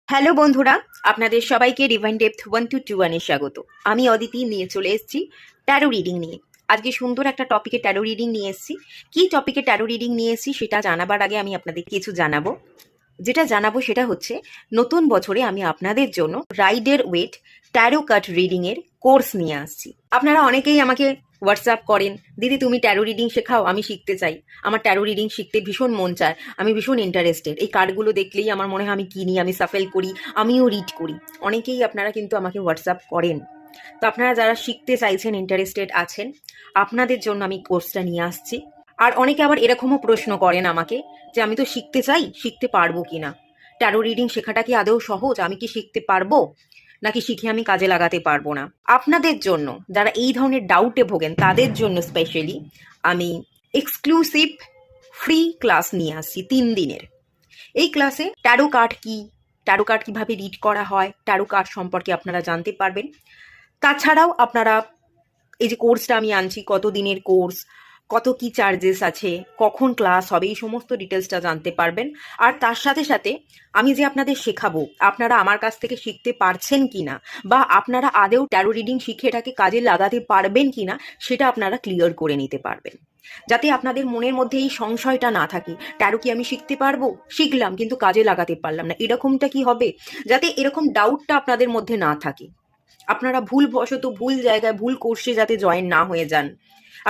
Hello বন্ধুরা, আপনাদের সবাইকে ডিভাইন ডেপথ 1221 স্বাগত। আমি অদিতি নিয়ে চলে এসেছি ট্যারো রিডিং নিয়ে। আজকে সুন্দর একটা টপিকে ট্যারো রিডিং নিয়ে এসেছি। কি টপিকে ট্যারো রিডিং নিয়ে এসেছি সেটা জানাবার আগে আমি আপনাদের কিছু জানাবো। যেটা জানাবো সেটা হচ্ছে, নতুন বছরে আমি আপনাদের জন্য রাইডার ওয়েট ট্যারো কার্ড রিডিংয়ের কোর্স নিয়ে আসছি। আপনারা অনেকেই আমাকে হোয়াটসঅ্যাপ করেন, দিদি তুমি ট্যারো রিডিং শেখাও, আমি শিখতে চাই, আমার ট্যারো রিডিং শিখতে ভীষণ মন চায়, আমি ভীষণ ইন্টারেস্টেড, এই কার্ডগুলো দেখলেই আমার মনে হয় আমি কিনি, আমি সাফেল করি, আমিও রিড করি। অনেকেই আপনারা কিন্তু আমাকে হোয়াটসঅ্যাপ করেন। তো আপনারা যারা শিখতে চাইছেন, ইন্টারেস্টেড আছেন, আপনাদের জন্য আমি কোর্সটা নিয়ে আসছি। আর অনেকে আবার এরকমও প্রশ্ন করেন আমাকে যে আমি তো শিখতে চাই, শিখতে পারবো কিনা, ট্যারো রিডিং শেখাটা কি আদৌ সহজ, আমি কি শিখতে পারবো নাকি শিখে আমি কাজে লাগাতে পারবো না। আপনাদের জন্য যারা এই ধরনের ডাউটে ভোগেন তাদের জন্য স্পেশালি আমি এক্সক্লুসিভ ফ্রি ক্লাস নিয়ে আসছি 3 দিনের। এই ক্লাসে ট্যারো কার্ড কি, ট্যারো কার্ড কিভাবে রিড করা হয়, ট্যারো কার্ড সম্পর্কে আপনারা জানতে পারবেন। তাছাড়াও আপনারা এই যে কোর্সটা আমি আনছি, কত দিনের কোর্স, কত কি চার্জেস আছে, কখন ক্লাস হবে, এই সমস্ত ডিটেলসটা জানতে পারবেন। আর তার সাথে সাথে আমি যে আপনাদের শেখাবো, আপনারা আমার কাছ থেকে শিখতে পারছেন কিনা বা আপনারা আদেও ট্যারো রিডিং শিখে এটাকে কাজে লাগাতে পারবেন কিনা সেটা আপনারা ক্লিয়ার করে নিতে পারবেন, যাতে আপনাদের মনের মধ্যে এই সংশয়টা না থাকে, ট্যারো কি আমি শিখতে পারবো, শিখলাম কিন্তু কাজে লাগাতে পারলাম না, এরকমটা কি হবে, যাতে এরকম ডাউটটা আপনাদের মধ্যে না থাকে। আপনারা ভুলবশত ভুল জায়গায় ভুল কোর্সে যাতে জয়েন না হয়ে যান,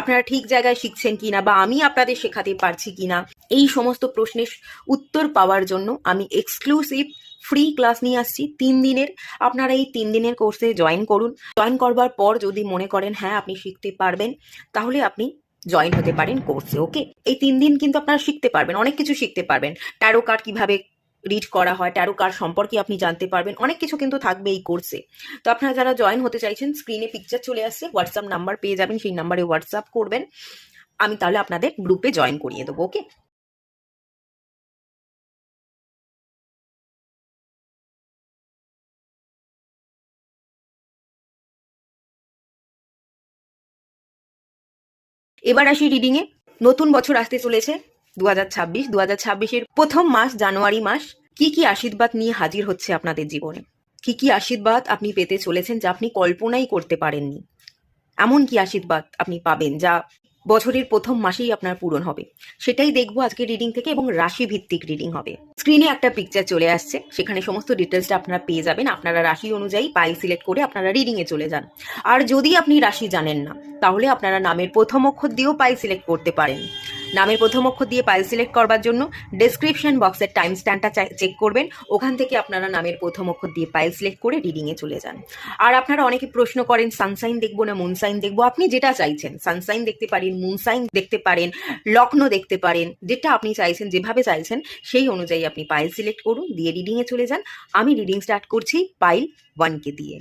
আপনারা ঠিক জায়গায় শিখছেন কিনা বা আমি আপনাদের শেখাতে পারছি কিনা, এই সমস্ত প্রশ্নের উত্তর পাওয়ার জন্য আমি এক্সক্লুসিভ ফ্রি ক্লাস নিয়ে আসছি 3 দিনের। আপনারা এই 3 দিনের কোর্সে জয়েন করুন। জয়েন করবার পর যদি মনে করেন হ্যাঁ আপনি শিখতে পারবেন, তাহলে আপনি জয়েন হতে পারেন কোর্সে। ওকে, এই 3 দিন কিন্তু আপনারা শিখতে পারবেন, অনেক কিছু শিখতে পারবেন। ট্যারো কার্ড কিভাবে রিড করা হয়, ট্যারো কার্ড সম্পর্কে আপনি জানতে পারবেন, অনেক কিছু কিন্তু থাকবে এই কোর্সে। তো আপনারা যারা জয়েন হতে চাইছেন, স্ক্রিনে পিকচার চলে আসছে, হোয়াটসঅ্যাপ নাম্বার পেয়ে যাবেন, সেই নাম্বারে হোয়াটসঅ্যাপ করবেন, আমি তাহলে আপনাদের গ্রুপে জয়েন করিয়ে দেবো। ওকে, এবার আসি রিডিংয়ে। নতুন বছর আসতে চলেছে 2026। 2026-এর প্রথম মাস জানুয়ারি মাস। কি কি আশীর্বাদ নিয়ে হাজির হচ্ছে আপনাদের জীবনে, কি কি আশীর্বাদ আপনি পেতে চলেছেন যা আপনি কল্পনাই করতে পারেননি, এমন কি আশীর্বাদ আপনি পাবেন যা বছরের প্রথম মাসেই আপনার পূরণ হবে, সেটাই দেখবো আজকে রিডিং থেকে, এবং রাশি ভিত্তিক রিডিং হবে। স্ক্রিনে একটা পিকচার চলে আসছে, সেখানে সমস্ত ডিটেলসটা আপনারা পেয়ে যাবেন। আপনারা রাশি অনুযায়ী পাইল সিলেক্ট করে আপনারা রিডিংয়ে চলে যান। আর যদি আপনি রাশি জানেন না, তাহলে আপনারা নামের প্রথম অক্ষর দিয়েও পাইল সিলেক্ট করতে পারেন। নামের প্রথম অক্ষর দিয়ে পাইল সিলেক্ট করবার জন্য ডেসক্রিপশন বক্সের টাইম স্ট্যাম্পটা চেক করবেন, ওখান থেকে আপনারা নামের প্রথম অক্ষর দিয়ে পাইল সিলেক্ট করে রিডিংয়ে চলে যান। আর আপনারা অনেকে প্রশ্ন করেন সানসাইন দেখবো না মুন সাইন দেখবো, আপনি যেটা চাইছেন, সানসাইন দেখতে পারেন, মুন সাইন দেখতে পারেন, লগ্ন দেখতে পারেন, যেটা আপনি চাইছেন, যেভাবে চাইছেন সেই অনুযায়ী আপনি পাইল সিলেক্ট করুন, দিয়ে রিডিংয়ে চলে যান। আমি রিডিং স্টার্ট করছি পাইল 1কে দিয়ে।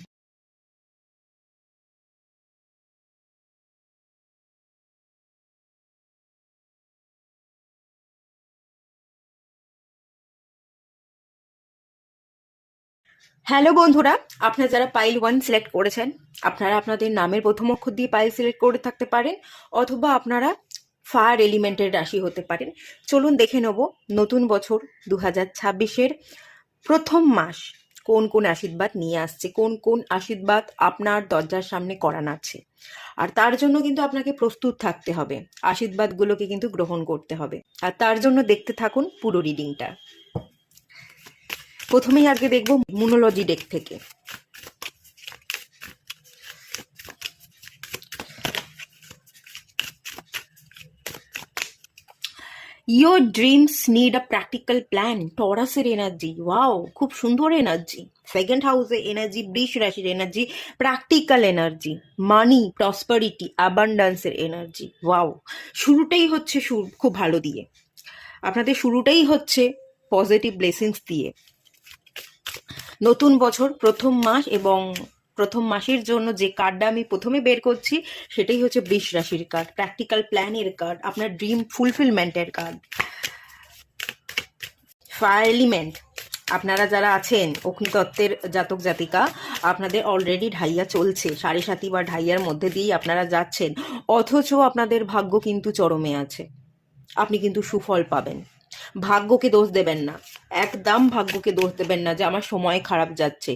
হ্যালো বন্ধুরা, আপনারা যারা পাইল 1 সিলেক্ট করেছেন, আপনারা আপনাদের নামের প্রথম অক্ষর দিয়ে পাইল সিলেক্ট করে থাকতে পারেন, অথবা আপনারা ফায়ার এলিমেন্টের রাশি হতে পারেন। চলুন দেখে নেব নতুন বছর 2026-এর প্রথম মাস কোন কোন আশীর্বাদ নিয়ে আসছে, কোন কোন আশীর্বাদ আপনার দরজার সামনে করা নাড়ছে। আর তার জন্য কিন্তু আপনাকে প্রস্তুত থাকতে হবে, আশীর্বাদগুলোকে কিন্তু গ্রহণ করতে হবে। আর তার জন্য দেখতে থাকুন পুরো রিডিংটা। প্রথমেই আজকে দেখব মুনোলজি ডেক থেকে। Your dreams need a practical plan. টরাসের এনার্জি, ওয়াও খুব সুন্দর এনার্জি। সেকেন্ড হাউসে এনার্জি, বৃষ রাশির energy, practical energy, money, prosperity, অ্যাবান্ডান্সের এনার্জি। ওয়াও, শুরুটাই হচ্ছে খুব ভালো দিয়ে, আপনাদের শুরুটাই হচ্ছে পজিটিভ ব্লেসিংস দিয়ে। নতুন বছর প্রথম মাস, এবং প্রথম মাসের জন্য যে কার্ডটা আমি প্রথমে বের করছি সেটাই হচ্ছে বৃষ রাশির কার্ড, প্র্যাকটিক্যাল প্ল্যানের কার্ড, আপনার ড্রিম ফুলফিলমেন্টের কার্ড। ফায়ার এলিমেন্ট, আপনারা যারা আছেন অগ্নিতত্ত্বের জাতক জাতিকা, আপনাদের অলরেডি ঢাইয়া চলছে, 7.5 বা ঢাইয়ার মধ্যে দিয়েই আপনারা যাচ্ছেন, অথচ আপনাদের ভাগ্য কিন্তু চরমে আছে, আপনি কিন্তু সুফল পাবেন। ভাগ্যকে দোষ দেবেন না, একদম ভাগ্যকে দোষ দেবেন না যে আমার সময় খারাপ যাচ্ছে,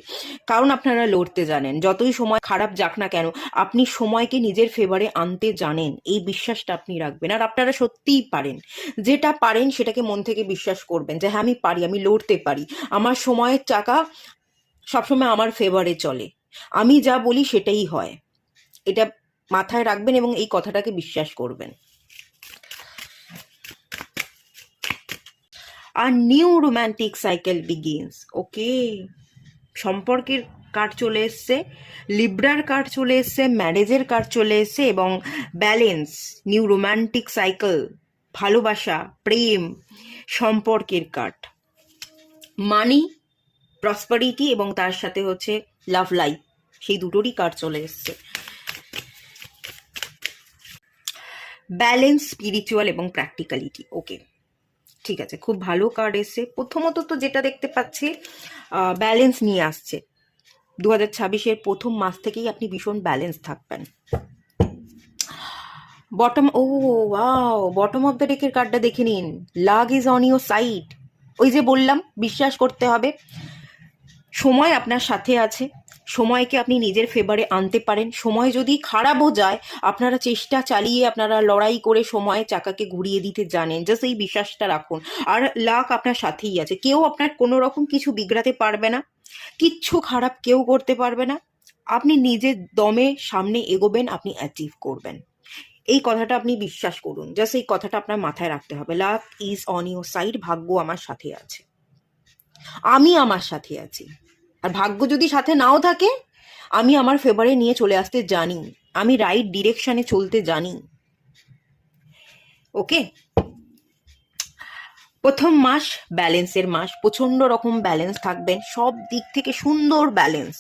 কারণ আপনারা লড়তে জানেন। যতই সময় খারাপ যাক না কেন, আপনি সময়কে নিজের ফেভারে আনতে জানেন, এই বিশ্বাসটা আপনি রাখবেন। আর আপনারা সত্যিই পারেন, যেটা পারেন সেটাকে মন থেকে বিশ্বাস করবেন যে হ্যাঁ আমি পারি, আমি লড়তে পারি, আমার সময়ের চাকা সবসময় আমার ফেভারে চলে, আমি যা বলি সেটাই হয়। এটা মাথায় রাখবেন এবং এই কথাটাকে বিশ্বাস করবেন। আর নিউ রোম্যান্টিক সাইকেল বিগিনস। ওকে, সম্পর্কের কার্ড চলে এসছে, লিব্রার কার্ড চলে এসছে, ম্যারেজের কার্ড চলে এসছে এবং ব্যালেন্স, নিউ রোম্যান্টিক সাইকেল, ভালোবাসা, প্রেম, সম্পর্কের কার্ড, মানি, প্রসপারিটি এবং তার সাথে হচ্ছে লাভ লাইফ, সেই দুটোরই কার্ড চলে এসছে। ব্যালেন্স, স্পিরিচুয়াল এবং প্র্যাকটিক্যালিটি। ওকে, ঠিক আছে, খুব ভালো কার্ড এসছে। প্রথমত তো যেটা দেখতে পাচ্ছি, ব্যালেন্স নিয়ে আসছে। 2026-এর প্রথম মাস থেকেই আপনি ভীষণ ব্যালেন্স থাকবেন। Bottom, oh wow, bottom of the ডেকের কার্ডটা দেখে নিন। Luck is on your side. ওই যে বললাম, বিশ্বাস করতে হবে, সময় আপনার সাথে আছে, সময়কে আপনি নিজের ফেভারে আনতে পারেন। সময় যদি খারাপও যায়, আপনারা চেষ্টা চালিয়ে, আপনারা লড়াই করে সময় চাকাকে ঘুরিয়ে দিতে জানেন, জাস্ট এই বিশ্বাসটা রাখুন। আর লাক আপনার সাথেই আছে, কেউ আপনার কোনো রকম কিছু বিগড়াতে পারবে না, কিচ্ছু খারাপ কেউ করতে পারবে না। আপনি নিজের দমে সামনে এগোবেন, আপনি অ্যাচিভ করবেন। এই কথাটা আপনি বিশ্বাস করুন, জাস্ট এই কথাটা আপনার মাথায় রাখতে হবে। Lakh is on your side, ভাগ্য আমার সাথে আছে, আমি আমার সাথে আছি। আর ভাগ্য যদি সাথে নাও থাকে, আমি আমার ফেভারে নিয়ে চলে আসতে জানি, আমি রাইট ডিরেকশনে চলতে জানি। ওকে, প্রথম মাস ব্যালেন্সের মাস, প্রচন্ড রকম ব্যালেন্স থাকবেন, সব দিক থেকে সুন্দর ব্যালেন্স।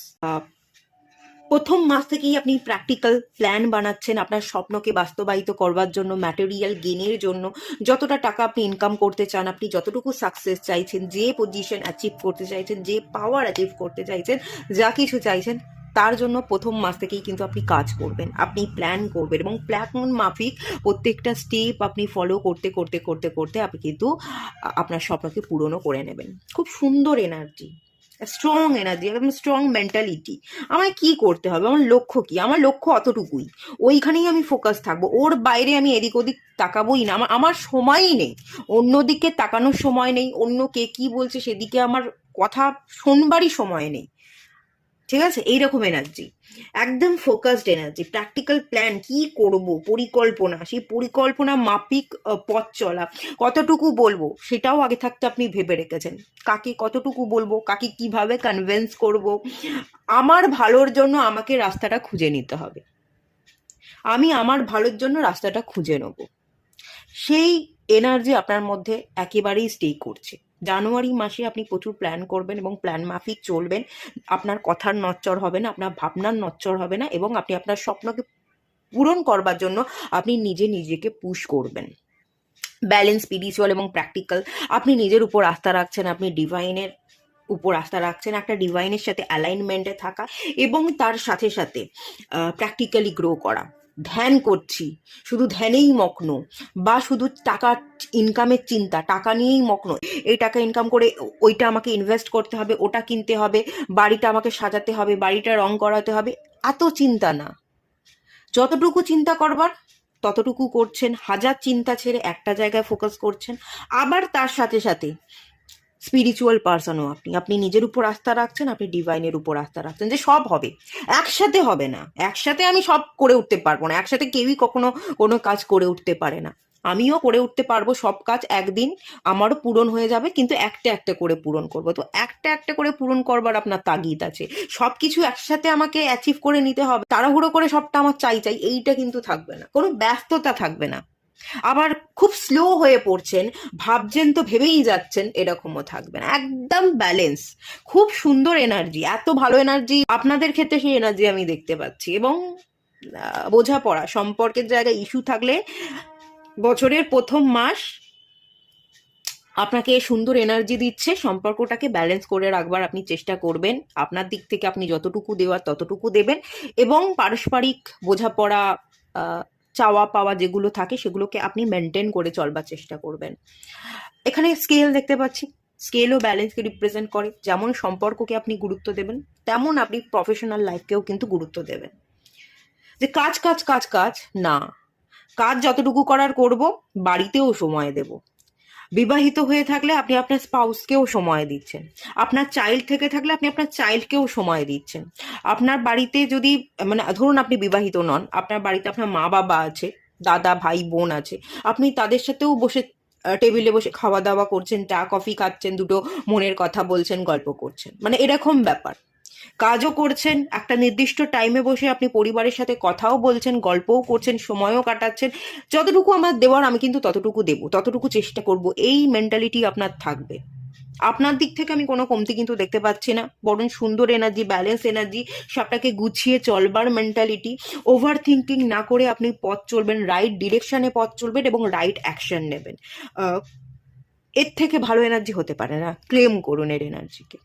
প্রথম মাস থেকেই আপনি প্র্যাকটিক্যাল প্ল্যান বানাচ্ছেন আপনার স্বপ্নকে বাস্তবায়িত করবার জন্য, ম্যাটেরিয়াল গেনের জন্য। যতটা টাকা আপনি ইনকাম করতে চান, আপনি যতটুকু সাকসেস চাইছেন, যে পজিশন অ্যাচিভ করতে চাইছেন, যে পাওয়ার অ্যাচিভ করতে চাইছেন, যা কিছু চাইছেন, তার জন্য প্রথম মাস থেকেই কিন্তু আপনি কাজ করবেন, আপনি প্ল্যান করবেন এবং প্ল্যান মাফিক প্রত্যেকটা স্টেপ আপনি ফলো করতে করতে করতে করতে আপনি কিন্তু আপনার স্বপ্নকে পূরণও করে নেবেন। খুব সুন্দর এনার্জি, স্ট্রং এনার্জি, একদম স্ট্রং মেন্টালিটি। আমায় কি করতে হবে, আমার লক্ষ্য কি, আমার লক্ষ্য অতটুকুই, ওইখানেই আমি ফোকাস থাকবো, ওর বাইরে আমি এদিক ওদিক তাকাবোই না। আমার সময়ই নেই, অন্যদিকে তাকানোর সময় নেই, অন্য কে কি বলছে সেদিকে আমার কথা শোনবারই সময় নেই। ঠিক আছে, এইরকম এনার্জি, একদম ফোকাসড এনার্জি। প্র্যাকটিক্যাল প্ল্যান, কি করব, পরিকল্পনা, সেই পরিকল্পনা মাফিক পথ চলা। কতটুকু বলবো সেটাও আগে থাকতে আপনি ভেবে রেখেছেন, কাকে কতটুকু বলবো, কাকে কিভাবে কনভিন্স করব। আমার ভালোর জন্য আমাকে রাস্তাটা খুঁজে নিতে হবে, আমি আমার ভালোর জন্য রাস্তাটা খুঁজে নেব। সেই এনার্জি আপনার মধ্যে একেবারেই স্টে করছে। জানুয়ারি মাসে আপনি প্রচুর প্ল্যান করবেন এবং প্ল্যান মাফিক চলবেন, আপনার কথার নচ্চর হবে না, আপনার ভাবনার নচ্চর হবে না এবং আপনি আপনার স্বপ্নকে পূরণ করবার জন্য আপনি নিজেকে পুশ করবেন। ব্যালেন্স, স্পিরিচুয়াল এবং প্র্যাকটিক্যাল, আপনি নিজের উপর আস্থা রাখছেন, আপনি ডিভাইনের উপর আস্থা রাখছেন, একটা ডিভাইনের সাথে অ্যালাইনমেন্টে থাকা এবং তার সাথে সাথে প্র্যাকটিক্যালি গ্রো করা। ধ্যান করছি, শুধু ধ্যানেই মগ্ন, বা শুধু টাকা ইনকামের চিন্তা, টাকা নিয়েই মগ্ন, এই টাকা ইনকাম করে ওইটা আমাকে ইনভেস্ট করতে হবে, ওটা কিনতে হবে, বাড়িটা আমাকে সাজাতে হবে, বাড়িটা রং করাতে হবে, এত চিন্তা না। যতটুকু চিন্তা করবার ততটুকু করছেন, হাজার চিন্তা ছেড়ে একটা জায়গায় ফোকাস করছেন। আবার তার সাথে সাথে স্পিরিচুয়াল পার্সনও আপনি নিজের উপর আস্থা রাখছেন, আপনি ডিভাইনের উপর আস্থা রাখছেন যে সব হবে, একসাথে হবে না, একসাথে আমি সব করে উঠতে পারবো না, একসাথে কেউই কখনো কোনো কাজ করে উঠতে পারে না। আমিও করে উঠতে পারবো সব কাজ একদিন, আমারও পূরণ হয়ে যাবে, কিন্তু একটা একটা করে পূরণ করব। তো একটা একটা করে পূরণ করবার আপনার তাগিদ আছে, সব কিছু একসাথে আমাকে অ্যাচিভ করে নিতে হবে, তাড়াহুড়ো করে সবটা আমার চাই চাই এইটা কিন্তু থাকবে না, কোনো ব্যস্ততা থাকবে না। আবার খুব স্লো হয়ে পড়ছেন, ভাবছেন তো ভেবেই যাচ্ছেন, এরকমও থাকবে না, একদম ব্যালেন্স। খুব সুন্দর এনার্জি, এত ভালো এনার্জি আপনাদের ক্ষেত্রে, সেই এনার্জি আমি দেখতে পাচ্ছি। এবং বোঝাপড়া, সম্পর্কের জায়গায় ইস্যু থাকলে বছরের প্রথম মাস আপনাকে সুন্দর এনার্জি দিচ্ছে, সম্পর্কটাকে ব্যালেন্স করে রাখবার আপনি চেষ্টা করবেন, আপনার দিক থেকে আপনি যতটুকু দেওয়ার ততটুকু দেবেন এবং পারস্পরিক বোঝাপড়া চাওয়া পাওয়া যেগুলো থাকে সেগুলোকে আপনি মেনটেন করে চলবার চেষ্টা করবেন। এখানে স্কেল দেখতে পাচ্ছি, স্কেলও ব্যালেন্সকে রিপ্রেজেন্ট করে। যেমন সম্পর্ককে আপনি গুরুত্ব দেবেন, তেমন আপনি প্রফেশনাল লাইফকেও কিন্তু গুরুত্ব দেবেন। যে কাজ কাজ কাজ কাজ না, কাজ যতটুকু করার করব, বাড়িতেও সময় দেব। বিবাহিত হয়ে থাকলে আপনি আপনার স্পাউসকেও সময় দিচ্ছেন, আপনার চাইল্ড থেকে থাকলে আপনি আপনার চাইল্ডকেও সময় দিচ্ছেন। আপনার বাড়িতে যদি মানে ধরুন আপনি বিবাহিত নন, আপনার বাড়িতে আপনার মা বাবা আছে, দাদা ভাই বোন আছে, আপনি তাদের সাথেও বসে টেবিলে বসে খাওয়া দাওয়া করছেন, চা কফি খাচ্ছেন, দুটো মনের কথা বলছেন, গল্প করছেন, মানে এরকম ব্যাপার। কাজও করছেন, একটা নির্দিষ্ট টাইমে বসে আপনি পরিবারের সাথে কথাও বলছেন, গল্পও করছেন, সময়ও কাটাচ্ছেন। যতটুকু আমার দেওয়ার আমি কিন্তু ততটুকু দেবো, ততটুকু চেষ্টা করব, এই মেন্টালিটি আপনার থাকবে। আপনার দিক থেকে আমি কোনো কমতি কিন্তু দেখতে পাচ্ছি না, বরং সুন্দর এনার্জি, ব্যালেন্স এনার্জি, সবটাকে গুছিয়ে চলবার মেন্টালিটি। ওভার থিঙ্কিং না করে আপনি পথ চলবেন, রাইট ডিরেকশনে পথ চলবেন এবং রাইট অ্যাকশন নেবেন। এর থেকে ভালো এনার্জি হতে পারে না, ক্লেম করুন এর এনার্জিকে।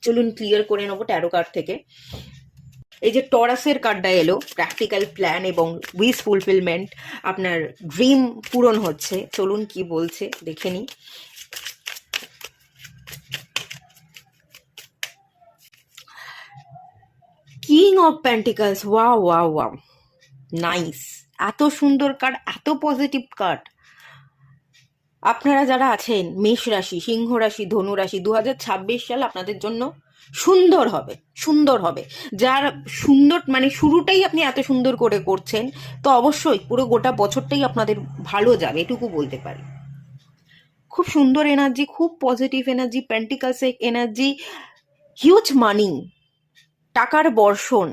চলুন ক্লিয়ার করে নেবো ট্যারো কার্ড থেকে। এই যে টরাসের কার্ডটা এলো, প্র্যাকটিক্যাল প্ল্যান এবং উইশ ফুলফিলমেন্ট, আপনার ড্রিম পূরণ হচ্ছে। চলুন কি বলছে দেখে নিই। King of pentacles, wow wow wow, nice. এত সুন্দর কার্ড, এত পজিটিভ কার্ড। আপনারা যারা আছেন মেষ রাশি, সিংহ রাশি, ধনু রাশি, 2026 সাল আপনাদের জন্য সুন্দর হবে, সুন্দর হবে। যার সুন্দর মানে শুরুটাই আপনি এত সুন্দর করে করছেন, তো অবশ্যই পুরো গোটা বছরটাই আপনাদের ভালো যাবে, এটুকু বলতে পারি। খুব সুন্দর এনার্জি, খুব পজিটিভ এনার্জি, পেন্টিকলসের এনার্জি, হিউজ মানি, টাকার বর্ষণ,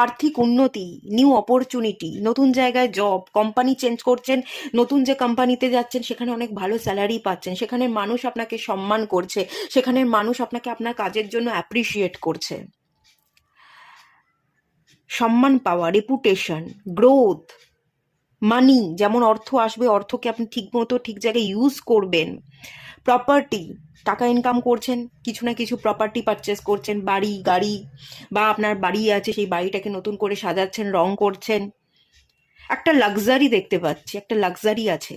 আর্থিক উন্নতি, নিউ অপরচুনিটি, নতুন জায়গায় জব, কোম্পানি চেঞ্জ করছেন, নতুন যে কোম্পানিতে যাচ্ছেন সেখানে অনেক ভালো স্যালারি পাচ্ছেন, সেখানের মানুষ আপনাকে সম্মান করছে, সেখানের মানুষ আপনাকে আপনার কাজের জন্য অ্যাপ্রিসিয়েট করছে। সম্মান পাওয়া, রেপুটেশন, গ্রোথ, মানি, যেমন অর্থ আসবে, অর্থকে আপনি ঠিক মতো ঠিক জায়গায় ইউজ করবেন। প্রপার্টি, টাকা ইনকাম করছেন, কিছু না কিছু প্রপার্টি পারচেস করছেন, বাড়ি গাড়ি, বা আপনার বাড়ি আছে সেই বাড়িটাকে নতুন করে সাজাচ্ছেন, রং করছেন। একটা লাক্সারি দেখতে পাচ্ছি, একটা লাক্সারি আছে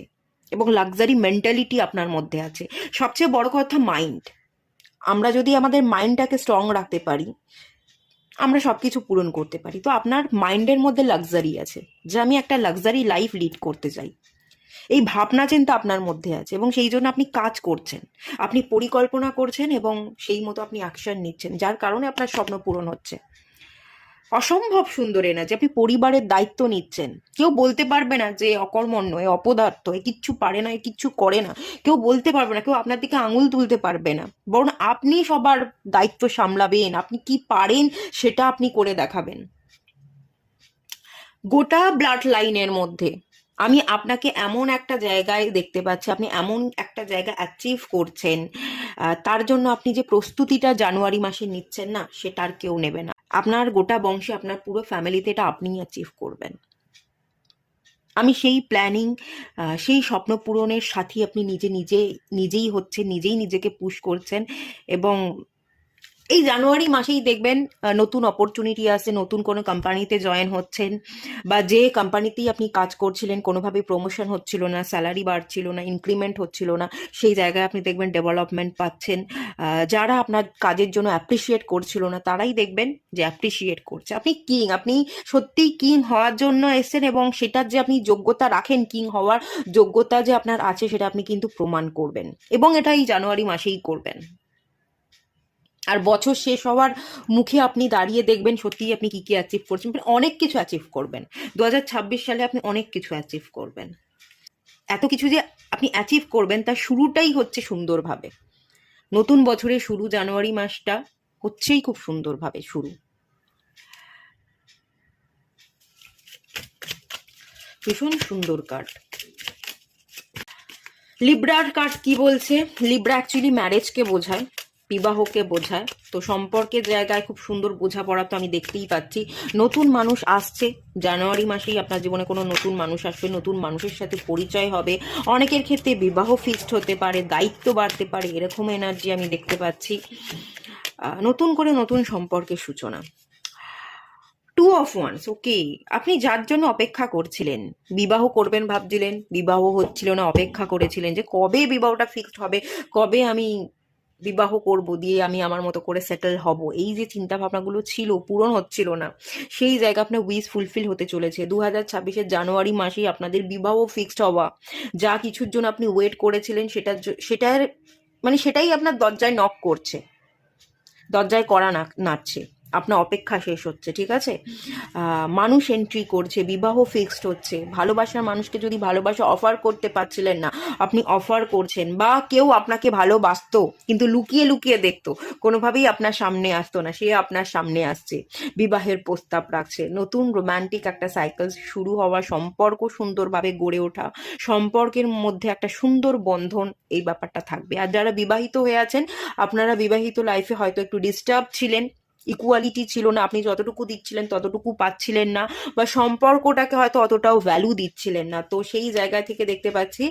এবং লাক্সারি মেন্টালিটি আপনার মধ্যে আছে। সবচেয়ে বড় কথা মাইন্ড, আমরা যদি আমাদের মাইন্ডটাকে স্ট্রং রাখতে পারি, আমরা সব কিছু পূরণ করতে পারি। তো আপনার মাইন্ডের মধ্যে লাক্সারি আছে, যে আমি একটা লাক্সারি লাইফ লিড করতে চাই, এই ভাবনা চিন্তা আপনার মধ্যে আছে এবং সেই জন্য আপনি কাজ করছেন, আপনি পরিকল্পনা করছেন এবং সেই মতো আপনি অ্যাকশন নিচ্ছেন, যার কারণে আপনার স্বপ্ন পূরণ হচ্ছে। অসম্ভব সুন্দর এনার্জি, আপনি পরিবারের দায়িত্ব নিচ্ছেন। কেউ বলতে পারবে না যে অকর্মণ্য, এ অপদার্থ, এ কিচ্ছু পারে না, এ কিচ্ছু করে না, কেউ বলতে পারবে না, কেউ আপনার দিকে আঙুল তুলতে পারবে না, বরং আপনি সবার দায়িত্ব সামলাবেন, আপনি কি পারেন সেটা আপনি করে দেখাবেন। গোটা ব্লাড লাইনের মধ্যে আমি আপনাকে এমন একটা জায়গায় দেখতে পাচ্ছি, আপনি এমন একটা জায়গা অ্যাচিভ করছেন, তার জন্য আপনি যে প্রস্তুতিটা জানুয়ারি মাসে নিচ্ছেন না, সেটা আর কেউ নেবে না। আপনার গোটা বংশে, আপনার পুরো ফ্যামিলিতে এটা আপনিই অ্যাচিভ করবেন। আমি সেই প্ল্যানিং, সেই স্বপ্ন পূরণের সাথী আপনি নিজেই হচ্ছে, নিজেই নিজেকে পুশ করছেন। এবং এই জানুয়ারি মাসেই দেখবেন নতুন অপরচুনিটি আসছে, নতুন কোনো কোম্পানিতে জয়েন হচ্ছেন, বা যে কোম্পানিতেই আপনি কাজ করছিলেন কোনোভাবে প্রমোশন হচ্ছিল না, স্যালারি বাড়ছিল না, ইনক্রিমেন্ট হচ্ছিল না, সেই জায়গায় আপনি দেখবেন ডেভেলপমেন্ট পাচ্ছেন। যারা আপনার কাজের জন্য অ্যাপ্রিসিয়েট করছিল না, তারাই দেখবেন যে অ্যাপ্রিসিয়েট করছে। আপনি কিং, আপনি সত্যিই কিং হওয়ার জন্য এসেছেন এবং সেটার যে আপনি যোগ্যতা রাখেন, কিং হওয়ার যোগ্যতা যে আপনার আছে, সেটা আপনি কিন্তু প্রমাণ করবেন এবং এটা এই জানুয়ারি মাসেই করবেন। আর বছর শেষ হওয়ার মুখে আপনি দাঁড়িয়ে দেখবেন সত্যিই আপনি কি কি অ্যাচিভ করছেন, অনেক কিছু অ্যাচিভ করবেন। 2026 সালে আপনি অনেক কিছু অ্যাচিভ করবেন। এত কিছু যে আপনি অ্যাচিভ করবেন তার শুরুটাই হচ্ছে সুন্দরভাবে। নতুন বছরের শুরু জানুয়ারি মাসটা হচ্ছেই খুব সুন্দরভাবে শুরু। ভীষণ সুন্দর কার্ড। লিব্রার কার্ড কি বলছে? লিব্রা অ্যাকচুয়ালি ম্যারেজকে বোঝায়, বিবাহকে বোঝায়। তো সম্পর্কের জায়গায় খুব সুন্দর বোঝাপড়া তো আমি দেখতেই পাচ্ছি। নতুন মানুষ আসছে জানুয়ারি মাসেই, আপনার জীবনে কোনো নতুন মানুষ আসবে, নতুন মানুষের সাথে পরিচয় হবে। অনেকের ক্ষেত্রে বিবাহ ফিক্সড হতে পারে, দায়িত্ব বাড়তে পারে, এরকম এনার্জি আমি দেখতে পাচ্ছি। নতুন করে নতুন সম্পর্কের সূচনা। 2 অফ ওয়ান্স, ওকে। আপনি যার জন্য অপেক্ষা করছিলেন, বিবাহ করবেন ভাবছিলেন, বিবাহ হচ্ছিল না, অপেক্ষা করেছিলেন যে কবে বিবাহটা ফিক্সড হবে, কবে আমি বিবাহ করব, দিয়ে আমি আমার মতো করে সেটেল হব, এই যে চিন্তা ভাবনাগুলো ছিল পূরণ হচ্ছিল না, সেই জায়গা আপনার উইশ ফুলফিল হতে চলেছে। 2026-এর জানুয়ারি মাসেই আপনাদের বিবাহ ফিক্সড হওয়া, যা কিছুর জন্য আপনি ওয়েট করেছিলেন সেটার মানে সেটাই আপনার দরজায় নক করছে, দরজায় কড়া নাড়ছে, আপনার অপেক্ষা শেষ হচ্ছে, ঠিক আছে। মানুষ এন্ট্রি করছে, বিবাহ ফিক্সড হচ্ছে, ভালোবাসার মানুষকে যদি ভালোবাসা অফার করতে পারছিলেন না, আপনি অফার করছেন, বা কেউ আপনাকে ভালোবাসতো কিন্তু লুকিয়ে লুকিয়ে দেখতো, কোনোভাবেই আপনার সামনে আসতো না, সে আপনার সামনে আসছে, বিবাহের প্রস্তাব রাখছে, নতুন রোম্যান্টিক একটা সাইকেল শুরু হওয়া, সম্পর্ক সুন্দরভাবে গড়ে ওঠা, সম্পর্কের মধ্যে একটা সুন্দর বন্ধন, এই ব্যাপারটা থাকবে। আর যারা বিবাহিত হয়ে আছেন, আপনারা বিবাহিত লাইফে হয়তো একটু ডিস্টার্ব ছিলেন, ইকুয়ালিটি ছিল না, আপনি যতটুকু দিচ্ছিলেন ততটুকু পাচ্ছিলেন না, বা সম্পর্কটাকে হয়তো অতটাও ভ্যালু দিচ্ছিলেন না। তো সেই জায়গা থেকে দেখতে পাচ্ছি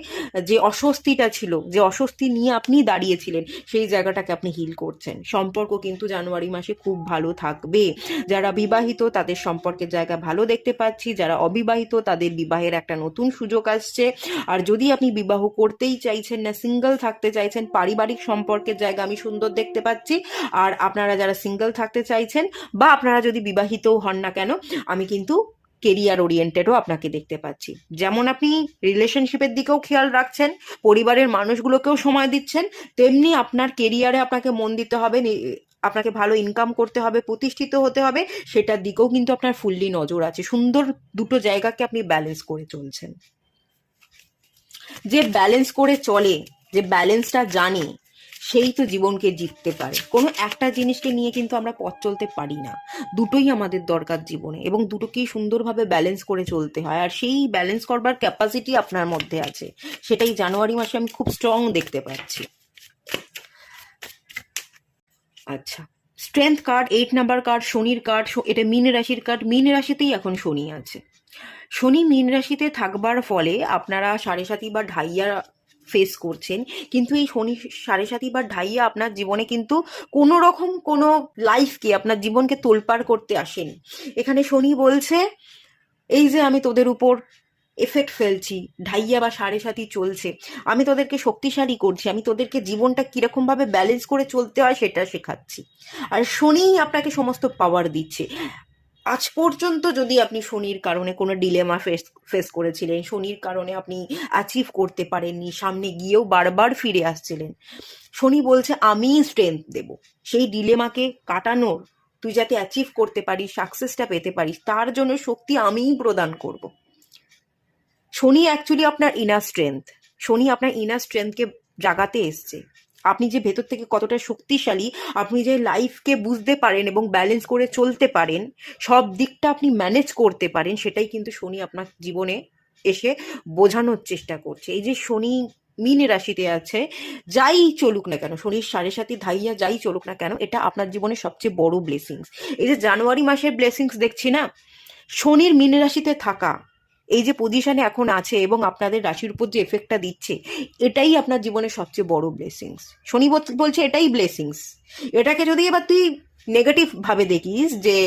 যে অস্বস্তিটা ছিল, যে অস্বস্তি নিয়ে আপনি দাঁড়িয়েছিলেন, সেই জায়গাটাকে আপনি হিল করছেন। সম্পর্ক কিন্তু জানুয়ারি মাসে খুব ভালো থাকবে। যারা বিবাহিত তাদের সম্পর্কের জায়গা ভালো দেখতে পাচ্ছি, যারা অবিবাহিত তাদের বিবাহের একটা নতুন সুযোগ আসছে। আর যদি আপনি বিবাহ করতেই চাইছেন না, সিঙ্গেল থাকতে চাইছেন, পারিবারিক সম্পর্কের জায়গা আমি সুন্দর দেখতে পাচ্ছি। আর আপনারা যারা সিঙ্গেল থাকতে চাইছেন, বা আপনারা যদি বিবাহিতও হন না কেন, আমি কিন্তু কেরিয়ার ওরিয়েন্টেডও আপনাকে দেখতে পাচ্ছি। যেমন আপনি রিলেশনশিপের দিকেও খেয়াল রাখছেন, পরিবারের মানুষগুলোকেও সময় দিচ্ছেন, তেমনি আপনার কেরিয়ারে আপনাকে মন দিতে হবে, আপনাকে ভালো ইনকাম করতে হবে, প্রতিষ্ঠিত হতে হবে, সেটার দিকেও কিন্তু আপনার ফুললি নজর আছে। সুন্দর দুটো জায়গাকে আপনি ব্যালেন্স করে চলছেন। যে ব্যালেন্স করে চলে, যে ব্যালেন্সটা জানে, সেই তো জীবনকে জিততে পারে। কোনো একটা জিনিসকে নিয়ে কিন্তু আমরা পথ চলতে পারি না, দুটোই আমাদের দরকার জীবনে, এবং দুটোকেই সুন্দরভাবে ব্যালেন্স করে চলতে হয়। আর সেই ব্যালেন্স করবার ক্যাপাসিটি আপনার মধ্যে আছে, সেটাই জানুয়ারি মাসে আমি খুব স্ট্রং দেখতে পাচ্ছি। আচ্ছা, স্ট্রেংথ কার্ড, 8 নাম্বার কার্ড, শনির কার্ড, এটা মীন রাশির কার্ড। মীন রাশিতেই এখন শনি আছে। শনি মীন রাশিতে থাকবার ফলে আপনারা সাড়ে সাতি বা ঢাইয়া ফেস করছেন, কিন্তু এই শনি সাড়ে সাতি বা ঢাইয়া আপনার জীবনে কিন্তু কোনো রকম কোনো লাইফকে, আপনার জীবনকে তোলপাড় করতে আসেনি। এখানে শনি বলছে, এই যে আমি তোদের উপর এফেক্ট ফেলছি, ঢাইয়া বা সাড়ে সাতি চলছে, আমি তোদেরকে শক্তিশালী করছি, আমি তোদেরকে জীবনটা কিরকমভাবে ব্যালেন্স করে চলতে হয় সেটা শেখাচ্ছি। আর শনিই আপনাকে সমস্ত পাওয়ার দিচ্ছে। আজ পর্যন্ত যদি আপনি শনির কারণে কোনো ডিলেমা ফেস করেছিলেন, শনির কারণে আপনি অ্যাচিভ করতে পারেননি, সামনে গিয়েও বারবার ফিরে আসছিলেন, শনি বলছে আমি স্ট্রেংথ দেব সেই ডিলেমাকে কাটানোর, তুই যাতে অ্যাচিভ করতে পারিস, সাকসেসটা পেতে পারিস, তার জন্য শক্তি আমিই প্রদান করব। শনি অ্যাকচুয়ালি আপনার ইনার স্ট্রেংথ, শনি আপনার ইনার স্ট্রেংথকে জাগাতে এসছে। আপনি যে ভেতর থেকে কতটা শক্তিশালী, আপনি যে লাইফকে বুঝতে পারেন এবং ব্যালেন্স করে চলতে পারেন, সব দিকটা আপনি ম্যানেজ করতে পারেন, সেটাই কিন্তু শনি আপনার জীবনে এসে বোঝানোর চেষ্টা করছে। এই যে শনি মীন রাশিতে আছে, যাই চলুক না কেন, শনির সাড়ে সাতি ধাইয়া যাই চলুক না কেন, এটা আপনার জীবনে সবচেয়ে বড় ব্লেসিংস। এই যে জানুয়ারি মাসের ব্লেসিংস দেখছি না, শনির মীন রাশিতে থাকা, এই যে পজিশনে এখন আছে এবং আপনাদের রাশির উপর যে এফেক্টটা দিচ্ছে, এটাই আপনার জীবনের সবচেয়ে বড় ব্লেসিংস। শনি বলছে এটাই ব্লেসিংস। এটাকে যদি এবার তুই নেগেটিভ ভাবে দেখিস যে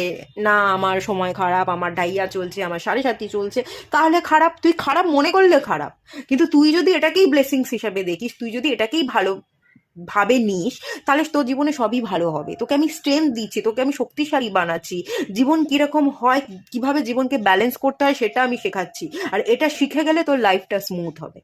না আমার সময় খারাপ, আমার ডাইয়া চলছে, আমার সাড়ে সাতি চলছে, তাহলে খারাপ, তুই খারাপ মনে করলে খারাপ। কিন্তু তুই যদি এটাকেই ব্লেসিংস হিসাবে দেখিস, তুই যদি এটাকেই ভালো ভাবে নিস, তাহলে তোর জীবনে সবই ভালো হবে। তোকে আমি স্ট্রেংথ দিচ্ছি, তোকে আমি শক্তিশালী বানাচ্ছি, জীবন কিরকম হয়, কিভাবে জীবনকে ব্যালেন্স করতে হয় সেটা আমি শেখাচ্ছি। আর এটা শিখে গেলে তোর লাইফটা স্মুথ হবে,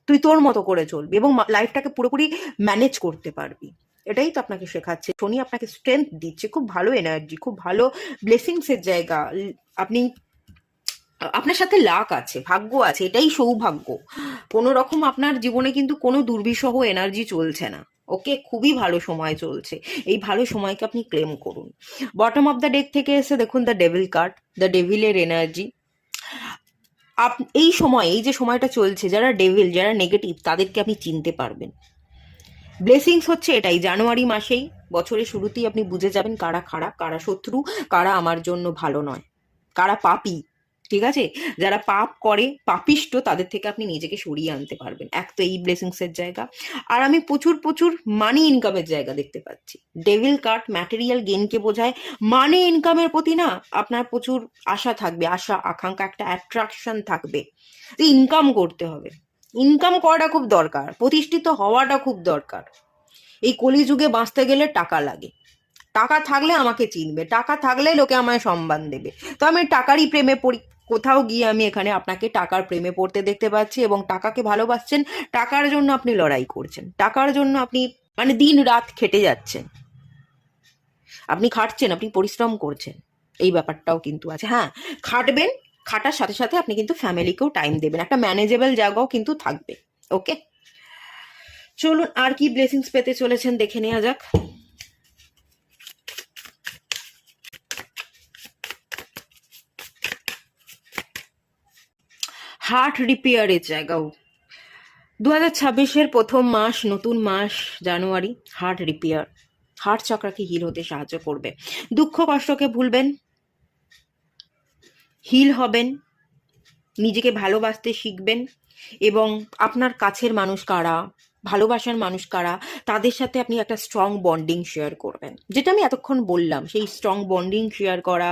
তুই তোর মতো করে চলবি এবং লাইফটাকে পুরোপুরি ম্যানেজ করতে পারবি। এটাই তো আপনাকে শেখাচ্ছে। শনি আপনাকে স্ট্রেংথ দিচ্ছে, খুব ভালো এনার্জি, খুব ভালো ব্লেসিংসের জায়গা। আপনি, আপনার সাথে লাক আছে, ভাগ্য আছে, এটাই সৌভাগ্য। কোনো রকম আপনার জীবনে কিন্তু কোনো দুর্বিষহ এনার্জি চলছে না। ওকে, খুবই ভালো সময় চলছে, এই ভালো সময়কে আপনি ক্লেম করুন। বটম অফ দ্য ডেক থেকে এসে দেখুন দ্য ডেভিল কার্ড, দ্য ডেভিলের এনার্জি। এই সময়, এই যে সময়টা চলছে, যারা ডেভিল, যারা নেগেটিভ, তাদেরকে আপনি চিনতে পারবেন। ব্লেসিংস হচ্ছে এটাই, জানুয়ারি মাসেই, বছরের শুরুতেই আপনি বুঝে যাবেন কারা খারাপ, কারা শত্রু, কারা আমার জন্য ভালো নয়, কারা পাপী, ঠিক আছে? যারা পাপ করে, পাপিষ্ট, তাদের থেকে আপনি নিজেকে সরিয়ে আনতে পারবেন। এক তো এই ব্লেসিংসের জায়গা, আর আমি প্রচুর প্রচুর মানি ইনকামের জায়গা দেখতে পাচ্ছি। ডেভিল কার্ড ম্যাটেরিয়াল গেইনকে বোঝায়। মানি ইনকামের প্রতি না আপনার প্রচুর আশা থাকবে, আশা আকাঙ্ক্ষা, একটা অ্যাট্রাকশন থাকবে। ইনকাম করতে হবে, ইনকাম করাটা খুব দরকার, প্রতিষ্ঠিত হওয়াটা খুব দরকার। এই কলিযুগে বাঁচতে গেলে টাকা লাগে। টাকা থাকলে আমাকে চিনবে, টাকা থাকলে লোকে আমায় সম্মান দেবে। তো আমি টাকারই প্রেমে পড়ি। কোথাও গিয়ে আমি এখানে আপনাকে টাকার প্রেমে পড়তে দেখতে পাচ্ছি, এবং টাকাকে ভালোবাসছেন। টাকার জন্য আপনি লড়াই করছেন, টাকার জন্য আপনি মানে দিন রাত খেটে যাচ্ছেন। আপনি খাটছেন, আপনি পরিশ্রম করছেন, এই ব্যাপারটাও কিন্তু আছে। হ্যাঁ, খাটবেন, খাটার সাথে সাথে আপনি কিন্তু ফ্যামিলিকেও টাইম দেবেন, একটা ম্যানেজেবল জায়গাও কিন্তু থাকবে। ওকে, চলুন আর কি ব্লেসিংস পেতে চলেছেন দেখে নেওয়া যাক। হার্ট রিপেয়ারের জায়গাও 2026-এর প্রথম মাস, নতুন মাস জানুয়ারি, হার্ট রিপেয়ার, হার্ট চক্রাকে হিল হতে সাহায্য করবে। দুঃখ কষ্টকে ভুলবেন, হিল হবেন, নিজেকে ভালোবাসতে শিখবেন, এবং আপনার কাছের মানুষ কারা, ভালোবাসার মানুষ কারা, তাদের সাথে আপনি একটা স্ট্রং বন্ডিং শেয়ার করবেন। যেটা আমি এতক্ষণ বললাম, সেই স্ট্রং বন্ডিং শেয়ার করা,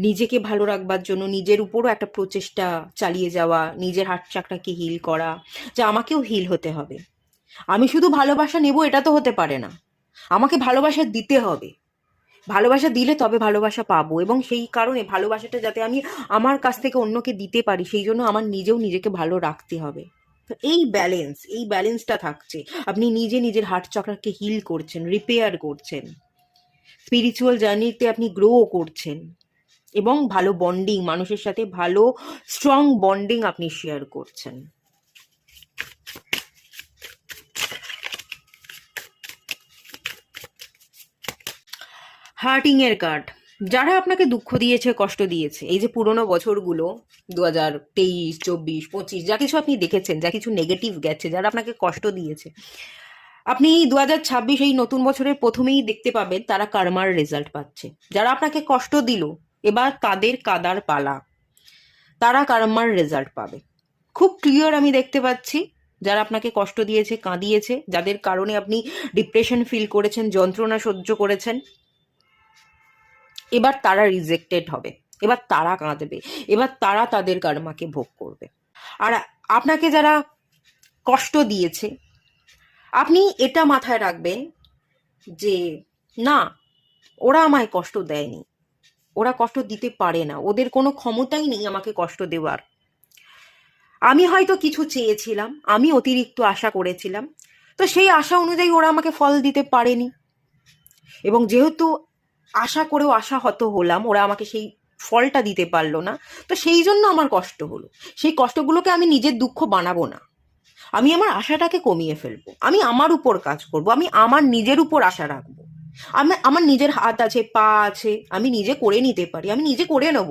নিজেকে ভালো রাখবার জন্য নিজের উপরও একটা প্রচেষ্টা চালিয়ে যাওয়া, নিজের হার্ট চাকরাকে হিল করা, যে আমাকেও হিল হতে হবে। আমি শুধু ভালোবাসা নেব এটা তো হতে পারে না, আমাকে ভালোবাসা দিতে হবে। ভালোবাসা দিলে তবে ভালোবাসা পাবো, এবং সেই কারণে ভালোবাসাটা যাতে আমি আমার কাছ থেকে অন্যকে দিতে পারি, সেই জন্য আমার নিজেও নিজেকে ভালো রাখতে হবে। তো এই ব্যালেন্সটা থাকছে। আপনি নিজে নিজের হার্ট চক্রাকে হিল করছেন, রিপেয়ার করছেন, স্পিরিচুয়াল জার্নিতে আপনি গ্রো করছেন, এবং ভালো বন্ডিং, মানুষের সাথে ভালো স্ট্রং বন্ডিং আপনি শেয়ার করছেন। হার্টিং এর কার্ড, যারা আপনাকে দুঃখ দিয়েছে, কষ্ট দিয়েছে, এই যে পুরোনো বছরগুলো 2023, 24, 25, যা কিছু আপনি দেখেছেন, যা কিছু নেগেটিভ গেছে, যারা আপনাকে কষ্ট দিয়েছে, আপনি 2026 এই নতুন বছরের প্রথমেই দেখতে পাবেন তারা কার্মার রেজাল্ট পাচ্ছে। যারা আপনাকে কষ্ট দিল, এবার তাদের কাদার পালা, তারা কার্মার রেজাল্ট পাবে। খুব ক্লিয়ার আমি দেখতে পাচ্ছি। যারা আপনাকে কষ্ট দিয়েছে, কাঁদিয়েছে, যাদের কারণে আপনি ডিপ্রেশন ফিল করেছেন, যন্ত্রণা সহ্য করেছেন, এবার তারা রিজেক্টেড হবে, এবার তারা কাঁদবে, এবার তারা তাদের কর্মাকে ভোগ করবে। আর আপনাকে যারা কষ্ট দিয়েছে, আপনি এটা মাথায় রাখবেন যে না, ওরা আমায় কষ্ট দেয়নি, ওরা কষ্ট দিতে পারে না, ওদের কোনো ক্ষমতাই নেই আমাকে কষ্ট দেওয়ার। আমি হয়তো কিছু চেয়েছিলাম, আমি অতিরিক্ত আশা করেছিলাম, তো সেই আশা অনুযায়ী ওরা আমাকে ফল দিতে পারেনি, এবং যেহেতু আশা করেও আশাহত হলাম, ওরা আমাকে সেই ফলটা দিতে পারলো না, তো সেই জন্য আমার কষ্ট হলো। সেই কষ্টগুলোকে আমি নিজের দুঃখ বানাবো না, আমি আমার আশাটাকে কমিয়ে ফেলবো, আমি আমার উপর কাজ করব, আমি আমার নিজের উপর আশা রাখবো। আমার নিজের হাত আছে, পা আছে, আমি নিজে করে নিতে পারি, আমি নিজে করে নেব,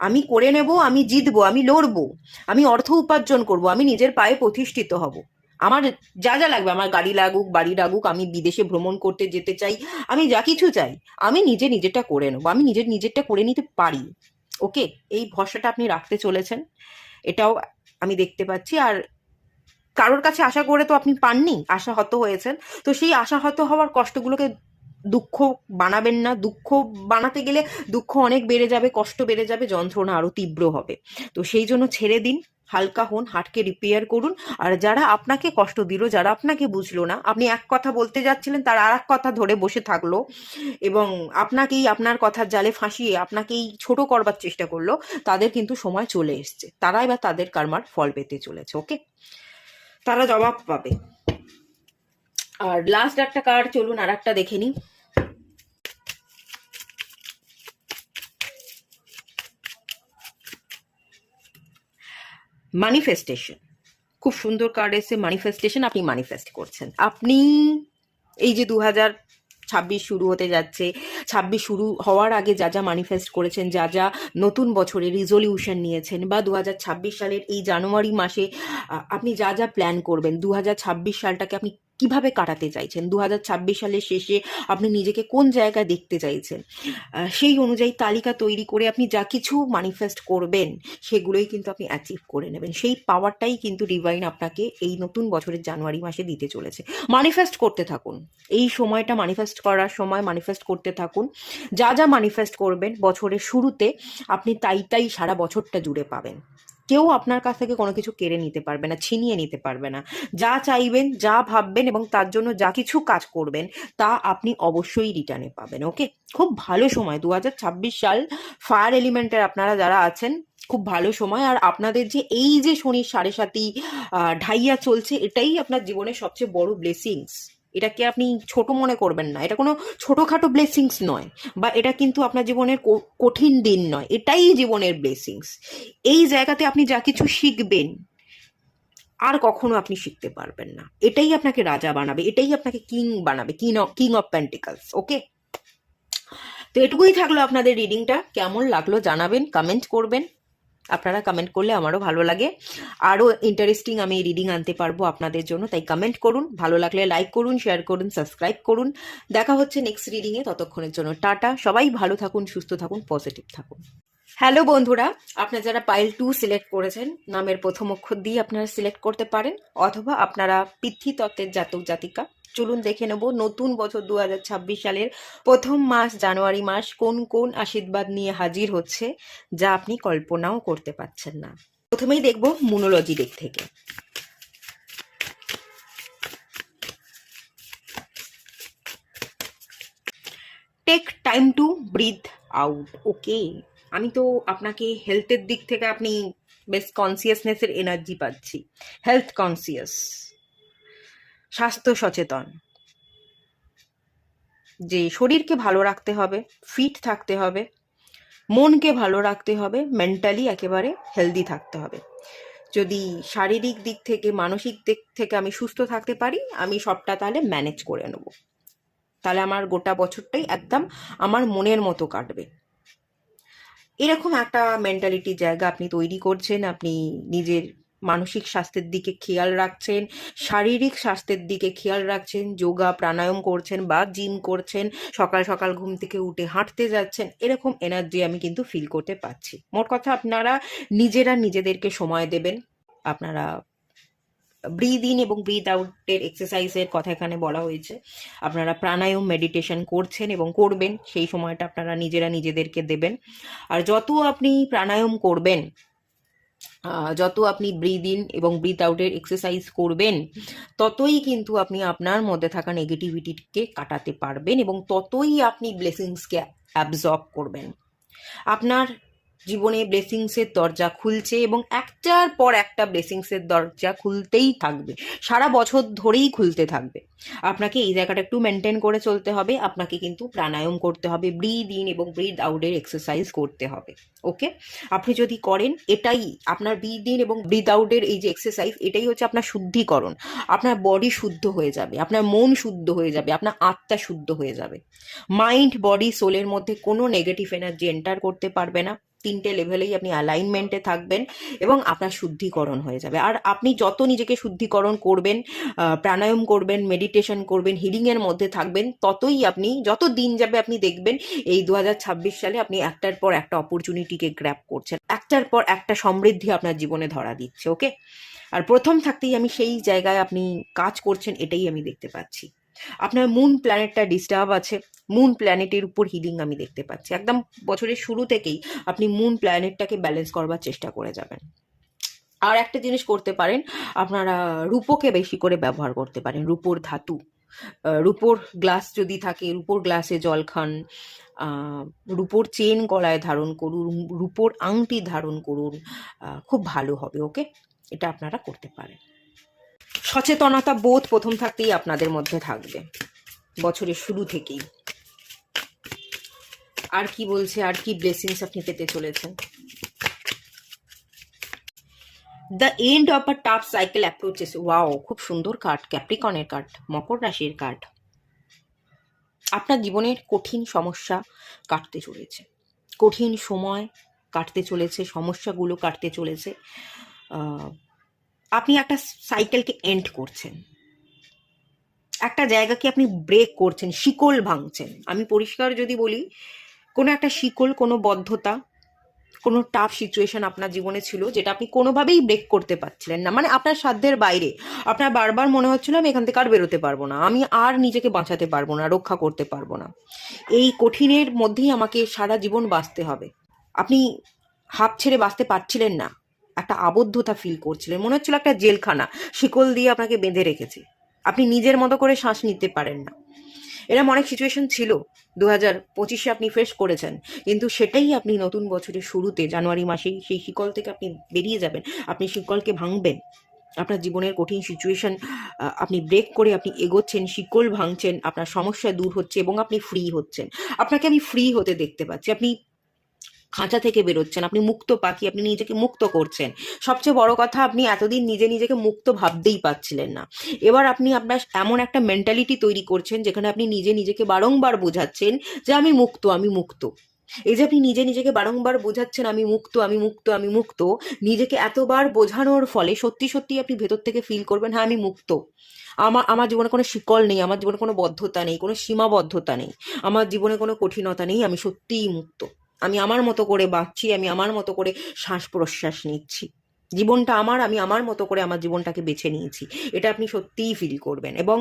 আমি করে নেব, আমি জিতবো, আমি লড়বো, আমি অর্থ উপার্জন করব, আমি নিজের পায়ে প্রতিষ্ঠিত হব। আমার যা যা লাগবে, আমার গাড়ি লাগুক, বাড়ি লাগুক, আমি বিদেশে ভ্রমণ করতে যেতে চাই, আমি যা কিছু চাই, আমি নিজেরটা করে নেবো, আমি নিজেরটা করে নিতে পারি। ওকে, এই ভরসাটা আপনি রাখতে চলেছেন, এটাও আমি দেখতে পাচ্ছি। আর কারোর কাছে আশা করে তো আপনি পাননি, আশাহত হয়েছেন, তো সেই আশাহত হওয়ার কষ্টগুলোকে দুঃখ বানাবেন না। দুঃখ বানাতে গেলে দুঃখ অনেক বেড়ে যাবে, কষ্ট বেড়ে যাবে, যন্ত্রণা আরো তীব্র হবে। তো সেই জন্য ছেড়ে দিন, হালকা হন, হার্টকে রিপেয়ার করুন। আর যারা আপনাকে কষ্ট দিল, যারা আপনাকে বুঝলো না, আপনি এক কথা বলতে যাচ্ছিলেন, তার আর এক কথা ধরে বসে থাকলো, এবং আপনাকেই আপনার কথার জালে ফাঁসিয়ে আপনাকেই ছোট করবার চেষ্টা করলো, তাদের কিন্তু সময় চলে এসছে, তারা এবার তাদের কর্মার ফল পেতে চলেছে। ওকে, তারা জবাব পাবে। আর লাস্ট একটা কার্ড, চলুন আর একটা দেখে নিই। ম্যানিফেস্টেশন, খুব সুন্দর কার্ড এসে, ম্যানিফেস্টেশন, আপনি ম্যানিফেস্ট করছেন। আপনি এই যে 2026 শুরু হতে যাচ্ছে, 26 শুরু হওয়ার আগে যা যা ম্যানিফেস্ট করেছেন, যা যা নতুন বছরে রিজলিউশন নিয়েছেন, বা 2026 সালের এই জানুয়ারি মাসে আপনি যা যা প্ল্যান করবেন, 2026 সালটাকে আপনি কিভাবে কাটাতে চাইছেন, 2026 সালের শেষে আপনি নিজেকে কোন জায়গায় দেখতে চাইছেন, সেই অনুযায়ী তালিকা তৈরি করে আপনি যা কিছু ম্যানিফেস্ট করবেন সেগুলোই কিন্তু আপনি অ্যাচিভ করে নেবেন। সেই পাওয়ারটাই কিন্তু ডিভাইন আপনাকে এই নতুন বছরের জানুয়ারি মাসে দিতে চলেছে। ম্যানিফেস্ট করতে থাকুন, এই সময়টা ম্যানিফেস্ট করার সময় ম্যানিফেস্ট করতে থাকুন। যা যা ম্যানিফেস্ট করবেন বছরের শুরুতে আপনি তাই সারা বছরটা জুড়ে পাবেন। কেউ আপনার কাছ থেকে কোনো কিছু কেড়ে নিতে পারবে না, ছিনিয়ে নিতে পারবে না। যা চাইবেন, যা ভাববেন এবং তার জন্য যা কিছু কাজ করবেন তা আপনি অবশ্যই রিটার্নে পাবেন। ওকে, খুব ভালো সময় 2026 সাল। ফায়ার এলিমেন্টের আপনারা যারা আছেন, খুব ভালো সময়। আর আপনাদের যে এই যে শনির 7.5 ঢাইয়া চলছে, এটাই আপনার জীবনের সবচেয়ে বড় ব্লেসিংস। এটাকে আপনি ছোট মনে করবেন না, এটা কোনো ছোটোখাটো ব্লেসিংস নয়, বা এটা কিন্তু আপনার জীবনের কঠিন দিন নয়, এটাই জীবনের ব্লেসিংস। এই জায়গাতে আপনি যা কিছু শিখবেন আর কখনো আপনি শিখতে পারবেন না। এটাই আপনাকে রাজা বানাবে, এটাই আপনাকে কিং বানাবে, কিং অফ পেন্টিকলস। ওকে, তো এটুকুই থাকলো আপনাদের রিডিংটা। কেমন লাগলো জানাবেন, কমেন্ট করবেন। আপনারা কমেন্ট করলে আমারও ভালো লাগে, আরও ইন্টারেস্টিং আমি রিডিং আনতে পারবো আপনাদের জন্য। তাই কমেন্ট করুন, ভালো লাগলে লাইক করুন, শেয়ার করুন, সাবস্ক্রাইব করুন। দেখা হচ্ছে নেক্সট রিডিংয়ে, ততক্ষণের জন্য টাটা। সবাই ভালো থাকুন, সুস্থ থাকুন, পজিটিভ থাকুন। হ্যালো বন্ধুরা, আপনারা যারা পাইল 2 সিলেক্ট করেছেন, নামের প্রথম অক্ষর দিয়ে আপনারা সিলেক্ট করতে পারেন, অথবা আপনারা পিতৃ তত্ত্বের জাতক জাতিকা। চলুন দেখে নেব নতুন বছর 2026 সালের প্রথম মাস জানুয়ারি মাস কোন কোন আশীর্বাদ নিয়ে হাজির হচ্ছে, যা আপনি কল্পনাও করতে পারছেন না। প্রথমেই দেখব মুনোলজি দিক থেকে। Take time to breathe out. Okay, আমি তো আপনাকে হেলথের দিক থেকে আপনি বেশ কনসিয়াসনেসের এনার্জি পাচ্ছি। হেলথ কনসিয়াস, স্বাস্থ্য সচেতন, যে শরীরকে ভালো রাখতে হবে, ফিট থাকতে হবে, মনকে ভালো রাখতে হবে, মেন্টালি একেবারে হেলদি থাকতে হবে। যদি শারীরিক দিক থেকে মানসিক দিক থেকে আমি সুস্থ থাকতে পারি, আমি সবটা তাহলে ম্যানেজ করে নেব। তাহলে আমার গোটা বছরটাই একদম আমার মনের মতো কাটবে। এরকম একটা মেন্টালিটির জায়গা আপনি তৈরি করছেন। আপনি নিজের মানসিক স্বাস্থ্যের দিকে খেয়াল রাখছেন, শারীরিক স্বাস্থ্যের দিকে খেয়াল রাখছেন, যোগা প্রাণায়াম করছেন বা জিম করছেন, সকাল সকাল ঘুম থেকে উঠে হাঁটতে যাচ্ছেন। এরকম এনার্জি আমি কিন্তু ফিল করতে পারছি। মোট কথা, আপনারা নিজেরা নিজেদেরকে সময় দেবেন। আপনারা ব্রিদ ইন এবং ব্রিদ আউটের এক্সারসাইজের কথা এখানে বলা হয়েছে। আপনারা প্রাণায়াম মেডিটেশন করছেন এবং করবেন, সেই সময়টা আপনারা নিজেরা নিজেদেরকে দেবেন। আর যত আপনি প্রাণায়াম করবেন, যত আপনি ব্রিদ ইন এবং ব্রিদ আউটের এক্সারসাইজ করবেন, ততই কিন্তু আপনি আপনার মধ্যে থাকা নেগেটিভিটিকে কাটাতে পারবেন এবং ততই আপনি ব্লেসিংসকে অ্যাবজর্ব করবেন। আপনার জীবনে ব্লেসিংসের দরজা খুলছে এবং একটার পর একটা ব্লেসিংসের দরজা খুলতেই থাকবে, সারা বছর ধরেই খুলতে থাকবে। আপনাকে এই জায়গাটা একটু মেনটেন করে চলতে হবে। আপনাকে কিন্তু প্রাণায়াম করতে হবে, ব্রিদ ইন এবং ব্রিদ আউটের এক্সারসাইজ করতে হবে। ওকে, আপনি যদি করেন, এটাই আপনার ব্রিদ ইন এবং ব্রিদ আউটের এই যে এক্সারসাইজ, এটাই হচ্ছে আপনার শুদ্ধিকরণ। আপনার বডি শুদ্ধ হয়ে যাবে, আপনার মন শুদ্ধ হয়ে যাবে, আপনার আত্মা শুদ্ধ হয়ে যাবে। মাইন্ড, বডি, সোলের মধ্যে কোনো নেগেটিভ এনার্জি এন্টার করতে পারবে না। 3টে লেভেলেই আপনি অ্যালাইনমেন্টে থাকবেন এবং আপনার শুদ্ধিকরণ হয়ে যাবে। আর আপনি যত নিজেকে শুদ্ধিকরণ করবেন, প্রাণায়াম করবেন, মেডিটেশন করবেন, হিলিংয়ের মধ্যে থাকবেন, ততই আপনি, যত দিন যাবে আপনি দেখবেন এই 2026 সালে আপনি একটার পর একটা অপরচুনিটিকে গ্র্যাব করছেন, একটার পর একটা সমৃদ্ধি আপনার জীবনে ধরা দিচ্ছে। ওকে, আর প্রথম থাকতেই আমি সেই জায়গায় আপনি কাজ করছেন, এটাই আমি দেখতে পাচ্ছি। আপনার মুন প্ল্যানেটটা ডিস্টার্ব আছে, মুন প্ল্যানেটের উপর হিলিং আমি দেখতে পাচ্ছি। একদম বছরের শুরু থেকেই আপনি মুন প্ল্যানেটটাকে ব্যালেন্স করবার চেষ্টা করে যাবেন। আর একটা জিনিস করতে পারেন, আপনারা রূপোকে বেশি করে ব্যবহার করতে পারেন, রূপোর ধাতু। রূপোর গ্লাস যদি থাকে, রূপোর গ্লাসে জল খান, রূপোর চেন গলায় ধারণ করুন, রূপোর আংটি ধারণ করুন, খুব ভালো হবে। ওকে, এটা আপনারা করতে পারেন। সচেতনতা বোধ প্রথম থাকতেই আপনাদের মধ্যে থাকবে বছরের শুরু থেকেই। আর কি বলছে, আর কি ব্লেসিংস আপনি পেতে চলেছেন? The end of a tough cycle approaches. Wow, খুব সুন্দর কার্ড, ক্যাপ্রিকনের কার্ড, মকর রাশির কার্ড। আপনার জীবনের কঠিন সমস্যা কাটতে চলেছে, কঠিন সময় কাটতে চলেছে, সমস্যাগুলো কাটতে চলেছে। আপনি একটা সাইকেলকে এন্ড করছেন। একটা জায়গাকে আপনি ব্রেক করছেন, শিকল ভাঙছেন। আমি পরিষ্কার যদি বলি, কোনো একটা শিকল, কোনো বদ্ধতা, কোনো টাফ সিচুয়েশন আপনার জীবনে ছিল যেটা আপনি কোনোভাবেই ব্রেক করতে পারছিলেন না, মানে আপনার সাধ্যের বাইরে। আপনার বারবার মনে হচ্ছিল আমি এখান থেকে আর বেরোতে পারবো না, আমি আর নিজেকে বাঁচাতে পারবো না, রক্ষা করতে পারবো না, এই কঠিনের মধ্যেই আমাকে সারা জীবন বাঁচতে হবে। আপনি হাঁপ ছেড়ে বাঁচতে পারছিলেন না, একটা আবদ্ধতা ফিল করছিলেন, মনে হচ্ছিল একটা জেলখানা শিকল দিয়ে আপনাকে বেঁধে রেখেছে, আপনি নিজের মতো করে শ্বাস নিতে পারেন না। এরকম অনেক সিচুয়েশন ছিল 2025-এ আপনি ফেস করেছেন, কিন্তু সেটাই আপনি নতুন বছরের শুরুতে জানুয়ারি মাসেই সেই শিকল থেকে আপনি বেরিয়ে যাবেন, আপনি শিকলকে ভাঙবেন। আপনার জীবনের কঠিন সিচুয়েশন আপনি ব্রেক করে আপনি এগোচ্ছেন, শিকল ভাঙছেন, আপনার সমস্যা দূর হচ্ছে এবং আপনি ফ্রি হচ্ছেন। আপনাকে আমি ফ্রি হতে দেখতে পাচ্ছি, আপনি খাঁচা থেকে বেরোচ্ছেন, আপনি মুক্ত পাখি, আপনি নিজেকে মুক্ত করছেন। সবচেয়ে বড় কথা, আপনি এতদিন নিজেকে মুক্ত ভাবতেই পারছিলেন না। এবার আপনি আপনার এমন একটা মেন্টালিটি তৈরি করছেন যেখানে আপনি নিজেকে বারংবার বোঝাচ্ছেন যে আমি মুক্ত, আমি মুক্ত। এই যে আপনি নিজেকে বারংবার বোঝাচ্ছেন আমি মুক্ত, আমি মুক্ত, আমি মুক্ত, নিজেকে এতবার বোঝানোর ফলে সত্যি আপনি ভেতর থেকে ফিল করবেন হ্যাঁ আমি মুক্ত। আমার জীবনে কোনো শিকল নেই, আমার জীবনে কোনো বদ্ধতা নেই, কোনো সীমাবদ্ধতা নেই, আমার জীবনে কোনো কঠিনতা নেই, আমি সত্যিই মুক্ত। আমি আমার মতো করে বাঁচছি, আমি আমার মতো করে শ্বাস প্রশ্বাস নিচ্ছি, জীবনটা আমার, আমি আমার মতো করে আমার জীবনটাকে বেছে নিয়েছি। এটা আপনি সত্যিই ফিল করবেন। এবং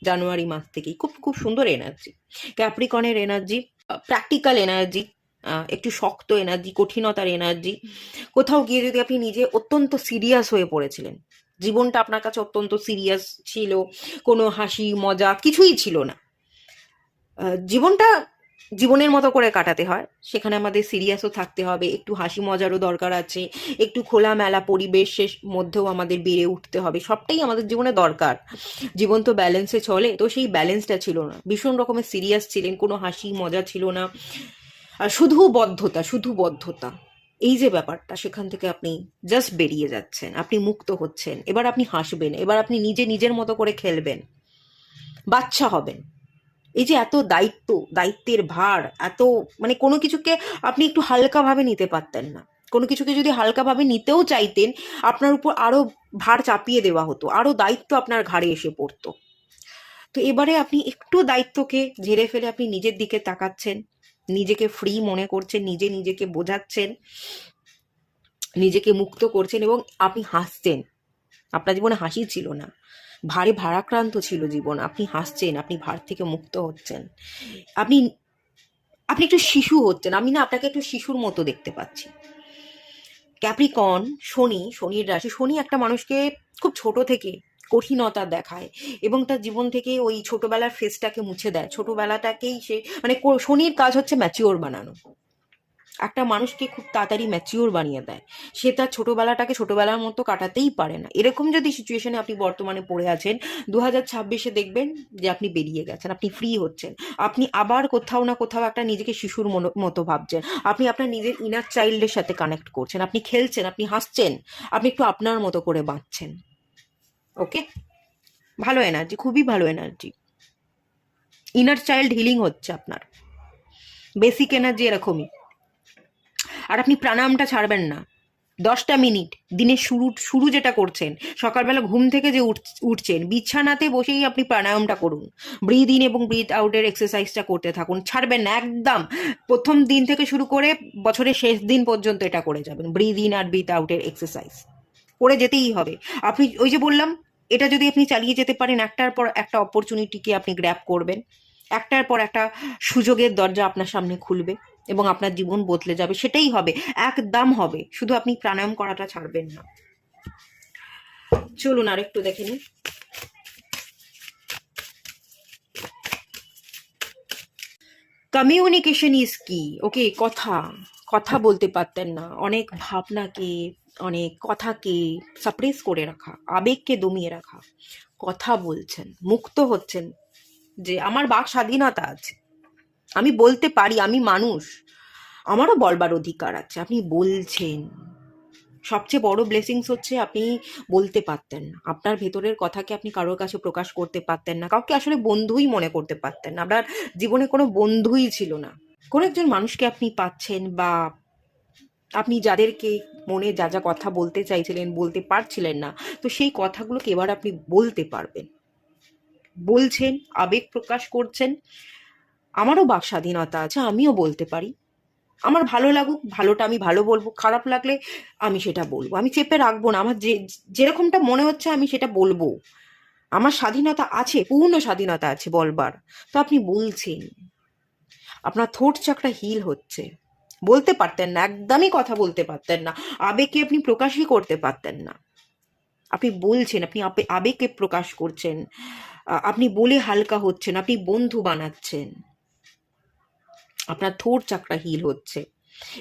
জানুয়ারি মাস থেকেই খুব খুব সুন্দর এনার্জি, ক্যাপ্রিকনের এনার্জি, প্র্যাকটিক্যাল এনার্জি, একটু শক্ত এনার্জি, কঠিনতার এনার্জি। কোথাও গিয়ে যদি আপনি নিজে অত্যন্ত সিরিয়াস হয়ে পড়েছিলেন, জীবনটা আপনার কাছে অত্যন্ত সিরিয়াস ছিল, কোনো হাসি মজা কিছুই ছিল না, জীবনটা জীবনের মতো করে কাটাতে হয়, সেখানে আমাদের সিরিয়াসও থাকতে হবে, একটু হাসি মজারও দরকার আছে, একটু খোলামেলা পরিবেশের মধ্যেও আমাদের বেড়ে উঠতে হবে, সবটাই আমাদের জীবনে দরকার। জীবন তো ব্যালেন্সে চলে, তো সেই ব্যালেন্সটা ছিল না, ভীষণ রকমের সিরিয়াস ছিলেন, কোনো হাসি মজা ছিল না, আর শুধু বদ্ধতা, শুধু বদ্ধতা। এই যে ব্যাপারটা, সেখান থেকে আপনি জাস্ট বেরিয়ে যাচ্ছেন, আপনি মুক্ত হচ্ছেন। এবার আপনি হাসবেন, এবার আপনি নিজের মতো করে খেলবেন, বাচ্চা হবেন। এই যে এত দায়িত্ব, দায়িত্বের ভার, এত মানে কোনো কিছুকে আপনি একটু হালকাভাবে নিতে পারতেন না, কোনো কিছুকে যদি হালকাভাবে নিতেও চাইতেন আপনার উপর আরো ভার চাপিয়ে দেওয়া হতো, আরো দায়িত্ব আপনার ঘাড়ে এসে পড়তো। তো এবারে আপনি একটু দায়িত্বকে ঝেড়ে ফেলে আপনি নিজের দিকে তাকাচ্ছেন, নিজেকে ফ্রি মনে করছেন, নিজেকে বোঝাচ্ছেন, নিজেকে মুক্ত করছেন এবং আপনি হাসছেন। আপনার জীবনে হাসি ছিল না, ভারে ভারাক্রান্ত ছিল জীবন, আপনি হাসছেন, আপনি ভার থেকে মুক্ত হচ্ছেন, আপনি আপনি একটু শিশু হচ্ছেন। আমি না আপনাকে একটু শিশুর মতো দেখতে পাচ্ছি। ক্যাপ্রিকন, শনির রাশি, শনি একটা মানুষকে খুব ছোট থেকে কঠিনতা দেখায় এবং তার জীবন থেকে ওই ছোটবেলার ফেসটাকে মুছে দেয়, ছোটবেলাটাকেই সে মানে শনির কাজ হচ্ছে ম্যাচিওর বানানো, একটা মানুষকে খুব তাড়াতাড়ি ম্যাচিওর বানিয়ে দেয়। সে তার ছোটবেলাটাকে ছোটবেলার মতো কাটাতেই পারে না। এরকম যদি সিচুয়েশনে আপনি বর্তমানে পড়ে আছেন, 2026-এ দেখবেন যে আপনি বেরিয়ে গেছেন, আপনি ফ্রি হচ্ছেন, আপনি আবার কোথাও না কোথাও একটা নিজেকে শিশুর মতো ভাবছেন, আপনি আপনার নিজের ইনার চাইল্ডের সাথে কানেক্ট করছেন, আপনি খেলছেন, আপনি হাসছেন, আপনি একটু আপনার মতো করে বাঁচছেন। ওকে, ভালো এনার্জি, খুবই ভালো এনার্জি, ইনার চাইল্ড হিলিং হচ্ছে আপনার, বেসিক এনার্জি এরকমই। আর আপনি প্রাণায়ামটা ছাড়বেন না, 10টা মিনিট দিনের শুরু যেটা করছেন, সকালবেলা ঘুম থেকে যে উঠছেন, বিছানাতে বসেই আপনি প্রাণায়ামটা করুন, ব্রিথ ইন এবং ব্রিথ আউটের এক্সারসাইজটা করতে থাকুন, ছাড়বেন না একদম। প্রথম দিন থেকে শুরু করে বছরের শেষ দিন পর্যন্ত এটা করে যাবেন, ব্রিথ ইন আর ব্রিথ আউটের এক্সারসাইজ করে যেতেই হবে। আপনি ওই যে বললাম, এটা যদি আপনি চালিয়ে যেতে পারেন, একটার পর একটা অপরচুনিটিকে আপনি গ্র্যাব করবেন, একটার পর একটা সুযোগের দরজা আপনার সামনে খুলবে এবং আপনার জীবন বদলে যাবে, সেটাই হবে, একদম হবে। শুধু আপনি প্রাণায়াম করাটা ছাড়বেন না। চলুন আর একটু দেখে নিন। কমিউনিকেশন ইজ কি। ওকে, কথা বলতে পারতেন না, অনেক ভাবনাকে, অনেক কথাকে সাপ্রেস করে রাখা, আবেগকে দমিয়ে রাখা, কথা বলছেন, মুক্ত হচ্ছেন, যে আমার বাক স্বাধীনতা আছে, আমি বলতে পারি, আমি মানুষ, আমারও বলবার অধিকার আছে, আপনি বলছেন। সবচেয়ে বড় ব্লেসিংস হচ্ছে আপনি বলতে পারতেন না, আপনার ভেতরের কথাকে আপনি কারোর কাছে প্রকাশ করতে পারতেন না, কাউকে আসলে বন্ধুই মনে করতে পারতেন না, আপনার জীবনে কোনো বন্ধুই ছিল না। কোনো একজন মানুষকে আপনি পাচ্ছেন, বা আপনি যাদেরকে মনে যা কথা বলতে চাইছিলেন বলতে পারছিলেন না, তো সেই কথাগুলোকে এবার আপনি বলতে পারবেন। বলছেন, আবেগ প্রকাশ করছেন। আমারও বাক স্বাধীনতা আছে, আমিও বলতে পারি। আমার ভালো লাগুক, ভালোটা আমি ভালো বলবো, খারাপ লাগলে আমি সেটা বলবো। আমি চেপে রাখবো না। আমার যেরকমটা মনে হচ্ছে আমি সেটা বলবো। আমার স্বাধীনতা আছে, পূর্ণ স্বাধীনতা আছে বলবার। তো আপনি বলছেন, আপনার থ্রোট চাকরা হিল হচ্ছে, বলতে পারতেন না, একদমই কথা বলতে পারতেন না, আবেগকে আপনি প্রকাশই করতে পারতেন না। আপনি বলছেন, আপনি আবেগকে প্রকাশ করছেন, আপনি বলে হালকা হচ্ছেন, আপনি বন্ধু বানাচ্ছেন, আপনার থ্রোট চাকরা হিল হচ্ছে।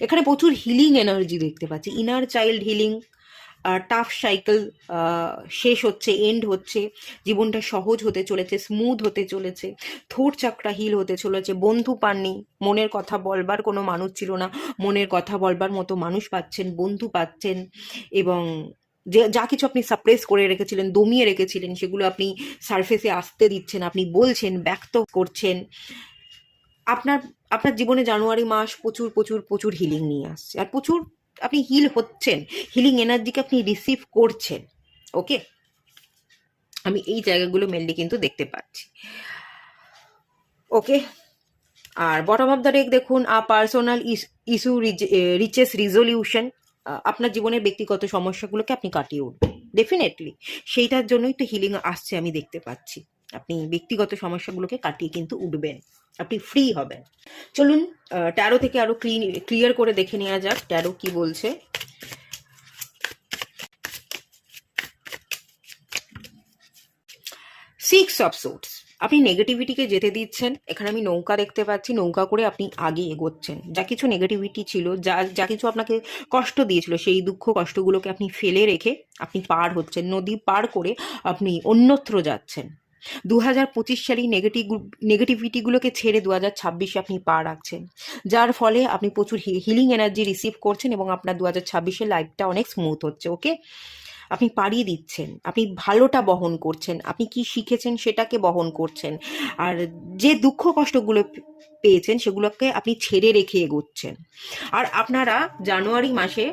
এখানে প্রচুর হিলিং এনার্জি দেখতে পাচ্ছি, inner child healing. Tough cycle শেষ হচ্ছে, এন্ড হচ্ছে, জীবনটা সহজ হতে চলেছে, স্মুথ হতে চলেছে, থ্রোট চাকরা হিল হতে চলেছে। বন্ধু পাননি, মনের কথা বলবার কোনো মানুষ ছিল না, মনের কথা বলবার মতো মানুষ পাচ্ছেন, বন্ধু পাচ্ছেন। এবং যে যা কিছু আপনি সাপ্রেস করে রেখেছিলেন, দমিয়ে রেখেছিলেন, সেগুলো আপনি সারফেসে আসতে দিচ্ছেন, আপনি বলছেন, ব্যক্ত করছেন। আপনার আপনার জীবনে জানুয়ারি মাস প্রচুর প্রচুর প্রচুর হিলিং নিয়ে আসছে, আর প্রচুর আপনি হিল হচ্ছেন, হিলিং এনার্জিকে আপনি রিসিভ করছেন। ওকে, আমি এই জায়গাগুলো মেনলি কিন্তু দেখতে পাচ্ছি। ওকে, আর বটম অফ দ্য ডেক দেখুন, পার্সোনাল ইস্যু রিচেস রিজলিউশন। আপনার জীবনের ব্যক্তিগত সমস্যাগুলোকে আপনি কাটিয়ে উঠবেন ডেফিনেটলি। সেইটার জন্যই তো হিলিং আসছে, আমি দেখতে পাচ্ছি। আপনি ব্যক্তিগত সমস্যাগুলোকে কাটিয়ে কিন্তু উঠবেন, আপনি ফ্রি হবেন। চলুন ট্যারো থেকে আরো ক্লিয়ার করে দেখে নেওয়া যাক ট্যারো কি বলছে। সিক্স অফ সোর্টস, আপনি নেগেটিভিটিকে যেতে দিচ্ছেন। এখানে আমি নৌকা দেখতে পাচ্ছি, নৌকা করে আপনি আগে এগোচ্ছেন। যা কিছু নেগেটিভিটি ছিল, যা যা কিছু আপনাকে কষ্ট দিয়েছিল, সেই দুঃখ কষ্টগুলোকে আপনি ফেলে রেখে আপনি পার হচ্ছেন, নদী পার করে আপনি অন্যত্র যাচ্ছেন। 2025 সালে নেগেটিভিটিগুলোকে ছেড়ে 2026-এ আপনি পা রাখছেন, যার ফলে আপনি প্রচুর হিলিং এনার্জি রিসিভ করছেন এবং আপনার 2026-এর লাইফটা অনেক স্মুথ হচ্ছে। ওকে, আপনি পাড়িয়ে দিচ্ছেন, আপনি ভালোটা বহন করছেন, আপনি কি শিখেছেন সেটাকে বহন করছেন, আর যে দুঃখ কষ্টগুলো পেয়েছেন সেগুলোকে আপনি ছেড়ে রেখে এগোচ্ছেন। আর আপনারা জানুয়ারি মাসে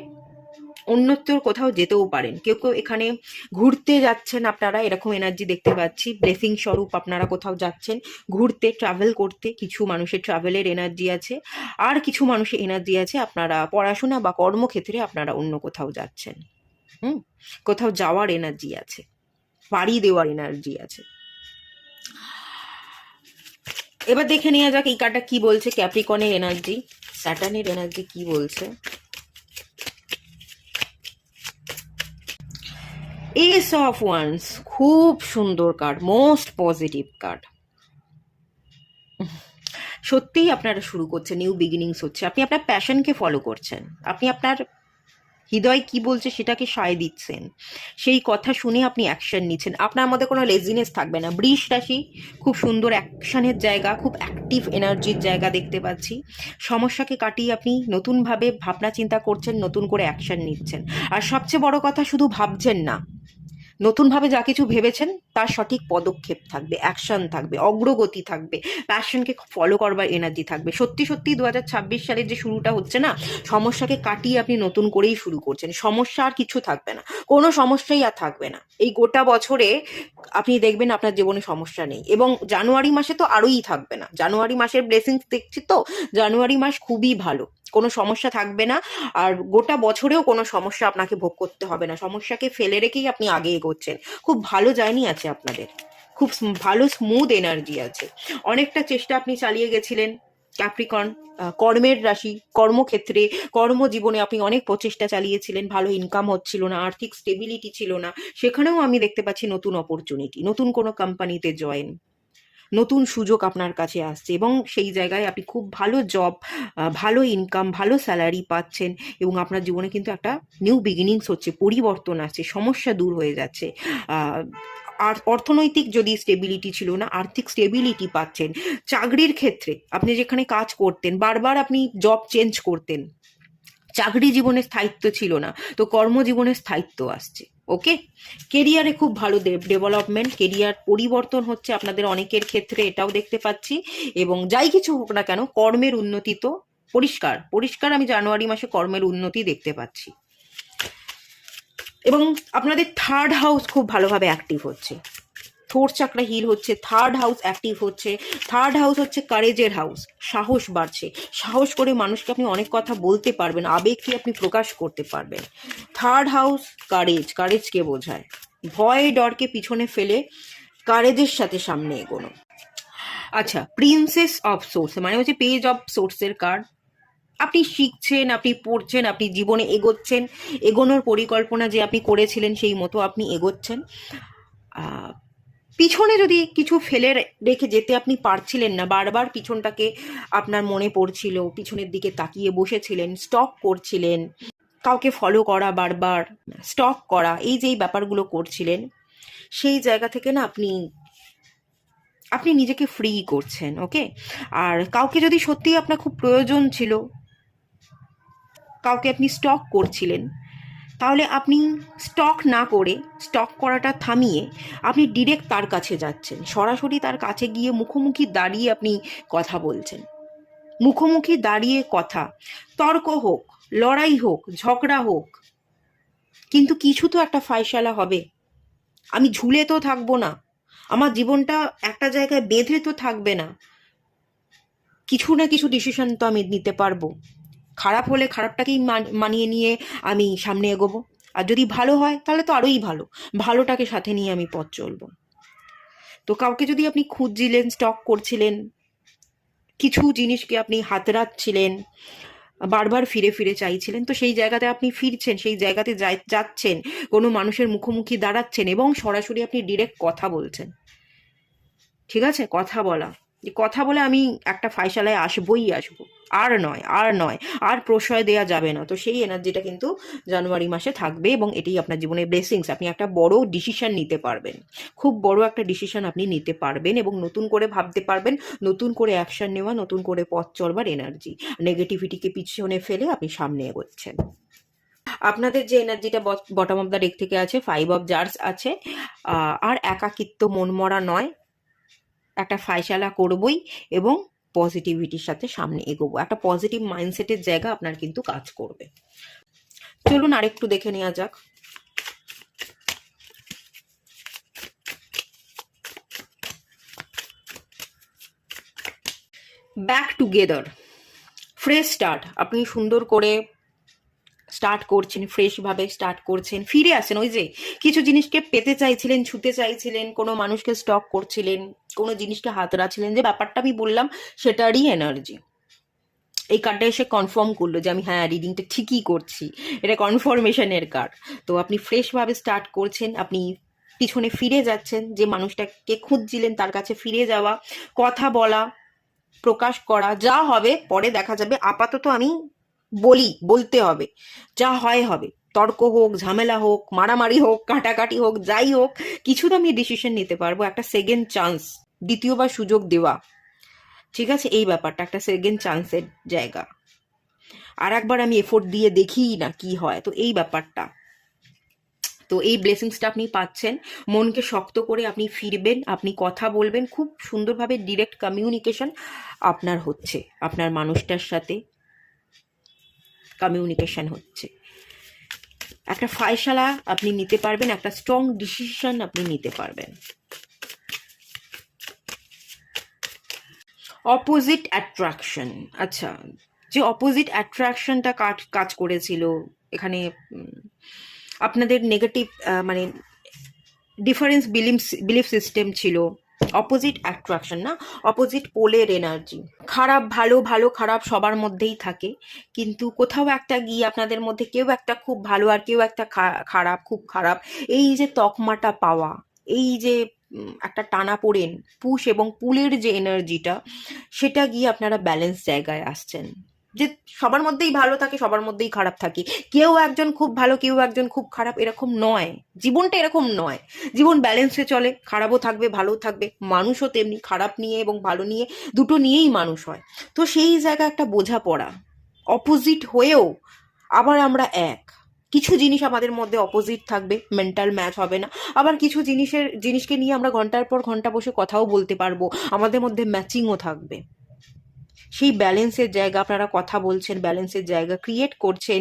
অন্যত্র কোথাও যেতেও পারেন, কেউ কেউ এখানে ঘুরতে যাচ্ছেন, আপনারা এরকম এনার্জি দেখতে পাচ্ছি। ব্লেসিং স্বরূপ আপনারা কোথাও যাচ্ছেন ঘুরতে, ট্রাভেল করতে। কিছু মানুষের ট্রাভেলের এনার্জি আছে, আর কিছু মানুষের এনার্জি আছে আপনারা পড়াশোনা বা কর্মক্ষেত্রে আপনারা অন্য কোথাও যাচ্ছেন। কোথাও যাওয়ার এনার্জি আছে, পাড়ি দেওয়ার এনার্জি আছে। এবার দেখে নেওয়া যাক এই কার্ডটা কি বলছে। ক্যাপ্রিকনের এনার্জি, স্যাটার্নের এনার্জি কি বলছে। এস অফ ওয়ান্স, খুব সুন্দর কার্ড, মোস্ট পজিটিভ কার্ড। সত্যিই আপনারা শুরু করছেন, নিউ বিগিনিংস হচ্ছে। আপনি আপনার প্যাশনকে ফলো করছেন, আপনি আপনার হৃদয় কি বলছে সেটাকে সায় দিচ্ছেন, সেই কথা শুনে আপনি অ্যাকশন নিচ্ছেন। আপনার মধ্যে কোনো লেজিনেস থাকবে না। বৃষ রাশি, খুব সুন্দর অ্যাকশনের জায়গা, খুব অ্যাক্টিভ এনার্জির জায়গা দেখতে পাচ্ছি। সমস্যাকে কাটিয়ে আপনি নতুনভাবে ভাবনা চিন্তা করছেন, নতুন করে অ্যাকশন নিচ্ছেন। আর সবচেয়ে বড় কথা, শুধু ভাবছেন না, নতুনভাবে যা কিছু ভেবেছেন তার সঠিক পদক্ষেপ থাকবে, অ্যাকশন থাকবে, অগ্রগতি থাকবে, প্যাশনকে ফলো করবার এনার্জি থাকবে। সত্যি সত্যি 2026 সালের যে শুরুটা হচ্ছে না, সমস্যাকে কাটিয়ে আপনি নতুন করেই শুরু করছেন। সমস্যা আর কিছু থাকবে না, কোনো সমস্যাই আর থাকবে না। এই গোটা বছরে আপনি দেখবেন আপনার জীবনে সমস্যা নেই, এবং জানুয়ারি মাসে তো আরোই থাকবে না। জানুয়ারি মাসের ব্লেসিংস দেখছি তো, জানুয়ারি মাস খুবই ভালো, কোনো সমস্যা থাকবে না। আর গোটা বছরেও কোনো সমস্যা আপনাকে ভোগ করতে হবে না, সমস্যাকে ফেলে রেখেই আপনি আগে এগোচ্ছেন। খুব ভালো জার্নি আছে আপনাদের, খুব ভালো স্মুথ এনার্জি আছে। অনেকটা চেষ্টা আপনি চালিয়ে গেছিলেন ক্যাপ্রিকন, কর্মের রাশি, কর্মক্ষেত্রে, কর্মজীবনে আপনি অনেক প্রচেষ্টা চালিয়েছিলেন, ভালো ইনকাম হচ্ছিল না, আর্থিক স্টেবিলিটি ছিল না। সেখানেও আমি দেখতে পাচ্ছি নতুন অপরচুনিটি, নতুন কোনো কোম্পানিতে জয়েন, নতুন সুযোগ আপনার কাছে আসছে, এবং সেই জায়গায় আপনি খুব ভালো জব, ভালো ইনকাম, ভালো স্যালারি পাচ্ছেন, এবং আপনার জীবনে কিন্তু একটা নিউ বিগিনিংস হচ্ছে, পরিবর্তন আসছে, সমস্যা দূর হয়ে যাচ্ছে। আর অর্থনৈতিক যদি স্টেবিলিটি ছিল না, আর্থিক স্টেবিলিটি পাচ্ছেন। চাকরির ক্ষেত্রে আপনি যেখানে কাজ করতেন, বারবার আপনি জব চেঞ্জ করতেন, চাকরি জীবনে স্থায়িত্ব ছিল না, তো কর্মজীবনে স্থায়িত্ব আসছে। ওকে, কেরিয়ারে খুব ভালো ডেভেলপমেন্ট, কেরিয়ার পরিবর্তন হচ্ছে আপনাদের অনেকের ক্ষেত্রে, এটাও দেখতে পাচ্ছি। এবং যাই কিছু হোক না কেন, কর্মের উন্নতি তো পরিষ্কার পরিষ্কার, আমি জানুয়ারি মাসে কর্মের উন্নতি দেখতে পাচ্ছি। এবং আপনাদের থার্ড হাউস খুব ভালোভাবে অ্যাক্টিভ হচ্ছে। ফোর্থ চাকরা হিল হচ্ছে, থার্ড হাউস অ্যাক্টিভ হচ্ছে। থার্ড হাউস হচ্ছে কারেজের হাউস, সাহস বাড়ছে, সাহস করে মানুষকে আপনি অনেক কথা বলতে পারবেন, আবেগকে আপনি প্রকাশ করতে পারবেন। থার্ড হাউস কারেজ, কারেজকে বোঝায়, ভয় ডরকে পিছনে ফেলে কারেজের সাথে সামনে এগোনো। আচ্ছা, প্রিন্সেস অফ সোর্স মানে হচ্ছে পেজ অফ সোর্সের কার্ড। আপনি শিখছেন, আপনি পড়ছেন, আপনি জীবনে এগোচ্ছেন, এগোনোর পরিকল্পনা যে আপনি করেছিলেন সেই মতো আপনি এগোচ্ছেন। পিছনে যদি কিছু ফেলে রেখে যেতে আপনি পারছিলেন না, বারবার পিছনটাকে আপনার মনে পড়ছিল, পিছনের দিকে তাকিয়ে বসেছিলেন, স্টক করছিলেন, কাউকে ফলো করা, বারবার স্টক করা, এই যে এই ব্যাপারগুলো করছিলেন, সেই জায়গা থেকে না আপনি আপনি নিজেকে ফ্রি করছেন। ওকে, আর কাউকে যদি সত্যিই আপনার খুব প্রয়োজন ছিল, কাউকে আপনি স্টক করছিলেন, তাহলে আপনি স্টক না করে, স্টক করাটা থামিয়ে আপনি ডিরেক্ট তার কাছে যাচ্ছেন, সরাসরি তার কাছে গিয়ে মুখোমুখি দাঁড়িয়ে আপনি কথা বলছেন। মুখোমুখি দাঁড়িয়ে কথা, তর্ক হোক, লড়াই হোক, ঝগড়া হোক, কিন্তু কিছু তো একটা ফায়সালা হবে। আমি ঝুলে তো থাকবো না, আমার জীবনটা একটা জায়গায় বেঁধে তো থাকবে না, কিছু না কিছু ডিসিশন তো আমি নিতে পারবো। খারাপ হলে খারাপটাকেই মানিয়ে নিয়ে আমি সামনে এগোবো, আর যদি ভালো হয় তাহলে তো আরোই ভালো, ভালোটাকে সাথে নিয়ে আমি পথ চলবো। তো কাউকে যদি আপনি খুঁজছিলেন, স্টক করছিলেন, কিছু জিনিসকে আপনি হাতড়াচ্ছিলেন, বারবার ফিরে ফিরে চাইছিলেন, তো সেই জায়গাতে আপনি ফিরছেন, সেই জায়গাতে যাচ্ছেন, কোনো মানুষের মুখোমুখি দাঁড়াচ্ছেন এবং সরাসরি আপনি ডিরেক্ট কথা বলছেন। ঠিক আছে, কথা বলা, যে কথা বলে আমি একটা ফায়সালায় আসবোই আসবো, আর নয়, আর নয়, আর প্রশ্রয় দেওয়া যাবে না। তো সেই এনার্জিটা কিন্তু জানুয়ারি মাসে থাকবে এবং এটাই আপনার জীবনে ব্লেসিংস। আপনি একটা বড় ডিসিশন নিতে পারবেন, খুব বড় একটা ডিসিশন আপনি নিতে পারবেন এবং নতুন করে ভাবতে পারবেন, নতুন করে অ্যাকশন নেওয়া, নতুন করে পথ চলবার এনার্জি, নেগেটিভিটিকে পিছনে ফেলে আপনি সামনে এগোচ্ছেন। আপনাদের যে এনার্জিটা বটম অফ দ্য ডেক থেকে আছে, 5 অফ জার্স আছে, আর একাকিত্ব মনমরা নয়, একটা ফায়সালা করবই এবং পজিটিভিটির সাথে সামনে এগোবো, একটা পজিটিভ মাইন্ডসেটের জায়গা আপনার কিন্তু কাজ করবে। চলুন আরেকটু দেখে নেওয়া যাক। ব্যাক টুগেদার, ফ্রেশ স্টার্ট, আপনি সুন্দর করে স্টার্ট করছেন, ফ্রেশভাবে স্টার্ট করছেন, ফিরে আসেন। ওই যে কিছু জিনিসকে পেতে চাইছিলেন, ছুতে চাইছিলেন, কোনো মানুষকে স্টক করছিলেন, কোনো জিনিসকে হাত রাখছিলেন, যে ব্যাপারটা আমি বললাম সেটারই এনার্জি। এই কার্ডটা এসে কনফার্ম করলো যে আমি হ্যাঁ রিডিংটা ঠিকই করছি, এটা কনফার্মেশনের কার্ড। তো আপনি ফ্রেশভাবে স্টার্ট করছেন, আপনি পিছনে ফিরে যাচ্ছেন, যে মানুষটাকে খুঁজছিলেন তার কাছে ফিরে যাওয়া, কথা বলা, প্রকাশ করা, যা হবে পরে দেখা যাবে, আপাতত আমি বলতে হবে, যা হয় হবে, তর্ক হোক, ঝামেলা হোক, মারামারি হোক, কাটাকাটি হোক, যাই হোক, কিছু তো আমি ডিসিশন নিতে পারবো, একটা সেকেন্ড চান্স, দ্বিতীয়বার সুযোগ দেওয়া। ঠিক আছে, এই ব্যাপারটা একটা সেকেন্ড চান্সের জায়গা, আর একবার আমি এফোর্ট দিয়ে দেখি না কি হয়, তো এই ব্যাপারটা। তো এই ব্লেসিংসটা আপনি পাচ্ছেন, মনকে শক্ত করে আপনি ফিরবেন, আপনি কথা বলবেন, খুব সুন্দরভাবে ডিরেক্ট কমিউনিকেশন আপনার হচ্ছে, আপনার মানুষটার সাথে কমিউনিকেশন হচ্ছে, একটা ফায়সালা আপনি নিতে পারবেন, একটা স্ট্রং ডিসিশন আপনি নিতে পারবেন। অপোজিট অ্যাট্রাকশন, আচ্ছা, যে অপোজিট অ্যাট্রাকশনটা কাজ করেছিল এখানে, আপনাদের নেগেটিভ মানে ডিফারেন্স বিলিফ সিস্টেম ছিল, অপোজিট অ্যাট্রাকশন না, অপোজিট পোলের এনার্জি, খারাপ ভালো, ভালো খারাপ সবার মধ্যেই থাকে, কিন্তু কোথাও একটা গিয়ে আপনাদের মধ্যে কেউ একটা খুব ভালো আর কেউ একটা খারাপ, খুব খারাপ, এই যে তকমাটা পাওয়া, এই যে একটা টানাপোড়েন, পুশ এবং পুলের যে এনার্জিটা, সেটা গিয়ে আপনারা ব্যালেন্স জায়গায় আসছেন, যে সবার মধ্যেই ভালো থাকে, সবার মধ্যেই খারাপ থাকে, কেউ একজন খুব ভালো, কেউ একজন খুব খারাপ, এরকম নয়, জীবনটা এরকম নয়, জীবন ব্যালেন্সে চলে, খারাপও থাকবে, ভালোও থাকবে, মানুষও তেমনি খারাপ নিয়ে এবং ভালো নিয়ে দুটো নিয়েই মানুষ হয়। তো সেই জায়গা একটা বোঝাপড়া, অপোজিট হয়েও আবার আমরা এক, কিছু জিনিস আমাদের মধ্যে অপোজিট থাকবে, মেন্টাল ম্যাচ হবে না, আবার কিছু জিনিসকে নিয়ে আমরা ঘন্টার পর ঘন্টা বসে কথাও বলতে পারবো, আমাদের মধ্যে ম্যাচিংও থাকবে। সেই ব্যালেন্সের জায়গা, আপনারা কথা বলছেন, ব্যালেন্সের জায়গা ক্রিয়েট করছেন,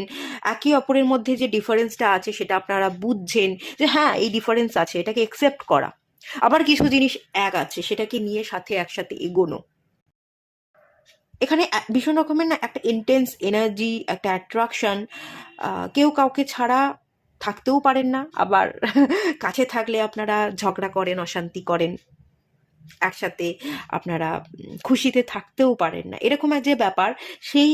একে অপরের মধ্যে যে ডিফারেন্সটা আছে সেটা আপনারা বুঝছেন, যে হ্যাঁ এই ডিফারেন্স আছে, এটাকে অ্যাকসেপ্ট করা, আবার কিছু জিনিস এক আছে, সেটাকে নিয়ে একসাথে এগোনো। এখানে ভীষণ রকমের না একটা ইন্টেন্স এনার্জি, একটা অ্যাট্রাকশন। কেউ কাউকে ছাড়া থাকতেও পারেন না, আবার কাছে থাকলে আপনারা ঝগড়া করেন, অশান্তি করেন, একসাথে আপনারা খুশিতে থাকতেও পারেন না, এরকম এক যে ব্যাপার, সেই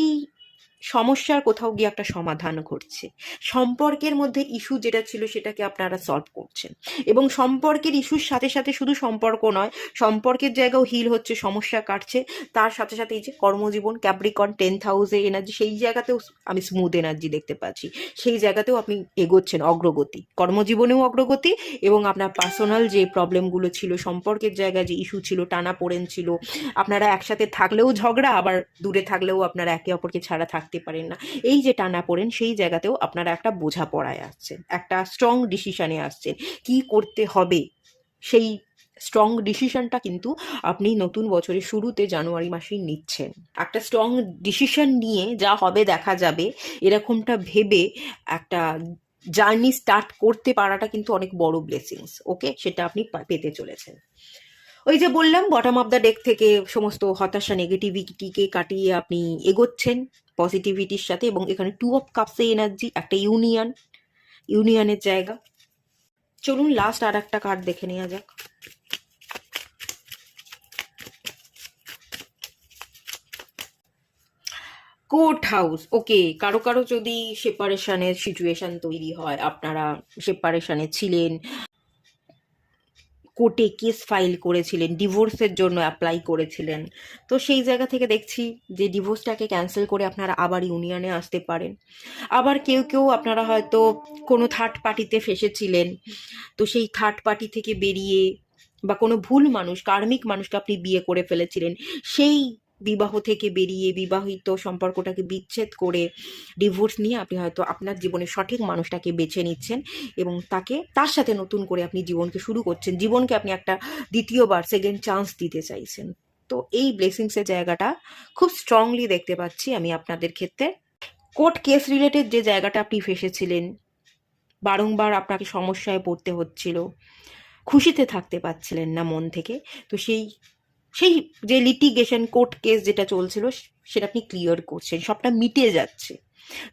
সমস্যার কোথাও গিয়ে একটা সমাধান ঘটছে। সম্পর্কের মধ্যে ইস্যু যেটা ছিল সেটাকে আপনারা সলভ করছেন, এবং সম্পর্কের ইস্যুর সাথে সাথে শুধু সম্পর্ক নয়, সম্পর্কের জায়গাও হিল হচ্ছে, সমস্যা কাটছে। তার সাথে সাথে এই যে কর্মজীবন, ক্যাপ্রিকর্ন 10th হাউসে এনার্জি, সেই জায়গাতেও আমি স্মুথ এনার্জি দেখতে পাচ্ছি। সেই জায়গাতেও আপনি এগোচ্ছেন, অগ্রগতি, কর্মজীবনেও অগ্রগতি, এবং আপনার পার্সোনাল যে প্রবলেমগুলো ছিল, সম্পর্কের জায়গায় যে ইস্যু ছিল, টানাপোড়েন ছিল, আপনারা একসাথে থাকলেও ঝগড়া, আবার দূরে থাকলেও আপনারা একে অপরকে ছাড়া থাকতে পারেন না, এই যে টানাপোড়েন, সেই জায়গাতেও আপনারা একটা বোঝাপড়ায় আসছেন, একটা স্ট্রং ডিসিশনে আসছেন কি করতে হবে। সেই স্ট্রং ডিসিশনটা কিন্তু আপনি নতুন বছরের শুরুতে জানুয়ারি মাসেই নিচ্ছেন। একটা স্ট্রং ডিসিশন নিয়ে যা হবে দেখা যাবে, এরকমটা ভেবে একটা জার্নি স্টার্ট করতে পারাটা কিন্তু অনেক বড় ব্লেসিংস। ওকে, সেটা আপনি পেতে চলেছেন। ওই যে বললাম, বটম অফ দ্য ডেক থেকে সমস্ত হতাশা, নেগেটিভিটিকে কাটিয়ে আপনি এগোচ্ছেন পজিটিভিটির সাথে, এবং এখানে 2 অফ কাপসে এনার্জি, একটা ইউনিয়নের জায়গা। চলুন লাস্ট আর একটা কার্ড দেখে নেওয়া যাক। Court house. ওকে, কারো কারো যদি সেপারেশনের সিচুয়েশন তৈরি হয়, আপনারা সেপারেশনে ছিলেন, কোর্টে কেস ফাইল করেছিলেন, ডিভোর্সের জন্য অ্যাপ্লাই করেছিলেন, তো সেই জায়গা থেকে দেখছি যে ডিভোর্সটাকে ক্যান্সেল করে আপনারা আবার ইউনিয়নে আসতে পারেন। আবার কেউ কেউ আপনারা হয়তো কোনো থার্ড পার্টিতে ফেসেছিলেন, তো সেই থার্ড পার্টি থেকে বেরিয়ে, বা কোনো ভুল মানুষ, কার্মিক মানুষকে আপনি বিয়ে করে ফেলেছিলেন, সেই বিবাহ থেকে বেরিয়ে বিবাহিত সম্পর্কটাকে বিচ্ছেদ করে ডিভোর্স নিয়ে আপনি হয়তো আপনার জীবনের সঠিক মানুষটাকে বেছে নিচ্ছেন, এবং তার সাথে নতুন করে আপনি জীবনকে শুরু করছেন, জীবনকে আপনি একটা দ্বিতীয়বার, সেকেন্ড চান্স দিতে চাইছেন। তো এই ব্লেসিংসের জায়গাটা খুব স্ট্রংলি দেখতে পাচ্ছি আমি আপনাদের ক্ষেত্রে। কোর্ট কেস রিলেটেড যে জায়গাটা আপনি ফেসেছিলেন, বারংবার আপনাকে সমস্যায় পড়তে হচ্ছিল, খুশিতে থাকতে পারছিলেন না মন থেকে, তো সেই সেই যে লিটিগেশন, কোর্ট কেস যেটা চলছিল, সেটা আপনি ক্লিয়ার করছেন, সবটা মিটে যাচ্ছে।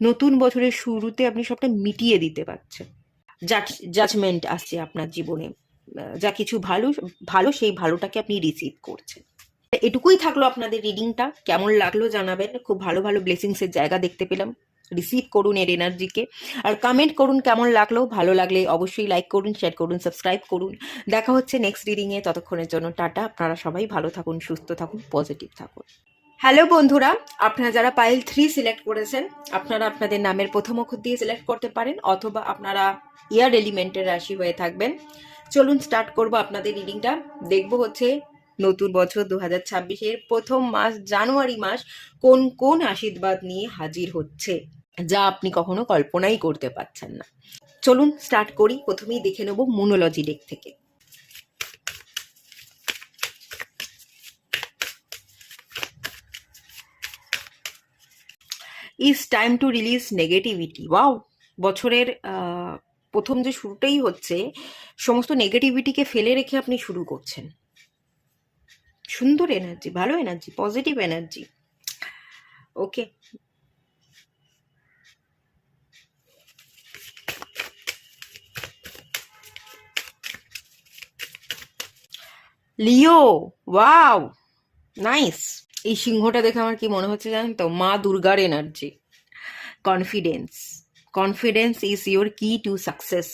নতুন বছরের শুরুতে আপনি সবটা মিটিয়ে দিতে পারছেন। জাজমেন্ট আসছে আপনার জীবনে, যা কিছু ভালো ভালো, সেই ভালোটাকে আপনি রিসিভ করছেন। এটুকুই থাকলো আপনাদের রিডিংটা। কেমন লাগলো জানাবেন। খুব ভালো ভালো ব্লেসিংসের জায়গা দেখতে পেলাম। রিসিভ করুন এর এনার্জিকে, আর কমেন্ট করুন কেমন লাগলো। ভালো লাগলে অবশ্যই লাইক করুন, শেয়ার করুন, সাবস্ক্রাইব করুন। দেখা হচ্ছে নেক্সট রিডিংয়ে। ততক্ষণের জন্য টাটা। আপনারা সবাই ভালো থাকুন, সুস্থ থাকুন, পজিটিভ থাকুন। হ্যালো বন্ধুরা, আপনারা যারা পাইল 3 সিলেক্ট করেছেন, আপনারা আপনাদের নামের প্রথম অক্ষর দিয়ে সিলেক্ট করতে পারেন, অথবা আপনারা এয়ার এলিমেন্টের রাশি হয়ে থাকবেন। চলুন স্টার্ট করব আপনাদের রিডিংটা। দেখব হচ্ছে নতুন বছর 2026-এর প্রথম মাস জানুয়ারি মাস কোন কোন আশীর্বাদ নিয়ে হাজির হচ্ছে, যা আপনি কখনো কল্পনাই করতে পারছেন না। চলুন স্টার্ট করি। প্রথমেই দেখে নেব মোনোলজি ডেক থেকে। Is time to release negativity. Wow, বছরের প্রথম যে শুরুটাই হচ্ছে, সমস্ত নেগেটিভিটিকে ফেলে রেখে আপনি শুরু করছেন। সুন্দর এনার্জি, ভালো energy, positive energy. Okay, Leo. Wow, nice. এই সিংহটা দেখে আমার কি মনে হচ্ছে জানেন তো, মা দুর্গার energy. Confidence, confidence is your কি টু সাকসেস।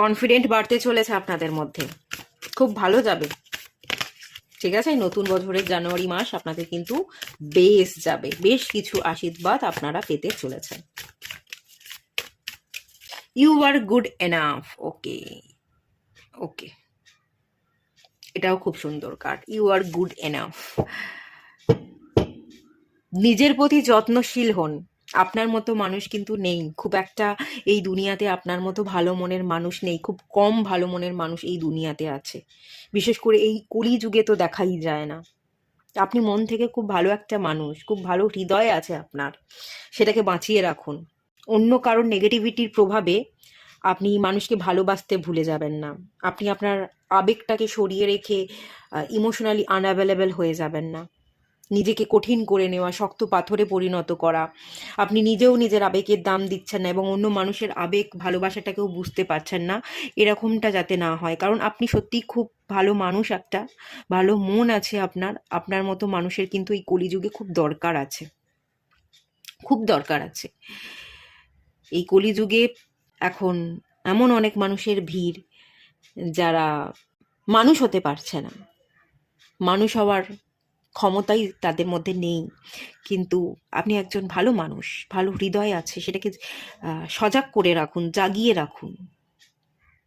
কনফিডেন্ট বাড়তে চলেছে আপনাদের মধ্যে, খুব ভালো যাবে। ঠিক আছে, নতুন বছরের জানুয়ারি মাস আপনাদের কিন্তু বেশ যাবে, বেশ কিছু আশীর্বাদ আপনারা পেতে চলেছেন। You are good enough. Okay, okay, এটাও খুব সুন্দর card. You are good enough. নিজের প্রতি যত্নশীল হন। আপনার মতো মানুষ কিন্তু নেই খুব একটা এই দুনিয়াতে, আপনার মতো ভালো মনের মানুষ নেই, খুব কম ভালো মনের মানুষ এই দুনিয়াতে আছে। বিশেষ করে এই কলিযুগে তো দেখাই যায় না। আপনি মন থেকে খুব ভালো একটা মানুষ, খুব ভালো হৃদয় আছে আপনার, সেটাকে বাঁচিয়ে রাখুন। অন্য কারোর নেগেটিভিটির প্রভাবে আপনি মানুষকে ভালোবাসতে ভুলে যাবেন না। আপনি আপনার আবেগটাকে সরিয়ে রেখে ইমোশনালি আনঅ্যাভেলেবেল হয়ে যাবেন না। নিজেকে কঠিন করে নেওয়া, শক্ত পাথরে পরিণত করা, আপনি নিজেও নিজের আবেগের দাম দিচ্ছেন না এবং অন্য মানুষের আবেগ ভালোবাসাটাকেও বুঝতে পারছেন না, এরকমটা যাতে না হয়। কারণ আপনি সত্যিই খুব ভালো মানুষ, একটা ভালো মন আছে আপনার। আপনার মতো মানুষের কিন্তু এই কলিযুগে খুব দরকার আছে, খুব দরকার আছে। এই কলিযুগে এখন এমন অনেক মানুষের ভিড় যারা মানুষ হতে পারছে না, মানুষ হওয়ার ক্ষমতাই তাদের মধ্যে নেই। কিন্তু আপনি একজন ভালো মানুষ, ভালো হৃদয় আছে, সেটাকে সজাগ করে রাখুন, জাগিয়ে রাখুন।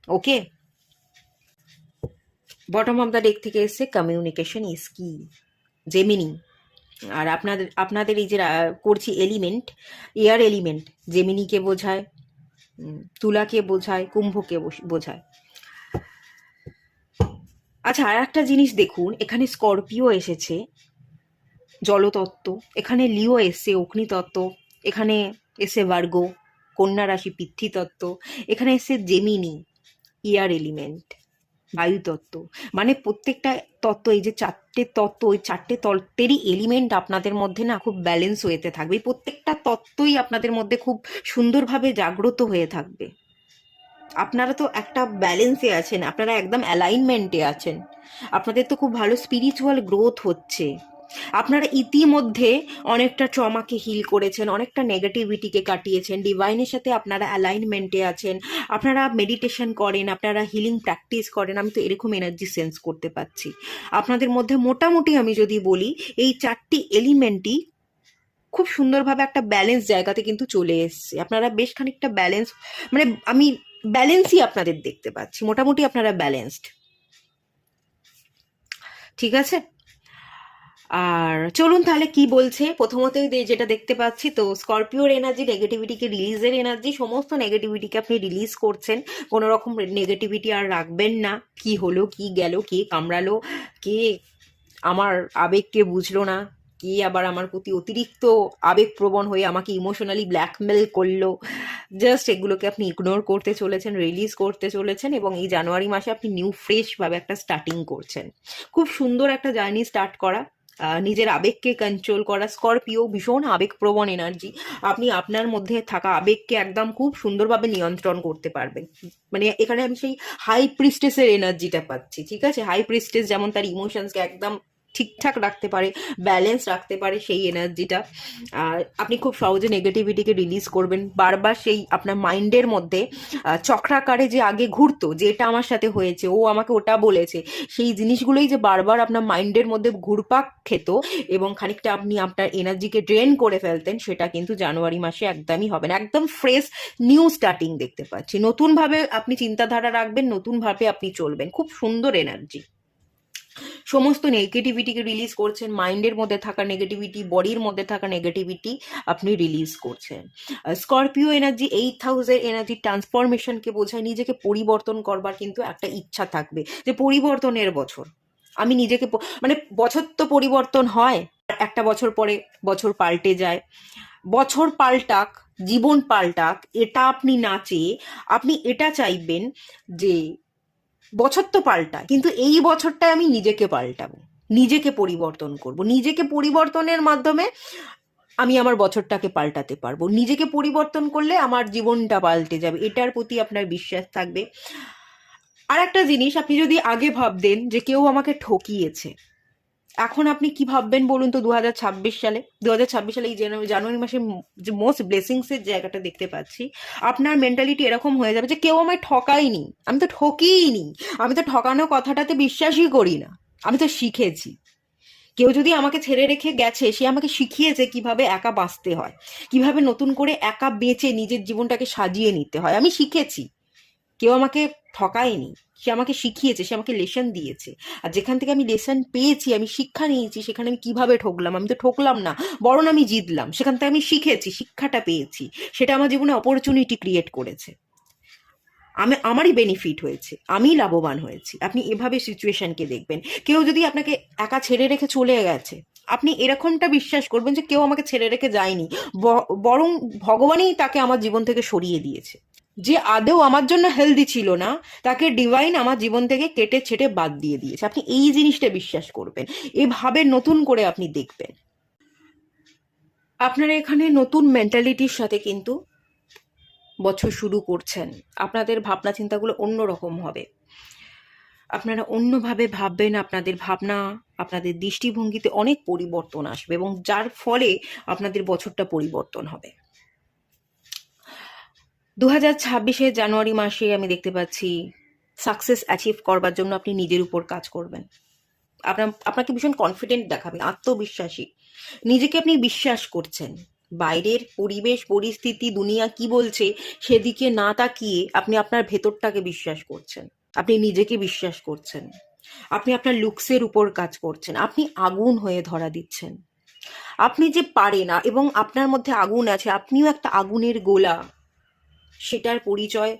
ওকে, বটম অফ দ্য ডেক থেকে এসছে কমিউনিকেশন ইজ কি, জেমিনি। আর আপনাদের এই যে করছি এলিমেন্ট, এয়ার এলিমেন্ট, জেমিনিকে বোঝায়, তুলাকে বোঝায়, কুম্ভকে বোঝায়। আচ্ছা, আর একটা জিনিস দেখুন, এখানে স্করপিও এসেছে, জলতত্ত্ব, এখানে লিও এসছে, অগ্নিতত্ত্ব, এখানে এসে ভার্গ, কন্যা রাশি, পিতৃতত্ত্ব, এখানে এসছে জেমিনি, এয়ার এলিমেন্ট, বায়ুতত্ত্ব। মানে প্রত্যেকটা তত্ত্ব, এই যে চারটে তত্ত্ব, ওই চারটে তত্ত্বেরই এলিমেন্ট আপনাদের মধ্যে না খুব ব্যালেন্স হয়েতে থাকবে। এই প্রত্যেকটা তত্ত্বই আপনাদের মধ্যে খুব সুন্দরভাবে জাগ্রত হয়ে থাকবে। আপনারা তো একটা ব্যালেন্সে আছেন, আপনারা একদম অ্যালাইনমেন্টে আছেন, আপনাদের তো খুব ভালো স্পিরিচুয়াল গ্রোথ হচ্ছে। আপনারা ইতিমধ্যে অনেকটা ট্রমাকে হিল করেছেন, অনেকটা নেগেটিভিটিকে কাটিয়েছেন, ডিভাইনের সাথে আপনারা অ্যালাইনমেন্টে আছেন, আপনারা মেডিটেশন করেন, আপনারা হিলিং প্র্যাকটিস করেন। আমি তো এরকম এনার্জি সেন্স করতে পাচ্ছি আপনাদের মধ্যে। মোটামুটি আমি যদি বলি, এই চারটি এলিমেন্টই খুব সুন্দরভাবে একটা ব্যালেন্স জায়গাতে কিন্তু চলে এসছে। আপনারা বেশ খানিকটা ব্যালেন্স, মানে আমি ব্যালেন্সই আপনাদের দেখতে পাচ্ছি, মোটামুটি আপনারা ব্যালেন্সড। ঠিক আছে, আর চলুন তাহলে কি বলছে। প্রথমতই যেটা দেখতে পাচ্ছি, তো স্করপিওর এনার্জি, নেগেটিভিটিকে রিলিজের এনার্জি, সমস্ত নেগেটিভিটিকে আপনি রিলিজ করছেন। কোনো রকম নেগেটিভিটি আর রাখবেন না। কি হলো, কি গেল, কে কামড়ালো, কে আমার আবেগকে বুঝলো না, কে আবার আমার প্রতি অতিরিক্ত আবেগপ্রবণ হয়ে আমাকে ইমোশনালি ব্ল্যাকমেল করলো, জাস্ট এগুলোকে আপনি ইগনোর করতে চলেছেন, রিলিজ করতে চলেছেন। এবং এই জানুয়ারি মাসে আপনি নিউ ফ্রেশভাবে একটা স্টার্টিং করছেন। খুব সুন্দর একটা জার্নি স্টার্ট করা, নিজের আবেগকে কন্ট্রোল করা। স্করপিও ভীষণ আবেগপ্রবণ এনার্জি, আপনি আপনার মধ্যে থাকা আবেগকে একদম খুব সুন্দরভাবে নিয়ন্ত্রণ করতে পারবেন। মানে এখানে আমি সেই হাই প্রিস্টেসের এনার্জিটা পাচ্ছি। ঠিক আছে, হাই প্রিস্টেস যেমন তার ইমোশনসকে একদম ঠিকঠাক রাখতে পারে, ব্যালেন্স রাখতে পারে, সেই এনার্জিটা। আর আপনি খুব সহজে নেগেটিভিটিকে রিলিজ করবেন। বারবার সেই আপনার মাইন্ডের মধ্যে চক্রাকারে যে আগে ঘুরতো, যে এটা আমার সাথে হয়েছে, ও আমাকে ওটা বলেছে, সেই জিনিসগুলোই যে বারবার আপনার মাইন্ডের মধ্যে ঘুরপাক খেত এবং খানিকটা আপনি আপনার এনার্জিকে ড্রেন করে ফেলতেন, সেটা কিন্তু জানুয়ারি মাসে একদমই হবে না। একদম ফ্রেশ নিউ স্টার্টিং দেখতে পাচ্ছি। নতুনভাবে আপনি চিন্তাধারা রাখবেন, নতুনভাবে আপনি চলবেন। খুব সুন্দর এনার্জি। সমস্ত নেগেটিভিটিকে রিলিজ করছেন, মাইন্ডের মধ্যে থাকা নেগেটিভিটি, বডির মধ্যে থাকা নেগেটিভিটি আপনি রিলিজ করছেন। স্করপিও এনার্জি 8th হাউসের এনার্জি ট্রান্সফরমেশনকে বোঝায়। নিজেকে পরিবর্তন করবার কিন্তু একটা ইচ্ছা থাকবে, যে পরিবর্তনের বছর, আমি নিজেকে মানে বছর তো পরিবর্তন হয়, একটা বছর পরে বছর পাল্টে যায়। বছর পাল্টাক, জীবন পাল্টাক, এটা আপনি না চেয়ে আপনি এটা চাইবেন যে বছর তো পাল্টায়, কিন্তু এই বছরটায় আমি নিজেকে পাল্টাবো, নিজেকে পরিবর্তন করব। নিজেকে পরিবর্তনের মাধ্যমে আমি আমার বছরটাকে পাল্টাতে পারবো। নিজেকে পরিবর্তন করলে আমার জীবনটা পাল্টে যাবে, এটার প্রতি আপনার বিশ্বাস থাকবে। আর একটা জিনিস, আপনি যদি আগে ভাবতেন যে কেউ আমাকে ঠকিয়েছে, এখন আপনি কি ভাববেন বলুন তো? 2026 সালে, 2026 সালে এই জানুয়ারি মাসে যে মোস্ট ব্লেসিংসের জায়গাটা দেখতে পাচ্ছি, আপনার মেন্টালিটি এরকম হয়ে যাবে যে কেউ আমায় ঠকায়নি, আমি তো ঠকিইনি, আমি তো ঠকানো কথাটাতে বিশ্বাসই করি না, আমি তো শিখেছি। কেউ যদি আমাকে ছেড়ে রেখে গেছে, সে আমাকে শিখিয়েছে কিভাবে একা বাঁচতে হয়, কিভাবে নতুন করে একা বেঁচে নিজের জীবনটাকে সাজিয়ে নিতে হয়, আমি শিখেছি। কেউ আমাকে ঠকায়নি, সে আমাকে শিখিয়েছে, সে আমাকে লেসন দিয়েছে। আর যেখান থেকে আমি লেসন পেয়েছি, আমি শিক্ষা নিয়েছি, সেখানে আমি কিভাবে ঠকলাম? আমি তো ঠকলাম না, বরং আমি জিতলাম। সেখান থেকে আমি শিখেছি, শিক্ষাটা পেয়েছি, সেটা আমার জীবনে অপরচুনিটি ক্রিয়েট করেছে, আমারই বেনিফিট হয়েছে, আমি লাভবান হয়েছি। আপনি এভাবে সিচুয়েশনকে দেখবেন। কেউ যদি আপনাকে একা ছেড়ে রেখে চলে গেছে, আপনি এরকমটা বিশ্বাস করবেন যে কেউ আমাকে ছেড়ে রেখে যায়নি, বরং ভগবানই তাকে আমার জীবন থেকে সরিয়ে দিয়েছে। যে আদৌ আমার জন্য হেলদি ছিল না, তাকে ডিভাইন আমার জীবন থেকে কেটে ছেটে বাদ দিয়ে দিয়েছে। আপনি এই জিনিসটা বিশ্বাস করবেন, এভাবে নতুন করে আপনি দেখবেন। আপনারা এখানে নতুন মেন্টালিটির সাথে কিন্তু বছর শুরু করছেন। আপনাদের ভাবনা চিন্তাগুলো অন্যরকম হবে, আপনারা অন্যভাবে ভাববেন। আপনাদের ভাবনা, আপনাদের দৃষ্টিভঙ্গিতে অনেক পরিবর্তন আসবে এবং যার ফলে আপনাদের বছরটা পরিবর্তন হবে। 2026 জানুয়ারি মাসে আমি দেখতে পাচ্ছি সাকসেস অ্যাচিভ করবার জন্য আপনি নিজের উপর কাজ করবেন। আপনাকে ভীষণ কনফিডেন্ট দেখাবেন, আত্মবিশ্বাসী, নিজেকে আপনি বিশ্বাস করছেন। বাইরের পরিবেশ পরিস্থিতি দুনিয়া কি বলছে সেদিকে না তাকিয়ে আপনি আপনার ভেতরটাকে বিশ্বাস করছেন, আপনি নিজেকে বিশ্বাস করছেন, আপনি আপনার লুকসের উপর কাজ করছেন, আপনি আগুন হয়ে ধরা দিচ্ছেন। আপনি যে পারেন এবং আপনার মধ্যে আগুন আছে, আপনিও একটা আগুনের গোলা, সেটার পরিচয়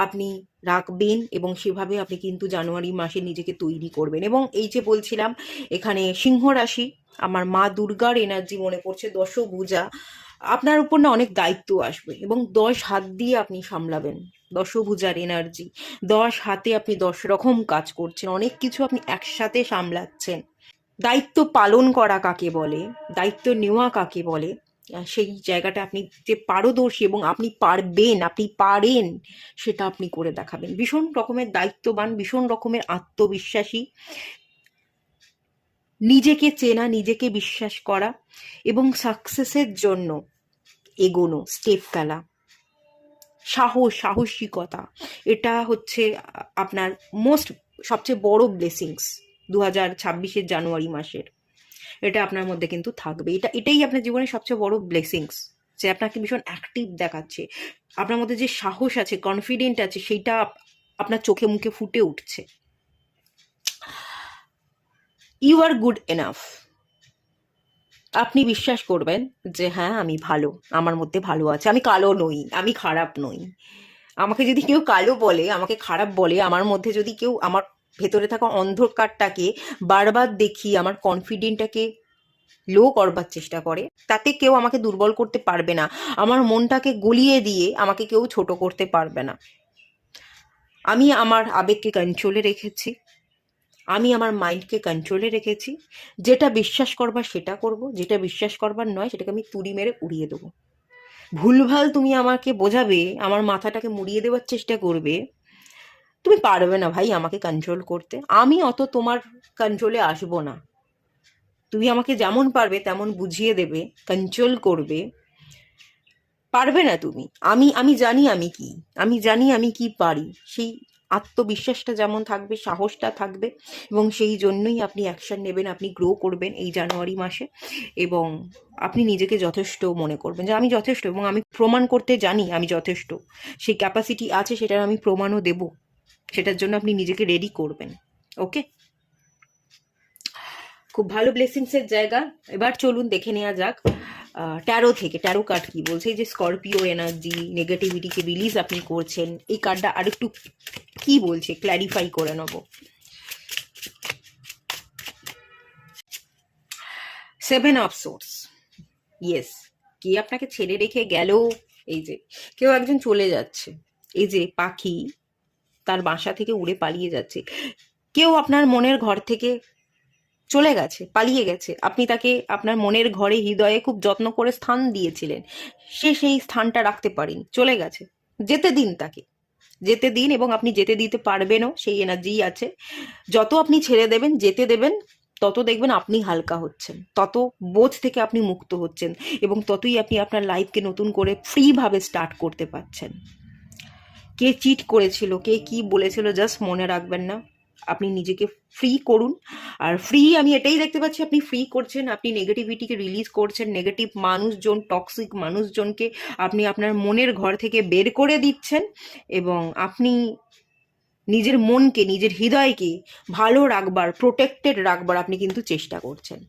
আপনি রাখবেন এবং সেভাবে আপনি কিন্তু জানুয়ারি মাসে নিজেকে তৈরি করবেন। এবং এই যে বলছিলাম, এখানে সিংহ রাশি, আমার মা দুর্গার এনার্জি মনে পড়ছে, দশভুজা। আপনার উপর না অনেক দায়িত্ব আসবে এবং 10 হাত দিয়ে আপনি সামলাবেন। দশভুজার এনার্জি, 10 হাতে আপনি 10 রকম কাজ করছেন, অনেক কিছু আপনি একসাথে সামলাচ্ছেন। দায়িত্ব পালন করা কাকে বলে, দায়িত্ব নেওয়া কাকে বলে, সেই জায়গাটা আপনি যে পারদর্শী এবং আপনি পারবেন, আপনি পারেন, সেটা আপনি করে দেখাবেন। ভীষণ রকমের দায়িত্ববান, ভীষণ রকমের আত্মবিশ্বাসী, নিজেকে চেনা, নিজেকে বিশ্বাস করা এবং সাকসেসের জন্য এগোনো, স্টেপ ফেলা, সাহসিকতা, এটা হচ্ছে আপনার সবচেয়ে বড় ব্লেসিংস 2026 জানুয়ারি মাসের। এটা আপনার মধ্যে কিন্তু থাকবে, এটাই আপনার জীবনের সবচেয়ে বড় ব্লেসিংস, যে আপনাকে ভীষণ অ্যাক্টিভ দেখাচ্ছে। আপনার মধ্যে যে সাহস আছে, কনফিডেন্ট আছে, সেইটা আপনার চোখে মুখে ফুটে উঠছে। You are good enough. আপনি বিশ্বাস করবেন যে হ্যাঁ, আমি ভালো, আমার মধ্যে ভালো আছে, আমি কালো নই, আমি খারাপ নই। আমাকে যদি কেউ কালো বলে, আমাকে খারাপ বলে, আমার মধ্যে যদি কেউ আমার ভেতরে থাকা অন্ধকারটাকে বারবার দেখিয়ে আমার কনফিডেন্টটাকে লো করবার চেষ্টা করে, তাতে কেউ আমাকে দুর্বল করতে পারবে না। আমার মনটাকে গলিয়ে দিয়ে আমাকে কেউ ছোট করতে পারবে না। আমি আমার আবেগকে কন্ট্রোলে রেখেছি, আমি আমার মাইন্ডকে কন্ট্রোলে রেখেছি। যেটা বিশ্বাস করবার সেটা করব, যেটা বিশ্বাস করবার নয় সেটাকে আমি তুড়ি মেরে উড়িয়ে দেবো। ভুলভাল তুমি আমাকে বোঝাবে, আমার মাথাটাকে মুড়িয়ে দেওয়ার চেষ্টা করবে, তুমি পারবে না ভাই আমাকে কন্ট্রোল করতে। আমি অত তোমার কন্ট্রোলে আসবো না। তুমি আমাকে যেমন পারবে তেমন বুঝিয়ে দেবে, কন্ট্রোল করবে, পারবে না তুমি। আমি আমি জানি আমি কি, আমি জানি আমি কি পারি। সেই আত্মবিশ্বাসটা যেমন থাকবে, সাহসটা থাকবে, এবং সেই জন্যই আপনি অ্যাকশন নেবেন, আপনি গ্রো করবেন এই জানুয়ারি মাসে। এবং আপনি নিজেকে যথেষ্ট মনে করবেন যে আমি যথেষ্ট, এবং আমি প্রমাণ করতে জানি আমি যথেষ্ট, সেই ক্যাপাসিটি আছে, সেটার আমি প্রমাণও দেব। সেটার জন্য আপনি নিজেকে রেডি করবেন। ওকে, খুব ভালো ব্লেসিংসের জায়গা। এবার চলুন দেখে নেওয়া যাক ট্যারো থেকে, ট্যারো কার্ড কি বলছে। এই যে স্করপিও এনার্জি, নেগেটিভিটিকে রিলিজ আপনি করছেন, এই কার্ডটা আরেকটু কি বলছে ক্ল্যারিফাই করে নেব। 7 অফ সোর্স, ইয়েস, কে আপনাকে ছেড়ে রেখে গেল, এই যে কেউ একজন চলে যাচ্ছে, এই যে পাখি তার বাসা থেকে উড়ে পালিয়ে যাচ্ছে, কেউ আপনার মনের ঘর থেকে চলে গেছে, পালিয়ে গেছে। আপনি তাকে আপনার মনের ঘরে, হৃদয়ে খুব যত্ন করে স্থান দিয়েছিলেন, সে সেই স্থানটা রাখতে পারেনি, চলে গেছে। যেতে দিন তাকে, যেতে দিন, এবং আপনি যেতে দিতে পারবেনও, সেই এনার্জিই আছে। যত আপনি ছেড়ে দেবেন, যেতে দেবেন, তত দেখবেন আপনি হালকা হচ্ছেন, তত বোঝ থেকে আপনি মুক্ত হচ্ছেন, এবং ততই আপনি আপনার লাইফকে নতুন করে ফ্রিভাবে স্টার্ট করতে পারছেন। কে চিট করেছিল, কে কি বলেছিল, জাস্ট মনে রাখবেন না। আপনি নিজেকে ফ্রি করুন। আর ফ্রি, আমি এটাই দেখতে পাচ্ছি, আপনি ফ্রি করছেন, আপনি নেগেটিভিটিকে রিলিজ করছেন, নেগেটিভ মানুষজন, টক্সিক মানুষজনকে আপনি আপনার মনের ঘর থেকে বের করে দিচ্ছেন, এবং আপনি নিজের মনকে, নিজের হৃদয়কে ভালো রাখবার, প্রোটেক্টেড রাখবার আপনি কিন্তু চেষ্টা করছেন।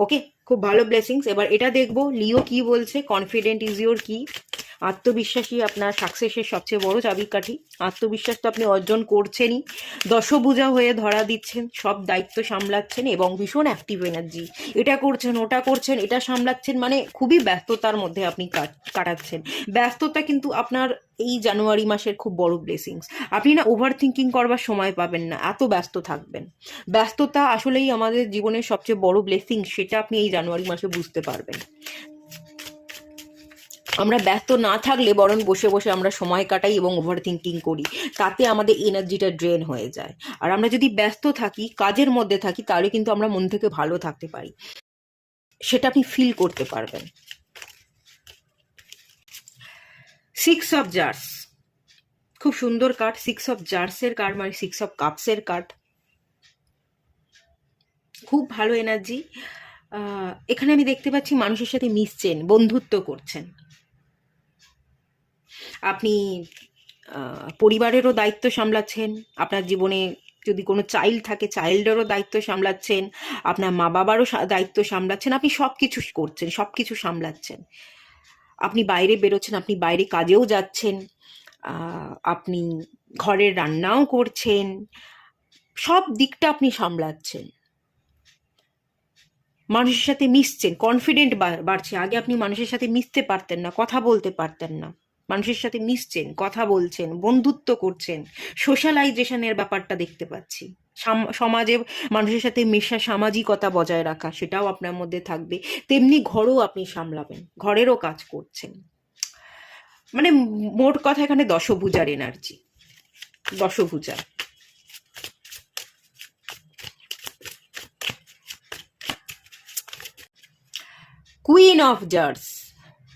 ওকে, খুব ভালো ব্লেসিংস। এবার এটা দেখবো লিও কি বলছে, কনফিডেন্ট ইজ ইউর কি। আত্মবিশ্বাসী আপনার সাকসেসের সবচেয়ে বড় চাবিকাঠি। আত্মবিশ্বাস তো আপনি অর্জন করছেনই, দশভুজা হয়ে ধরা দিচ্ছেন, সব দায়িত্ব সামলাচ্ছেন এবং ভীষণ অ্যাক্টিভ এনার্জি। এটা করছেন, ওটা করছেন, এটা সামলাচ্ছেন, মানে খুবই ব্যস্ততার মধ্যে আপনি কাটাচ্ছেন। ব্যস্ততা কিন্তু আপনার এই জানুয়ারি মাসের খুব বড় ব্লেসিংস। আপনি না ওভার থিঙ্কিং করবার সময় পাবেন না, এত ব্যস্ত থাকবেন। ব্যস্ততা আসলেই আমাদের জীবনের সবচেয়ে বড় ব্লেসিং, সেটা আপনি এই জানুয়ারি মাসে বুঝতে পারবেন। আমরা ব্যস্ত না থাকলে বরং বসে বসে আমরা সময় কাটাই এবং ওভার থিঙ্কিং করি, তাতে আমাদের এনার্জিটা ড্রেন হয়ে যায়। আর আমরা যদি ব্যস্ত থাকি, কাজের মধ্যে থাকি, তাহলে কিন্তু আমরা মন থেকে ভালো থাকতে পারি, সেটা আপনি ফিল করতে পারবেন। 6 অফ জার্স, খুব সুন্দর কার্ড। 6 অফ জার্সের কার্ড মানে 6 অফ কাপসের কার্ড, খুব ভালো এনার্জি। এখানে আমি দেখতে পাচ্ছি মানুষের সাথে মিশছেন, বন্ধুত্ব করছেন। আপনি পরিবারেরও দায়িত্ব সামলাচ্ছেন, আপনার জীবনে যদি কোনো চাইল্ড থাকে চাইল্ডেরও দায়িত্ব সামলাচ্ছেন, আপনার মা বাবারও দায়িত্ব সামলাচ্ছেন, আপনি সব কিছু করছেন, সব কিছু সামলাচ্ছেন। আপনি বাইরে বেরোচ্ছেন, আপনি বাইরে কাজেও যাচ্ছেন, আপনি ঘরের রান্নাও করছেন, সব দিকটা আপনি সামলাচ্ছেন। মানুষের সাথে মিশছেন, কনফিডেন্ট বাড়ছে। আগে আপনি মানুষের সাথে মিশতে পারতেন না, কথা বলতে পারতেন না। মানুষের সাথে মিশছেন, কথা বলছেন, বন্ধুত্ব করছেন, সোশ্যালাইজেশনের ব্যাপারটা দেখতে পাচ্ছি। সমাজে মানুষের সাথে মেশা, সামাজিকতা বজায় রাখা, সেটাও আপনার মধ্যে থাকবে। তেমনি ঘরও আপনি সামলাবেন, ঘরেরও কাজ করছেন। মানে মোট কথা এখানে দশভুজার energy, Dashabhuja. Queen of jars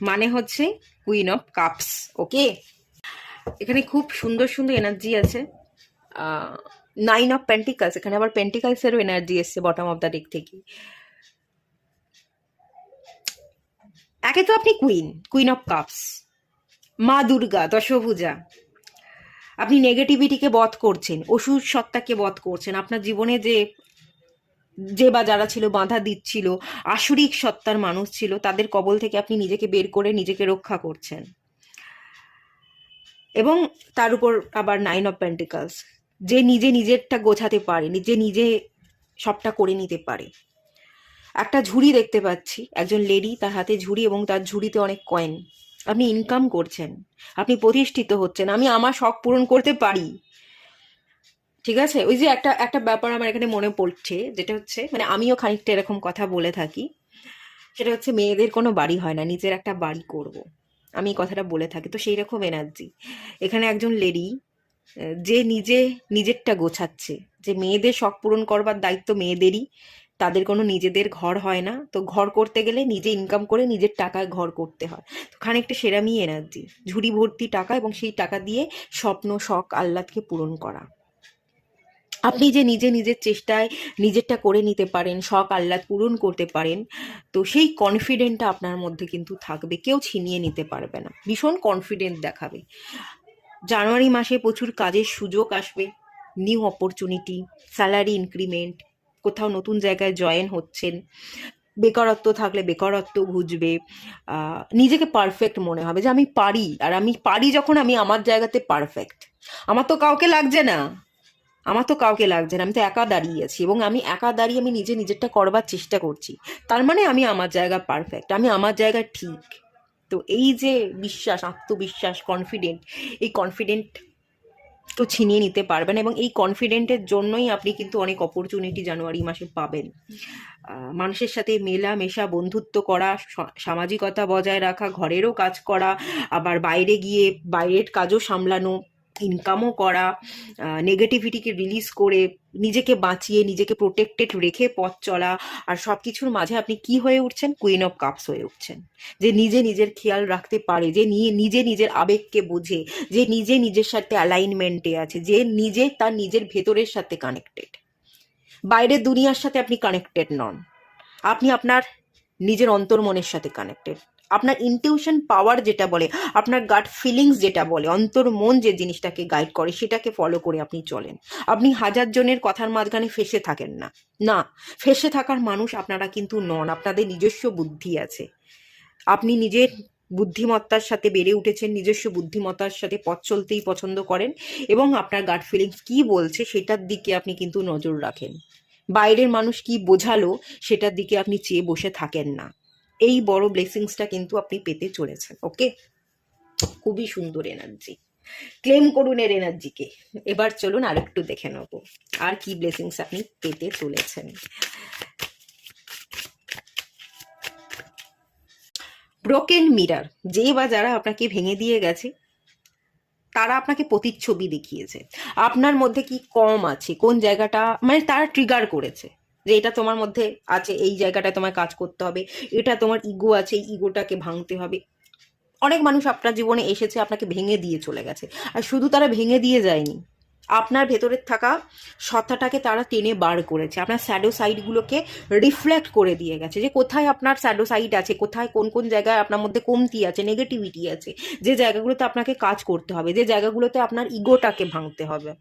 মানে হচ্ছে কুইন অফ কাপস। ওকে, এখানে খুব সুন্দর সুন্দর এনার্জি আছে। 9 অফ পেন্টিকালস, এখানে আবার পেন্টিকালসেরও এনার্জি এসছে বটম অফ দ্য ডেক থেকে। একে তো আপনি কুইন অফ কাপস, মা দুর্গা, দশভুজা। আপনি নেগেটিভিটিকে বধ করছেন, অসুর সত্তাকে বধ করছেন। আপনার জীবনে যে বা যারা ছিল, বাধা দিচ্ছিল, আসুরিক সত্তার মানুষ ছিল, তাদের কবল থেকে আপনি নিজেকে বের করে নিজেকে রক্ষা করছেন। এবং তার উপর আবার 9 অফ পেন্টিকালস, যে নিজেরটা গোছাতে পারে, নিজে সবটা করে নিতে পারে। একটা ঝুড়ি দেখতে পাচ্ছি, একজন লেডি, তার হাতে ঝুড়ি এবং তার ঝুড়িতে অনেক কয়েন। আপনি ইনকাম করছেন, আপনি প্রতিষ্ঠিত হচ্ছেন। আমি আমার শখ পূরণ করতে পারি, ঠিক আছে। ওই যে একটা ব্যাপার আমার এখানে মনে পড়ছে, যেটা হচ্ছে মানে আমিও খানিকটা এরকম কথা বলে থাকি, সেটা হচ্ছে মেয়েদের কোনো বাড়ি হয় না, নিজের একটা বাড়ি করব, আমি এই কথাটা বলে থাকি। তো সেই রকম এনার্জি এখানে একজন লেডি, যে নিজেরটা গোছাচ্ছে, যে মেয়েদের শখ পূরণ করবার দায়িত্ব মেয়েদেরই, তাদের কোনো নিজেদের ঘর হয় না। তো ঘর করতে গেলে নিজে ইনকাম করে নিজের টাকায় ঘর করতে হয়। তো খানিকটা সেরামই এনার্জি, ঝুড়ি ভর্তি টাকা এবং সেই টাকা দিয়ে স্বপ্ন, শখ, আহ্লাদকে পূরণ করা। আপনি যে নিজের চেষ্টায় নিজেরটা করে নিতে পারেন, শখ আহ্লাদ পূরণ করতে পারেন, তো সেই কনফিডেন্টটা আপনার মধ্যে কিন্তু থাকবে, কেউ ছিনিয়ে নিতে পারবে না। ভীষণ কনফিডেন্ট দেখাবে। জানুয়ারি মাসে প্রচুর কাজের সুযোগ আসবে, নিউ অপরচুনিটি, স্যালারি ইনক্রিমেন্ট, কোথাও নতুন জায়গায় জয়েন হচ্ছেন। বেকারত্ব থাকলে বেকারত্ব ঘুচবে। নিজেকে পারফেক্ট মনে হবে, যে আমি পারি, আর আমি পারি যখন আমি আমার জায়গাতে পারফেক্ট। আমার তো কাউকে লাগছে না, আমি তো একা দাঁড়িয়ে আছি, এবং আমি একা দাঁড়িয়ে আমি নিজেরটা করবার চেষ্টা করছি। তার মানে আমি আমার জায়গা পারফেক্ট, আমি আমার জায়গা ঠিক। তো এই যে বিশ্বাস, আত্মবিশ্বাস, কনফিডেন্ট, এই কনফিডেন্ট তো ছিনিয়ে নিতে পারবেন, এবং এই কনফিডেন্টের জন্যই আপনি কিন্তু অনেক অপরচুনিটি জানুয়ারি মাসে পাবেন। মানুষের সাথে মেলামেশা, বন্ধুত্ব করা, সামাজিকতা বজায় রাখা, ঘরেরও কাজ করা, আবার বাইরে গিয়ে বাইরের কাজও সামলানো, ইনকামও করা, নেগেটিভিটিকে রিলিজ করে নিজেকে বাঁচিয়ে, নিজেকে প্রোটেক্টেড রেখে পথ চলা। আর সব কিছুর মাঝে আপনি কি হয়ে উঠছেন? কুইন অফ কাপস হয়ে উঠছেন, যে নিজের খেয়াল রাখতে পারে, যে নিজের আবেগকে বোঝে, যে নিজের সাথে অ্যালাইনমেন্টে আছে, যে তার নিজের ভেতরের সাথে কানেক্টেড। বাইরের দুনিয়ার সাথে আপনি কানেক্টেড নন, আপনি আপনার নিজের অন্তর্মনের সাথে কানেক্টেড। আপনার ইনটিউশন পাওয়ার যেটা বলে, আপনার গাট ফিলিংস যেটা বলে, অন্তর্মন যে জিনিসটাকে গাইড করে, সেটাকে ফলো করে আপনি চলেন। আপনি হাজার জনের কথার মাঝখানে ফেসে থাকেন না, না, ফেসে থাকার মানুষ আপনারা কিন্তু নন। আপনাদের নিজস্ব বুদ্ধি আছে, আপনি বুদ্ধিমত্তার সাথে বেড়ে উঠেছেন, নিজস্ব বুদ্ধিমত্তার সাথে পথ চলতেই পছন্দ করেন এবং আপনার গাট ফিলিংস কি বলছে সেটার দিকে আপনি কিন্তু নজর রাখেন। বাইরের মানুষ কি বোঝালো সেটার দিকে আপনি চেয়ে বসে থাকেন না। এই বড় ব্লেসিংসটা কিন্তু আপনি পেতে চলেছেন। ওকে, খুবই সুন্দর এনার্জি। ক্লেম করুন এর এনার্জিকে। এবার চলুন আর একটু দেখে নেবো আর কি ব্লেসিংস আপনি পেতে চলেছেন। ব্রোকেন মিরার, যে বা যারা আপনাকে ভেঙে দিয়ে গেছে তারা আপনাকে প্রতিচ্ছবি দেখিয়েছে। আপনার মধ্যে কি কম আছে, কোন জায়গাটা মানে তারা ট্রিগার করেছে যে এটা তোমার মধ্যে আছে, এই জায়গাটায় তোমার কাজ করতে হবে, এটা তোমার ইগো আছে, এই ইগোটাকে ভাঙতে হবে। অনেক মানুষ আপনার জীবনে এসেছে, আপনাকে ভেঙে দিয়ে চলে গেছে। আর শুধু তারা ভেঙে দিয়ে যায়নি, আপনার ভেতরে থাকা সত্তাটাকে তারা টেনে বার করেছে, আপনার শ্যাডো সাইডগুলোকে রিফ্লেক্ট করে দিয়ে গেছে যে কোথায় আপনার শ্যাডো সাইড আছে, কোথায় কোন কোন জায়গায় আপনার মধ্যে কমতি আছে, নেগেটিভিটি আছে, যে জায়গাগুলোতে আপনাকে কাজ করতে হবে, যে জায়গাগুলোতে আপনার ইগোটাকে ভাঙতে হবে,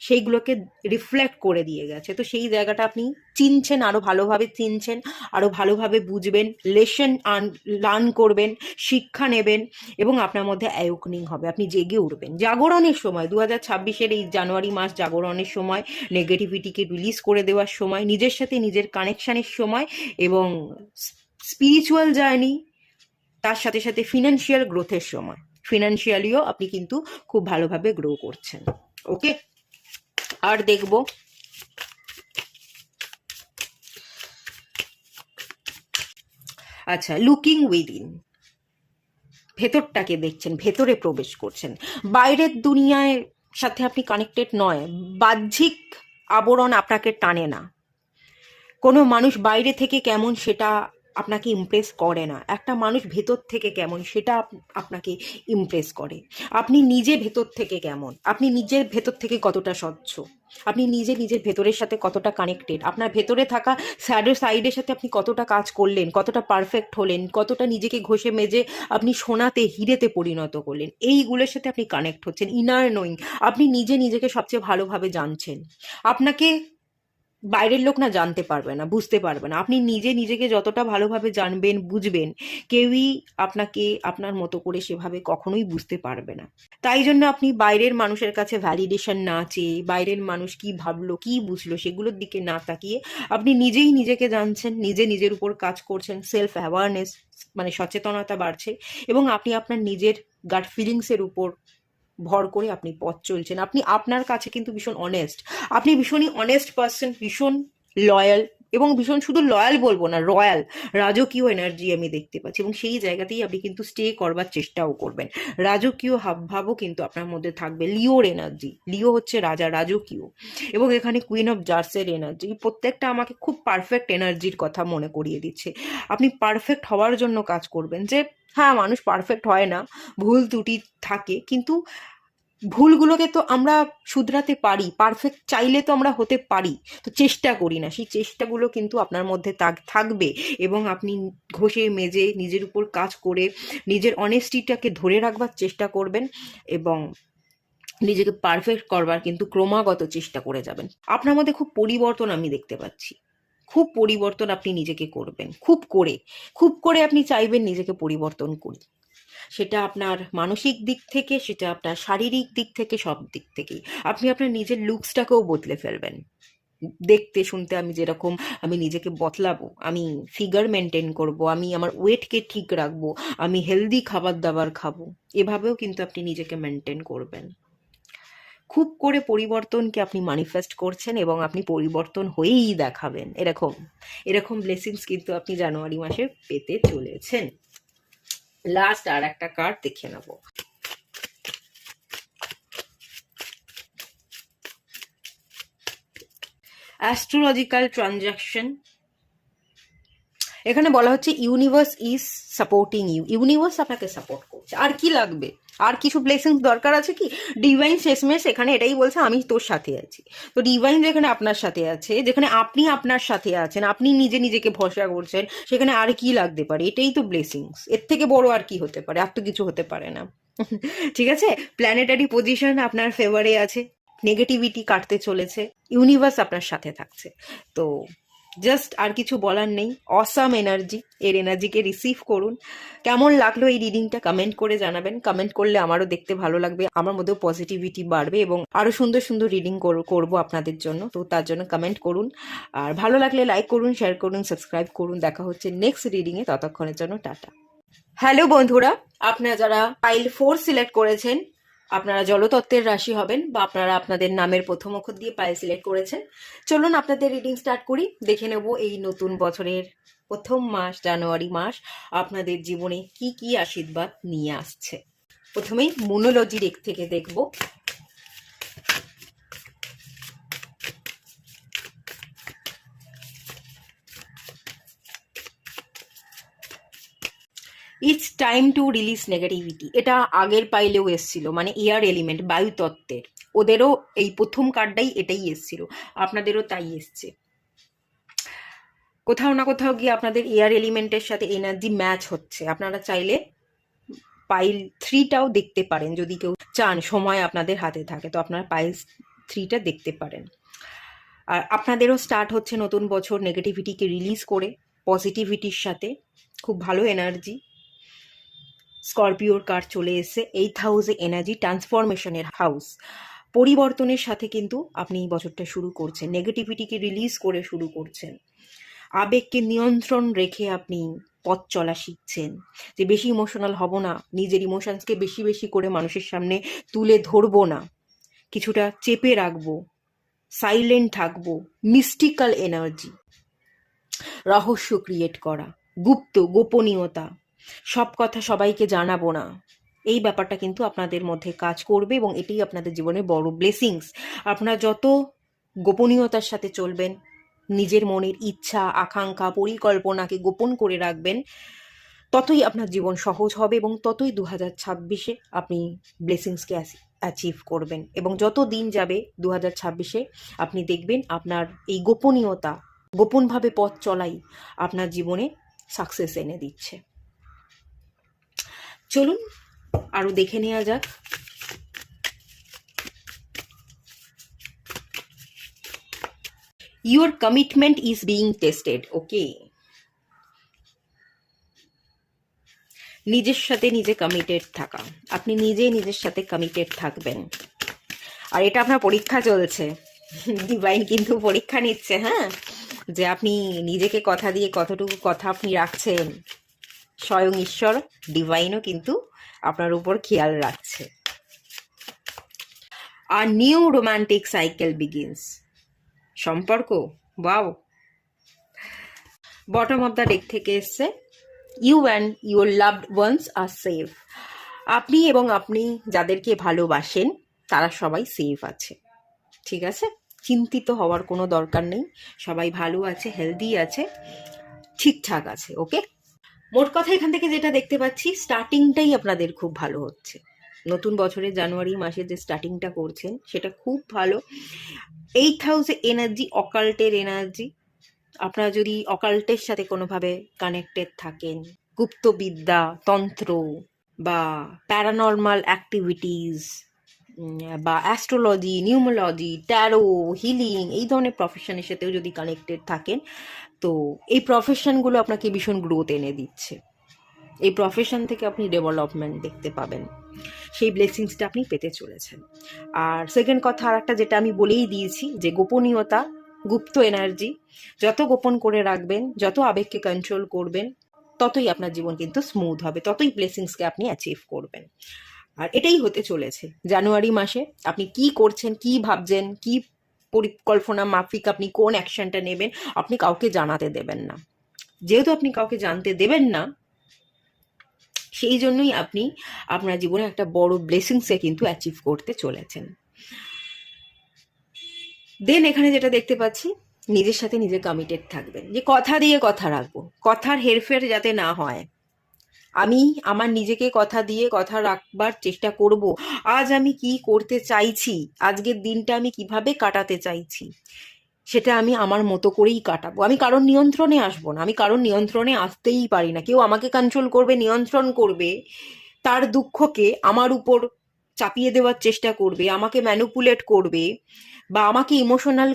সেইগুলোকে রিফ্লেক্ট করে দিয়ে গেছে। তো সেই জায়গাটা আপনি চিনছেন, আরও ভালোভাবে চিনছেন, আরও ভালোভাবে বুঝবেন, লেসন লার্ন করবেন, শিক্ষা নেবেন এবং আপনার মধ্যে অ্যাওয়েকনিং হবে, আপনি জেগে উঠবেন। জাগরণের সময় 2026-এর এই জানুয়ারি মাস জাগরণের সময়, নেগেটিভিটিকে রিলিজ করে দেওয়ার সময়, নিজের সাথে নিজের কানেকশানের সময় এবং স্পিরিচুয়াল জার্নি, তার সাথে সাথে ফিনান্সিয়াল গ্রোথের সময়। ফিনান্সিয়ালিও আপনি কিন্তু খুব ভালোভাবে গ্রো করছেন। ওকে, আর দেখব আচ্ছা, লুকিং উইদিন, ভেতরটাকে দেখছেন, ভেতরে প্রবেশ করছেন। বাইরের দুনিয়ায় সাথে আপনি কানেক্টেড নয়, বাহ্যিক আবরণ আপনাকে টানে না। কোনো মানুষ বাইরে থেকে কেমন সেটা আপনাকে ইমপ্রেস করে না, একটা মানুষ ভেতর থেকে কেমন সেটা আপনাকে ইমপ্রেস করে। আপনি নিজে ভেতর থেকে কেমন, আপনি নিজের ভেতর থেকে কতটা স্বচ্ছ, আপনি নিজে নিজের ভেতরের সাথে কতটা কানেক্টেড, আপনার ভেতরে থাকা স্যাডো সাইডের সাথে আপনি কতটা কাজ করলেন, কতটা পারফেক্ট হলেন, কতটা নিজেকে ঘষে মেজে আপনি সোনাতে হিরেতে পরিণত করলেন, এইগুলোর সাথে আপনি কানেক্ট হচ্ছেন। ইনার নোয়িং, আপনি নিজে নিজেকে সবচেয়ে ভালোভাবে জানছেন। আপনাকে বাইরের লোক না জানতে পারবে না, বুঝতে পারবে না। আপনি নিজে নিজেকে যতটা ভালোভাবে জানবেন, বুঝবেন, কেউই আপনাকে আপনার মতো করে সেভাবে কখনোই বুঝতে পারবে না। তাই জন্য আপনি বাইরের মানুষের কাছে ভ্যালিডেশন না চেয়ে, বাইরের মানুষ কি ভাবলো কি বুঝলো সেগুলোর দিকে না তাকিয়ে আপনি নিজেই নিজেকে জানছেন, নিজে নিজের উপর কাজ করছেন। সেলফ অ্যাওয়ারনেস মানে সচেতনতা বাড়ছে এবং আপনি আপনার নিজের গাট ফিলিংসের উপর ভর করে আপনি পথ চলছেন। আপনি আপনার কাছে কিন্তু ভীষণ অনেস্ট, আপনি ভীষণই অনেস্ট পার্সন, ভীষণ লয়াল এবং ভীষণ, শুধু লয়াল বলবো না, রয়্যাল রাজকীয় এনার্জি আমি দেখতে পাচ্ছি এবং সেই জায়গাতেই আপনি কিন্তু স্টে করবার চেষ্টাও করবেন। রাজকীয় হাবভাবও কিন্তু আপনার মধ্যে থাকবে। লিওর এনার্জি, লিও হচ্ছে রাজা, রাজকীয়, এবং এখানে কুইন অফ জার্সের এনার্জি, প্রত্যেকটা আমাকে খুব পারফেক্ট এনার্জির কথা মনে করিয়ে দিচ্ছে। আপনি পারফেক্ট হওয়ার জন্য কাজ করবেন। যে হ্যাঁ, মানুষ পারফেক্ট হয় না, ভুল ত্রুটি থাকে, কিন্তু ভুলগুলোকে তো আমরা শুধরাতে পারি, পারফেক্ট চাইলে তো আমরা হতে পারি, তো চেষ্টা করি না। সেই চেষ্টাগুলো কিন্তু আপনার মধ্যে থাকবে এবং আপনি ঘষে মেজে নিজের উপর কাজ করে নিজের অনেস্টিটাকে ধরে রাখবার চেষ্টা করবেন এবং নিজেকে পারফেক্ট করবার কিন্তু ক্রমাগত চেষ্টা করে যাবেন। আপনার মধ্যে খুব পরিবর্তন আমি দেখতে পাচ্ছি, খুব পরিবর্তন আপনি নিজেকে করবেন, খুব করে আপনি চাইবেন নিজেকে পরিবর্তন করি। সেটা আপনার মানসিক দিক থেকে, সেটা আপনার শারীরিক দিক থেকে, সব দিক থেকেই আপনি আপনার নিজের লুকসটাকেও বদলে ফেলবেন। দেখতে শুনতে আমি যেরকম, আমি নিজেকে বদলাবো, আমি ফিগার মেনটেন করব, আমি আমার ওয়েটকে ঠিক রাখবো, আমি হেলদি খাবার দাবার খাবো, এভাবেও কিন্তু আপনি নিজেকে মেনটেন করবেন। খুব করে পরিবর্তনকে আপনি ম্যানিফেস্ট করছেন এবং আপনি পরিবর্তন হয়েই দেখাবেন। এরকম এরকম ব্লেসিংস কিন্তু আপনি জানুয়ারি মাসে পেতে চলেছেন। লাস্ট আর একটা কার্ড দেখে নেব। অ্যাস্ট্রোলজিক্যাল ট্রানজাকশন, এখানে বলা হচ্ছে universe is supporting you, universe আপনাকে সাপোর্ট করছে। আর কি লাগবে, আর কিছু ব্লেসিংস দরকার আছে কি? ডিভাইন শেষমেশ এখানে এটাই বলছে, আমি তোর সাথে আছি। তো ডিভাইন যেখানে আপনার সাথে আছে, যেখানে আপনি আপনার সাথে আছেন, আপনি নিজে নিজেকে ভরসা করছেন, সেখানে আর কি লাগতে পারে? এটাই তো ব্লেসিংস, এর থেকে বড় আর কি হতে পারে? আর তো কিছু হতে পারে না। ঠিক আছে, প্ল্যানেটারি পজিশন আপনার ফেভারে আছে, নেগেটিভিটি কাটতে চলেছে, ইউনিভার্স আপনার সাথে থাকছে। তো জাস্ট আর কিছু বলার নেই, অসাম এনার্জি, এর এনার্জিকে রিসিভ করুন। কেমন লাগলো এই রিডিংটা কমেন্ট করে জানাবেন, কমেন্ট করলে আমারও দেখতে ভালো লাগবে, আমার মধ্যেও পজিটিভিটি বাড়বে এবং আরও সুন্দর সুন্দর রিডিং করব আপনাদের জন্য। তো তার জন্য কমেন্ট করুন, আর ভালো লাগলে লাইক করুন, শেয়ার করুন, সাবস্ক্রাইব করুন। দেখা হচ্ছে নেক্সট রিডিংয়ে, ততক্ষণের জন্য টাটা। হ্যালো বন্ধুরা, আপনারা যারা পাইল 4 সিলেক্ট করেছেন আপনারা জলতত্ত্বের রাশি হবেন, বা আপনারা আপনাদের নামের প্রথম অক্ষর দিয়ে পাইল সিলেক্ট করেছেন। চলুন আপনাদের রিডিং স্টার্ট করি। দেখে নেব এই নতুন বছরের প্রথম মাস জানুয়ারি মাস আপনাদের জীবনে কি কি আশীর্বাদ নিয়ে আসছে। প্রথমেই মোনোলজি দিক থেকে দেখব। It's time to release negativity, এটা আগের পাইলেও এসছিল, মানে এয়ার এলিমেন্ট, বায়ুতত্ত্বের, ওদেরও এই প্রথম কার্ডটাই এটাই এসছিল, আপনাদেরও তাই এসছে। কোথাও না কোথাও গিয়ে আপনাদের এয়ার এলিমেন্টের সাথে এনার্জি ম্যাচ হচ্ছে। আপনারা চাইলে পাইল 3টাও দেখতে পারেন, যদি কেউ চান, সময় আপনাদের হাতে থাকে তো আপনারা পাইল 3টা দেখতে পারেন। আর আপনাদেরও স্টার্ট হচ্ছে নতুন বছর নেগেটিভিটিকে রিলিজ করে পজিটিভিটির সাথে। খুব ভালো এনার্জি। স্করপিওর কার্ড চলে এসে 8th হাউসে এনার্জি, ট্রান্সফরমেশনের হাউস, পরিবর্তনের সাথে কিন্তু আপনি এই বছরটা শুরু করছেন, নেগেটিভিটিকে রিলিজ করে শুরু করছেন। আবেগকে নিয়ন্ত্রণ রেখে আপনি পথ চলা শিখছেন, যে বেশি ইমোশনাল হব না, নিজের ইমোশনসকে বেশি বেশি করে মানুষের সামনে তুলে ধরবো না, কিছুটা চেপে রাখবো, সাইলেন্ট থাকবো। মিস্টিক্যাল এনার্জি, রহস্য ক্রিয়েট করা, গোপনীয়তা, সব কথা সবাইকে জানাবো না, এই ব্যাপারটা কিন্তু আপনাদের মধ্যে কাজ করবে এবং এটাই আপনাদের জীবনে বড় ব্লেসিংস। আপনারা যত গোপনীয়তার সাথে চলবেন, নিজের মনের ইচ্ছা, আকাঙ্ক্ষা, পরিকল্পনাকে গোপন করে রাখবেন, ততই আপনার জীবন সহজ হবে এবং ততই 2026-এ আপনি ব্লেসিংসকে অ্যাচিভ করবেন। এবং যত দিন যাবে 2026-এ আপনি দেখবেন আপনার এই গোপনীয়তা, গোপনভাবে পথ চলাই আপনার জীবনে সাকসেস এনে দিচ্ছে। চলুন আরও দেখে নেওয়া যাক। Your commitment is being tested. Okay. নিজের সাথে নিজে কমিটেড থাকা, আপনি নিজের সাথে কমিটেড থাকবেন। আর এটা আপনার পরীক্ষা চলছে, ডিভাইন কিন্তু পরীক্ষা নিচ্ছে, হ্যাঁ, যে আপনি নিজেকে কথা দিয়ে কতটুকু কথা আপনি রাখছেন। স্বয়ং ঈশ্বর ডিভাইনও কিন্তু আপনার উপর খেয়াল রাখছে। আর নিউ রোমান্টিক সাইকেল বিগিনস, সম্পর্ক, wow. Bottom of the deck থেকে এসছে you and your loved ones are safe. আপনি এবং আপনি যাদেরকে ভালোবাসেন তারা সবাই সেফ আছে, ঠিক আছে, চিন্তিত হওয়ার কোনো দরকার নেই, সবাই ভালো আছে, হেলদি আছে, ঠিকঠাক আছে। ওকে, মোট কথা এখান থেকে যেটা দেখতে পাচ্ছি, স্টার্টিংটাই আপনাদের খুব ভালো হচ্ছে। নতুন বছরের জানুয়ারি মাসে যে স্টার্টিংটা করছেন সেটা খুব ভালো। 8th হাউসে এনার্জি, অকাল্টের এনার্জি। আপনারা যদি অকাল্টের সাথে কোনোভাবে কানেক্টেড থাকেন, গুপ্তবিদ্যা, তন্ত্র বা প্যারানর্মাল অ্যাক্টিভিটিস বা অ্যাস্ট্রোলজি, নিউমোলজি, ট্যারো, হিলিং, এই ধরনের প্রফেশনের সাথেও যদি কানেক্টেড থাকেন, তো এই প্রফেশনগুলো আপনাকে ভীষণ গ্রোথ এনে দিচ্ছে। এই প্রফেশন থেকে আপনি ডেভেলপমেন্ট দেখতে পাবেন, সেই ব্লেসিংসটা আপনি পেতে চলেছেন। আর সেকেন্ড কথা আর একটা, যেটা আমি বলেই দিয়েছি, যে গোপনীয়তা, গুপ্ত এনার্জি যত গোপন করে রাখবেন, যত আবেগকে কন্ট্রোল করবেন, ততই আপনার জীবন কিন্তু স্মুথ হবে, ততই ব্লেসিংসকে আপনি অ্যাচিভ করবেন। আর এটাই হতে চলেছে জানুয়ারি মাসে। আপনি কি করছেন, কি ভাবছেন, কি পরিকল্পনা মাফিক আপনি কোন অ্যাকশনটা নেবেন, আপনি কাউকে জানাতে দেবেন না। যেহেতু আপনি কাউকে জানতে দেবেন না, সেই জন্যই আপনি আপনার জীবনে একটা বড় ব্লেসিংসে কিন্তু অ্যাচিভ করতে চলেছেন। দেন এখানে যেটা দেখতে পাচ্ছি, নিজের সাথে নিজে কমিটেড থাকবেন, যে কথা দিয়ে কথা রাখবো, কথার হেরফের যাতে না হয়। আমি আমার নিজেকে কথা দিয়ে কথা রাখবার চেষ্টা করব। আজ আমি কি করতে চাইছি, আজকের দিনটা আমি কিভাবে কাটাতে চাইছি, সেটা আমি আমার মতো করেই কাটাবো। আমি কারোর নিয়ন্ত্রণে আসবো না, আমি কারোর নিয়ন্ত্রণে আসতেই পারি না। কেউ আমাকে কন্ট্রোল করবে, নিয়ন্ত্রণ করবে, তার দুঃখকে আমার উপর চাপিয়ে দেওয়ার চেষ্টা করবে, আমাকে ম্যানিপুলেট করবে, বা আমাকে ইমোশনাল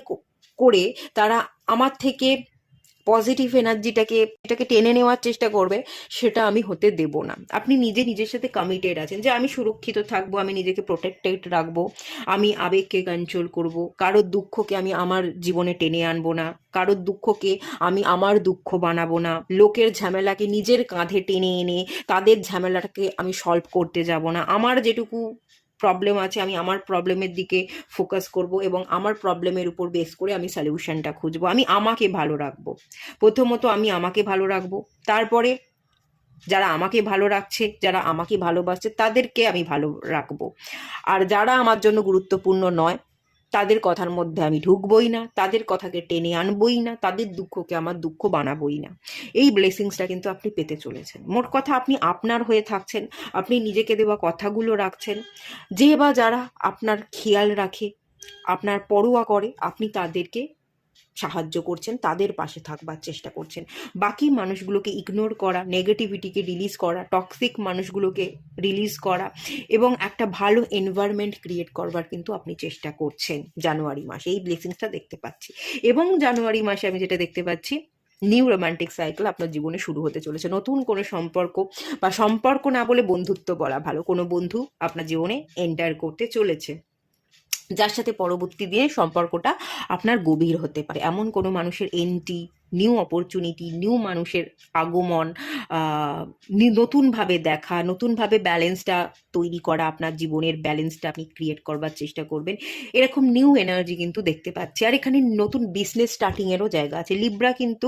করে তারা আমার থেকে পজিটিভ এনার্জিটাকে এটাকে টেনে নেওয়ার চেষ্টা করবে, সেটা আমি হতে দেব না। আপনি নিজে নিজের সাথে কমিটেড আছেন যে আমি সুরক্ষিত থাকবো, আমি নিজেকে প্রোটেক্টেড রাখবো, আমি আবেগকে কন্ট্রোল করব, কারোর দুঃখকে আমি আমার জীবনে টেনে আনবো না, কারোর দুঃখকে আমি আমার দুঃখ বানাবো না, লোকের ঝামেলাকে নিজের কাঁধে টেনে এনে তাদের ঝামেলাটাকে আমি সলভ করতে যাব না। আমার যেটুকু প্রবলেম আছে আমি আমার প্রবলেমের দিকে ফোকাস করব এবং আমার প্রবলেমের উপর বেস করে আমি সলিউশনটা খুঁজবো। আমি আমাকে ভালো রাখবো, প্রথমত আমি আমাকে ভালো রাখবো, তারপরে যারা আমাকে ভালো রাখছে, যারা আমাকে ভালোবাসছে তাদেরকে আমি ভালো রাখবো। আর যারা আমার জন্য গুরুত্বপূর্ণ নয় তাদের কথার মধ্যে আমি ঢুকবই না, তাদের কথাকে টেনে আনবই না, তাদের দুঃখকে আমার দুঃখ বানাবই না। এই ব্লেসিংসটা কিন্তু আপনি পেতে চলেছেন। মোট কথা আপনি আপনার হয়ে থাকছেন, আপনি নিজেকে দেওয়া কথাগুলো রাখছেন। যে বা যারা আপনার খেয়াল রাখে, আপনার পরোয়া করে, আপনি তাদেরকে সাহায্য করছেন, তাদের পাশে থাকবার চেষ্টা করছেন। বাকি মানুষগুলোকে ইগনোর করা, নেগেটিভিটিকে রিলিজ করা, টক্সিক মানুষগুলোকে রিলিজ করা এবং একটা ভালো এনভায়রনমেন্ট ক্রিয়েট করবার কিন্তু আপনি চেষ্টা করছেন জানুয়ারি মাসে। এই ব্লেসিংসটা দেখতে পাচ্ছি। এবং জানুয়ারি মাসে আমি যেটা দেখতে পাচ্ছি, নিউ রোমান্টিক সাইকেল আপনার জীবনে শুরু হতে চলেছে। নতুন কোনো সম্পর্ক, বা সম্পর্ক না বলে বন্ধুত্ব বলা ভালো, কোনো বন্ধু আপনার জীবনে এন্টার করতে চলেছে, যার সাথে পরবর্তী দিনে সম্পর্কটা আপনার গভীর হতে পারে। এমন কোনো মানুষের এন্ট্রি, নিউ অপরচুনিটি, নিউ মানুষের আগমন, নতুনভাবে দেখা, নতুনভাবে ব্যালেন্সটা তৈরি করা, আপনার জীবনের ব্যালেন্সটা আপনি ক্রিয়েট করবার চেষ্টা করবেন, এরকম নিউ এনার্জি কিন্তু দেখতে পাচ্ছি। আর এখানে নতুন বিজনেস স্টার্টিংয়েরও জায়গা আছে। লিব্রা কিন্তু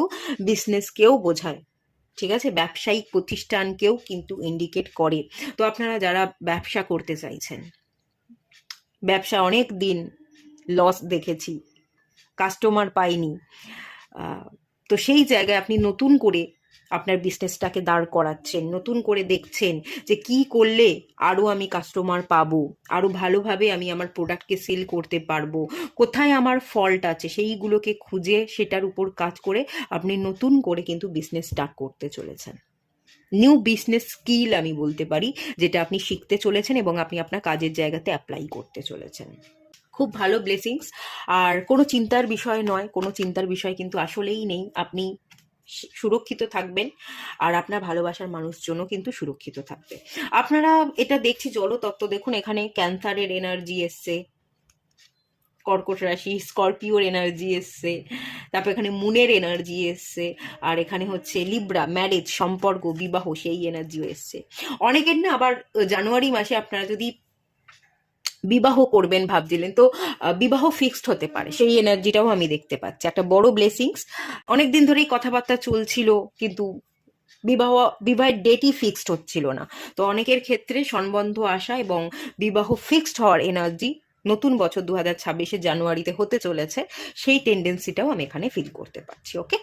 বিজনেসকেও বোঝায়, ঠিক আছে, ব্যবসায়িক প্রতিষ্ঠানকেও কিন্তু ইন্ডিকেট করে। তো আপনারা যারা ব্যবসা করতে চাইছেন, ব্যবসা অনেক দিন লস দেখেছি, কাস্টমার পাইনি, তো সেই জায়গায় আপনি নতুন করে আপনার বিজনেসটাকে দাঁড় করাচ্ছেন, নতুন করে দেখছেন যে কি করলে আরও আমি কাস্টমার পাবো, আরও ভালোভাবে আমি আমার প্রোডাক্টকে সেল করতে পারবো, কোথায় আমার ফল্ট আছে সেইগুলোকে খুঁজে সেটার উপর কাজ করে আপনি নতুন করে কিন্তু বিজনেস স্টার্ট করতে চলেছেন। নিউ বিজনেস স্কিল আমি বলতে পারি, যেটা আপনি শিখতে চলেছেন এবং আপনি আপনার কাজের জায়গাতে অ্যাপ্লাই করতে চলেছেন। খুব ভালো ব্লেসিংস। আর কোনো চিন্তার বিষয় নয়, কোনো চিন্তার বিষয় কিন্তু আসলেই নেই। আপনি সুরক্ষিত থাকবেন আর আপনার ভালোবাসার মানুষজনও কিন্তু সুরক্ষিত থাকবে। আপনারা এটা দেখছি জলতত্ত্ব, দেখুন এখানে ক্যান্সারের এনার্জি এসছে, কর্কট রাশি, স্করপিওর এনার্জি এসছে, তারপর এখানে মুনের এনার্জি এসছে, আর এখানে হচ্ছে লিব্রা, ম্যারেজ, সম্পর্ক, বিবাহ, সেই এনার্জিও এসছে। অনেকের না আবার জানুয়ারি মাসে আপনারা যদি বিবাহ করবেন ভাবছিলেন, তো বিবাহ ফিক্সড হতে পারে, সেই এনার্জিটাও আমি দেখতে পাচ্ছি। একটা বড় ব্লেসিংস। অনেকদিন ধরেই কথাবার্তা চলছিল কিন্তু বিবাহের ডেটই ফিক্সড হচ্ছিল না। তো অনেকের ক্ষেত্রে সম্বন্ধ আসা এবং বিবাহ ফিক্সড হওয়ার এনার্জি নতুন বছর 2026 জানুয়ারিতে হতে চলেছে, সেই টেন্ডেন্সিটাও আমি এখানে ফিল করতে পারছি। ওকে,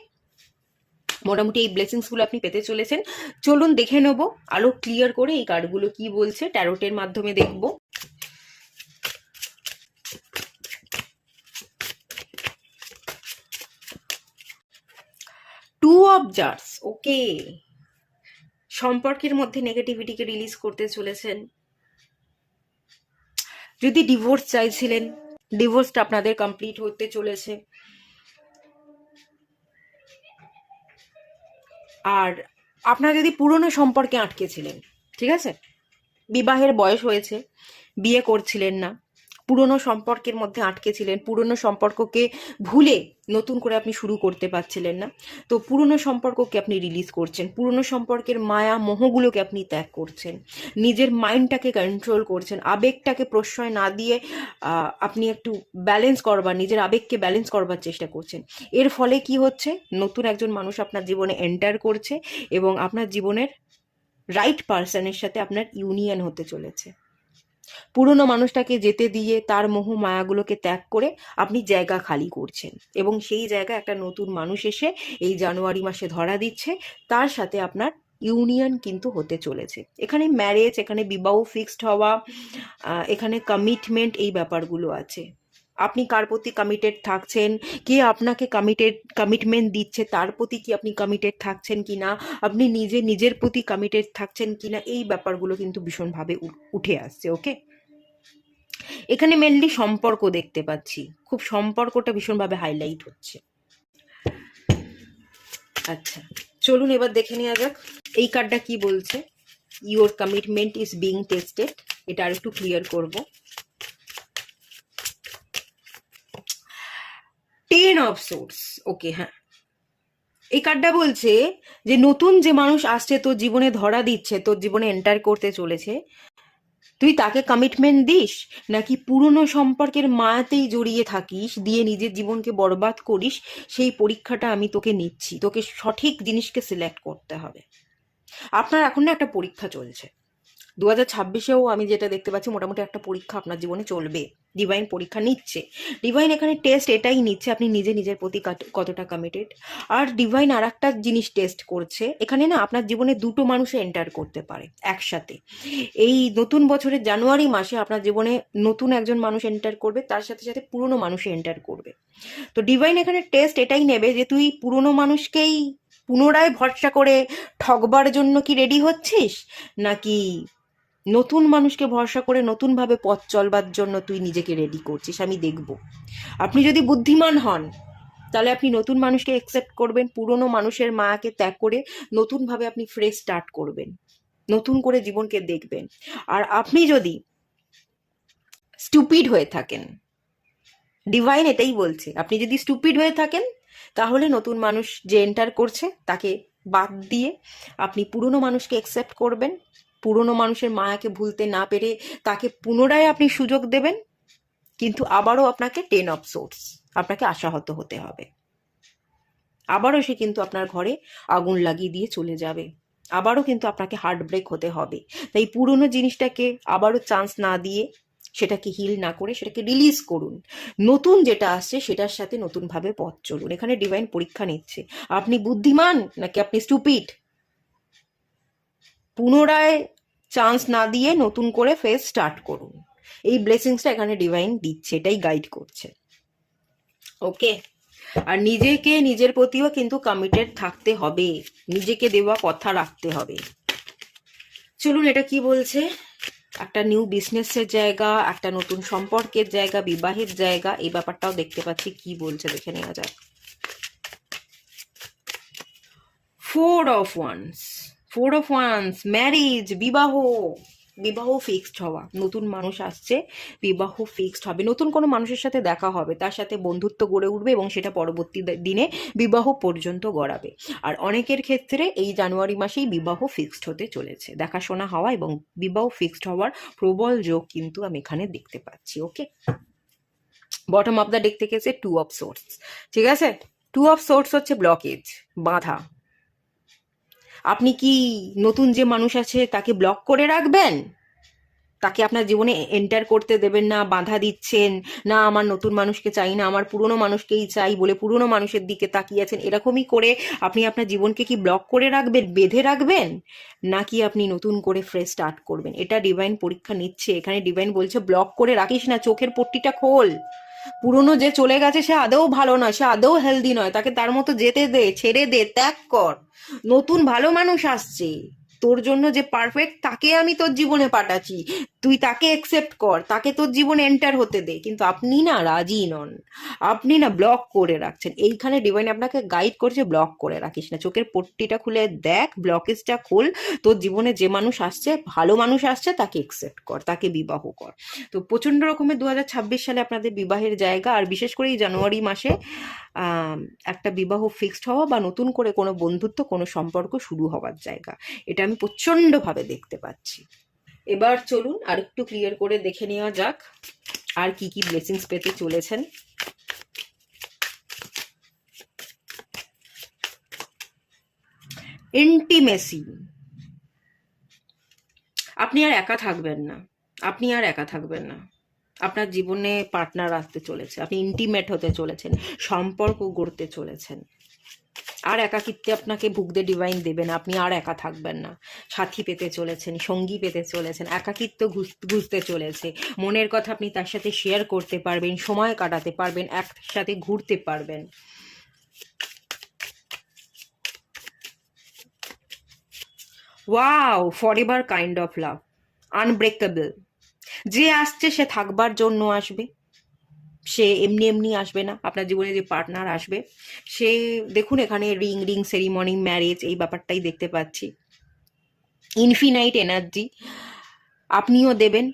মোটামুটি এই ব্লেসিংসগুলো আপনি পেতে চলেছেন। চলুন দেখে নেবো আরো ক্লিয়ার করে এই কার্ডগুলো কি বলছে, ট্যারোটের মাধ্যমে দেখবো। টু অফ জার্স, ওকে, সম্পর্কের মধ্যে নেগেটিভিটিকে রিলিজ করতে চলেছেন। যদি ডিভোর্স চাইছিলেন, ডিভোর্সটা আপনাদের কমপ্লিট হতে চলেছে। আর আপনারা যদি পুরনো সম্পর্কে আটকে ছিলেন, ঠিক আছে, বিবাহের বয়স হয়েছে, বিয়ে করছিলেন না, পুরনো সম্পর্কের মধ্যে আটকে ছিলেন, পুরনো সম্পর্ককে ভুলে নতুন করে আপনি শুরু করতে পারছিলেন না, তো পুরনো সম্পর্ককে আপনি রিলিজ করছেন, পুরনো সম্পর্কের মায়া মোহগুলোকে আপনি ত্যাগ করছেন, নিজের মাইন্ডটাকে কন্ট্রোল করছেন, আবেগটাকে প্রশ্রয় না দিয়ে আপনি একটু ব্যালেন্স করবার, নিজের আবেগকে ব্যালেন্স করবার চেষ্টা করছেন। এর ফলে কি হচ্ছে, নতুন একজন মানুষ আপনার জীবনে এন্টার করছে এবং আপনার জীবনের রাইট পার্সনের সাথে আপনার ইউনিয়ন হতে চলেছে। পুরনো মানুষটাকে যেতে দিয়ে তার মোহ মায়াগুলোকে ত্যাগ করে আপনি জায়গা খালি করছেন এবং সেই জায়গায় একটা নতুন মানুষ এসে এই জানুয়ারি মাসে ধরা দিচ্ছে, তার সাথে আপনার ইউনিয়ন কিন্তু হতে চলেছে। এখানে ম্যারেজ, এখানে বিবাহ ফিক্সড হওয়া, এখানে কমিটমেন্ট, এই ব্যাপারগুলো আছে। আপনি কার প্রতি কমিটেড থাকছেন, কে আপনাকে কমিটমেন্ট দিচ্ছে, তার প্রতি কি আপনি কমিটেড থাকছেন কিনা, আপনি নিজের প্রতি কমিটেড থাকছেন কিনা, এই ব্যাপারগুলো কিন্তু ভীষণভাবে উঠে আসছে। ওকে, এখানে মেনলি সম্পর্ক দেখতে পাচ্ছি, খুব সম্পর্কটা ভীষণভাবে হাইলাইট হচ্ছে। আচ্ছা, চলুন এবার দেখে নেওয়া যাক এই কার্ডটা কি বলছে। Your commitment is being tested, এটা আর একটু ক্লিয়ার করব। 10 অফ সোর্স, ওকে, হ্যাঁ। এই কার্ডটা বলছে যে নতুন যে মানুষ আসছে তোর জীবনে, ধরা দিচ্ছে, তোর জীবনে এন্টার করতে চলেছে, তুই তাকে কমিটমেন্ট দিস নাকি পুরনো সম্পর্কের মায়াতেই জড়িয়ে থাকিস, দিয়ে নিজের জীবনকে বরবাদ করিস, সেই পরীক্ষাটা আমি তোকে নিচ্ছি। তোকে সঠিক জিনিসকে সিলেক্ট করতে হবে। আপনার এখন না একটা পরীক্ষা চলছে, 2026-এও আমি যেটা দেখতে পাচ্ছি মোটামুটি একটা পরীক্ষা আপনার জীবনে চলবে। ডিভাইন পরীক্ষা নিচ্ছে। ডিভাইন এখানে টেস্ট এটাই নিচ্ছে আপনি নিজের প্রতি কতটা কমিটেড। আর ডিভাইন আর একটা জিনিস টেস্ট করছে, এখানে না আপনার জীবনে দুটো মানুষে এন্টার করতে পারে একসাথে। এই নতুন বছরের জানুয়ারি মাসে আপনার জীবনে নতুন একজন মানুষ এন্টার করবে, তার সাথে সাথে পুরনো মানুষে এন্টার করবে। তো ডিভাইন এখানে টেস্ট এটাই নেবে যে তুই পুরনো মানুষকেই পুনরায় ভরসা করে ঠকবার জন্য কি রেডি হচ্ছিস, নাকি নতুন মানুষকে ভরসা করে নতুনভাবে পথ চলবার জন্য তুই নিজেকে রেডি করছিস। আমি দেখব আপনি যদি বুদ্ধিমান হন তাহলে আপনি নতুন মানুষকে অ্যাকসেপ্ট করবেন, পুরনো মানুষের মায়াকে ত্যাগ করে নতুনভাবে আপনি ফ্রেশ স্টার্ট করবেন, নতুন করে জীবনকে দেখবেন। আর আপনি যদি স্টুপিড হয়ে থাকেন, ডিভাইন এটাই বলছে, আপনি যদি স্টুপিড হয়ে থাকেন তাহলে নতুন মানুষ যে এন্টার করছে তাকে বাদ দিয়ে আপনি পুরনো মানুষকে অ্যাকসেপ্ট করবেন, পুরনো মানুষের মায়াকে ভুলতে না পেরে তাকে পুনরায় আপনি সুযোগ দেবেন। কিন্তু আবারও আপনাকে 10 অফ সোর্স, আপনাকে আশাহত হতে হবে। আবারও সে কিন্তু আপনার ঘরে আগুন লাগিয়ে দিয়ে চলে যাবে, আবারও কিন্তু আপনাকে হার্ট ব্রেক হতে হবে। তাই পুরনো জিনিসটাকে আবারও চান্স না দিয়ে, সেটাকে হিল না করে সেটাকে রিলিজ করুন। নতুন যেটা আসছে সেটার সাথে নতুনভাবে পথ চলুন। এখানে ডিভাইন পরীক্ষা নিচ্ছে আপনি বুদ্ধিমান নাকি আপনি স্টুপিড। পুনরায় চান্স না দিয়ে নতুন করে ফেস স্টার্ট করুন। এই ব্লেসিংসটা এখানে ডিভাইন দিচ্ছে, এটাই গাইড করছে। ওকে, আর নিজেকে নিজের প্রতিও কিন্তু কমিটেড থাকতে হবে, নিজেকে দেওয়া কথা রাখতে হবে। চলুন এটা কি বলছে। একটা নিউ বিজনেসের জায়গা, একটা নতুন সম্পর্কের জায়গা, বিবাহের জায়গা, এই ব্যাপারটাও দেখতে পাচ্ছি। কি বলছে দেখে নেওয়া যাক। 4 of wands, 4 of wands, marriage, বিবাহ। বিবাহ ফিক্সড হওয়া, নতুন মানুষ আসছে, বিবাহ ফিক্সড হবে, নতুন কোনো মানুষের সাথে দেখা হবে, তার সাথে বন্ধুত্ব গড়ে উঠবে এবং সেটা পরবর্তী দিনে বিবাহ পর্যন্ত গড়াবে। আর অনেকের ক্ষেত্রে এই জানুয়ারি মাসেই বিবাহ ফিক্সড হতে চলেছে, দেখাশোনা হওয়া এবং বিবাহ ফিক্সড হওয়ার প্রবল যোগ কিন্তু আমি এখানে দেখতে পাচ্ছি। ওকে, বটম অফ দ্য ডেক থেকে এসে 2 অফ সোর্স, ঠিক আছে। 2 অফ সোর্স হচ্ছে ব্লকেজ, বাধা। আপনি কি নতুন যে মানুষ আছে তাকে ব্লক করে রাখবেন, তাকে আপনার জীবনে এন্টার করতে দেবেন না, বাধা দিচ্ছেন না, আমার নতুন মানুষকে চাই না, আমার পুরনো মানুষকেই চাই বলে পুরনো মানুষের দিকে তাকিয়ে আছেন, এরকমই করে আপনি আপনার জীবনকে কি ব্লক করে রাখবেন, বেঁধে রাখবেন, নাকি আপনি নতুন করে ফ্রেশ স্টার্ট করবেন? এটা ডিভাইন পরীক্ষা নিচ্ছে। এখানে ডিভাইন বলছে ব্লক করে রাখিস না, চোখের পট্টিটা খোল। পুরনো যে চলে গেছে সে আদৌ ভালো নয়, সে আদৌ হেলদি নয়, তাকে তার মতো যেতে দে, ছেড়ে দে, ত্যাগ কর। নতুন ভালো মানুষ আসছে, তোর জন্য যে পারফেক্ট তাকে আমি তোর জীবনে পাঠাচ্ছি, তুই তাকে অ্যাকসেপ্ট কর, তাকে তোর জীবনে এন্টার হতে দে। কিন্তু আপনি না রাজি নন, আপনি না ব্লক করে রাখছেন। এইখানে ডিভাইন আপনাকে গাইড করছে ব্লক করে রাখিস না, চোখের পট্টিটা খুলে দেখ, ব্লকেজটা খোল। তোর জীবনে যে মানুষ আসছে, ভালো মানুষ আসছে, তাকে অ্যাকসেপ্ট কর, তাকে বিবাহ কর। তো প্রচন্ড রকমের 2026 সালে আপনাদের বিবাহের জায়গা, আর বিশেষ করে এই জানুয়ারি মাসে একটা বিবাহ ফিক্সড হওয়া বা নতুন করে কোনো বন্ধুত্ব, কোনো সম্পর্ক শুরু হওয়ার জায়গা, এটা আমি প্রচন্ডভাবে দেখতে পাচ্ছি। এবার চলুন আর একটু ক্লিয়ার করে দেখে নেওয়া যাক আর কি কি ব্লেসিংস পেতে চলেছেন। ইন্টিমেসি, আপনি আর একা থাকবেন না, আপনি আর একা থাকবেন না। আপনার জীবনে পার্টনার আসতে চলেছে, আপনি ইন্টিমেট হতে চলেছেন, সম্পর্ক গড়তে চলেছেন। আর একাকিত্বে আপনাকে ভুগতে ডিভাইন দেবে না, আপনি আর একা থাকবেন না। সাথী পেতে চলেছেন, সঙ্গী পেতে চলেছেন, একাকিত্ব ঘুষতে চলেছে। মনের কথা আপনি তার সাথে শেয়ার করতে পারবেন, সময় কাটাতে পারবেন, একসাথে ঘুরতে পারবেন। Wow, forever kind of love, unbreakable. যে আসছে সে থাকবার জন্য আসবে, সে এমনি এমনি আসবে না, আপনার জীবনে যে পার্টনার আসবে সে দেখুন এখানে রিং সেরিমনি ম্যারেজ এই ব্যাপারটাই দেখতে পাচ্ছি। ইনফিনাইট এনার্জি, আপনিও দেবেন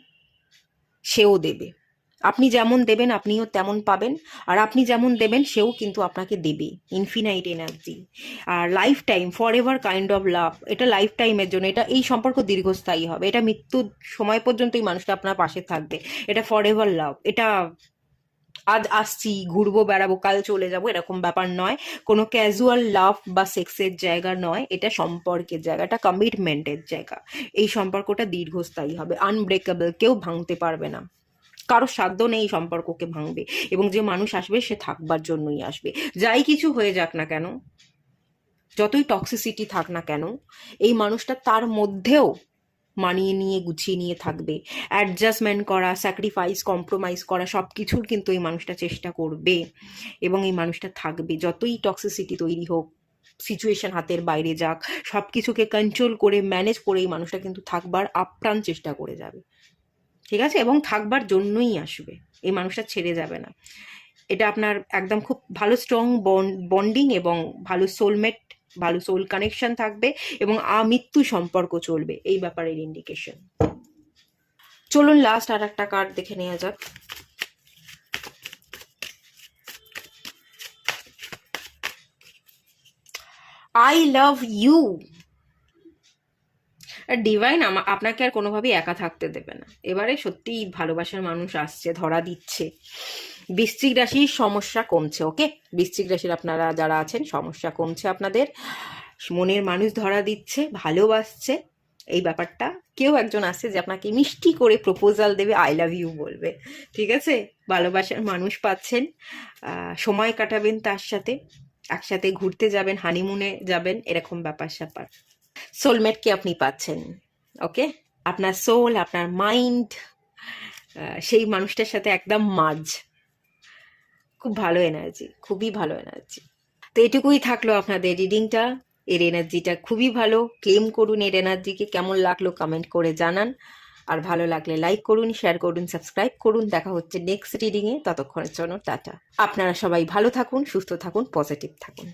সেও দেবে, আপনি যেমন দেবেন আপনিও তেমন পাবেন, আর আপনি যেমন দেবেন সেও কিন্তু আপনাকে দেবে। ইনফিনাইট এনার্জি, আর life time forever kind of love, এটা লাইফ টাইমের জন্য, এটা এই সম্পর্ক দীর্ঘস্থায়ী হবে, এটা মৃত্যুর সময় পর্যন্ত এই মানুষটা আপনার পাশে থাকবে, এটা ফর এভার লাভ, এটা আজ আসছি ঘুরবো বেড়াবো কাল চলে যাবো এরকম ব্যাপার নয়, কোনো ক্যাজুয়াল লাভ বা সেক্সের জায়গা নয়, এটা সম্পর্কের জায়গা, এটা কমিটমেন্টের জায়গা। এই সম্পর্কটা দীর্ঘস্থায়ী হবে, আনব্রেকেবল, কেউ ভাঙতে পারবে না, কারো সাধ্য নেই এই সম্পর্ককে ভাঙবে, এবং যে মানুষ আসবে সে থাকবার জন্যই আসবে। যাই কিছু হয়ে যাক না কেন, যতই টক্সিসিটি থাক না কেন, এই মানুষটা তার মধ্যেও মানিয়ে নিয়ে গুছিয়ে নিয়ে থাকবে, অ্যাডজাস্টমেন্ট করা, স্যাক্রিফাইস, কম্প্রোমাইজ করা, সব কিছুর কিন্তু এই মানুষটা চেষ্টা করবে, এবং এই মানুষটা থাকবে যতই টক্সিসিটি তৈরি হোক, সিচুয়েশন হাতের বাইরে যাক, সব কিছুকে কন্ট্রোল করে ম্যানেজ করে এই মানুষটা কিন্তু থাকবার আপ্রাণ চেষ্টা করে যাবে, ঠিক আছে, এবং থাকবার জন্যই আসবে, এই মানুষটা ছেড়ে যাবে না। এটা আপনার একদম খুব ভালো স্ট্রং বন্ডিং এবং ভালো সোলমেট, ভালো সোল কানেকশন থাকবে, এবং আমৃত্যু সম্পর্ক চলবে, এই ব্যাপারের ইন্ডিকেশন। চলুন লাস্ট আর একটা কার্ড দেখে নেওয়া যাক। I love you. ডিভাইন আপনাকে আর কোনোভাবেই একা থাকতে দেবে না, এবারে সত্যিই ভালোবাসার মানুষ আসছে, ধরা দিচ্ছে। বৃশ্চিক রাশির সমস্যা কমছে, ওকে, বৃশ্চিক রাশির আপনারা যারা আছেন সমস্যা কমছে, আপনাদের মনের মানুষ ধরা দিচ্ছে, ভালোবাসছে, এই ব্যাপারটা। কেউ একজন আসছে যে আপনাকে মিষ্টি করে প্রপোজাল দেবে, আই লাভ ইউ বলবে, ঠিক আছে, ভালোবাসার মানুষ পাচ্ছেন, সময় কাটাবেন তার সাথে, একসাথে ঘুরতে যাবেন, হানিমুনে যাবেন, এরকম ব্যাপার স্যাপার। সোলমেটকে আপনি পাচ্ছেন, ওকে, আপনার সোল, আপনার মাইন্ড সেই মানুষটার সাথে একদম মার্জ, খুব ভালো এনার্জি, খুবই ভালো এনার্জি। তো এটুকুই থাকলো আপনাদের রিডিংটা, এর এনার্জিটা খুবই ভালো, ক্লেম করুন এর এনার্জিকে, কেমন লাগলো কমেন্ট করে জানান, আর ভালো লাগলে লাইক করুন, শেয়ার করুন, সাবস্ক্রাইব করুন। দেখা হচ্ছে নেক্সট রিডিংয়ে, ততক্ষণের জন্য টাটা। আপনারা সবাই ভালো থাকুন, সুস্থ থাকুন, পজিটিভ থাকুন।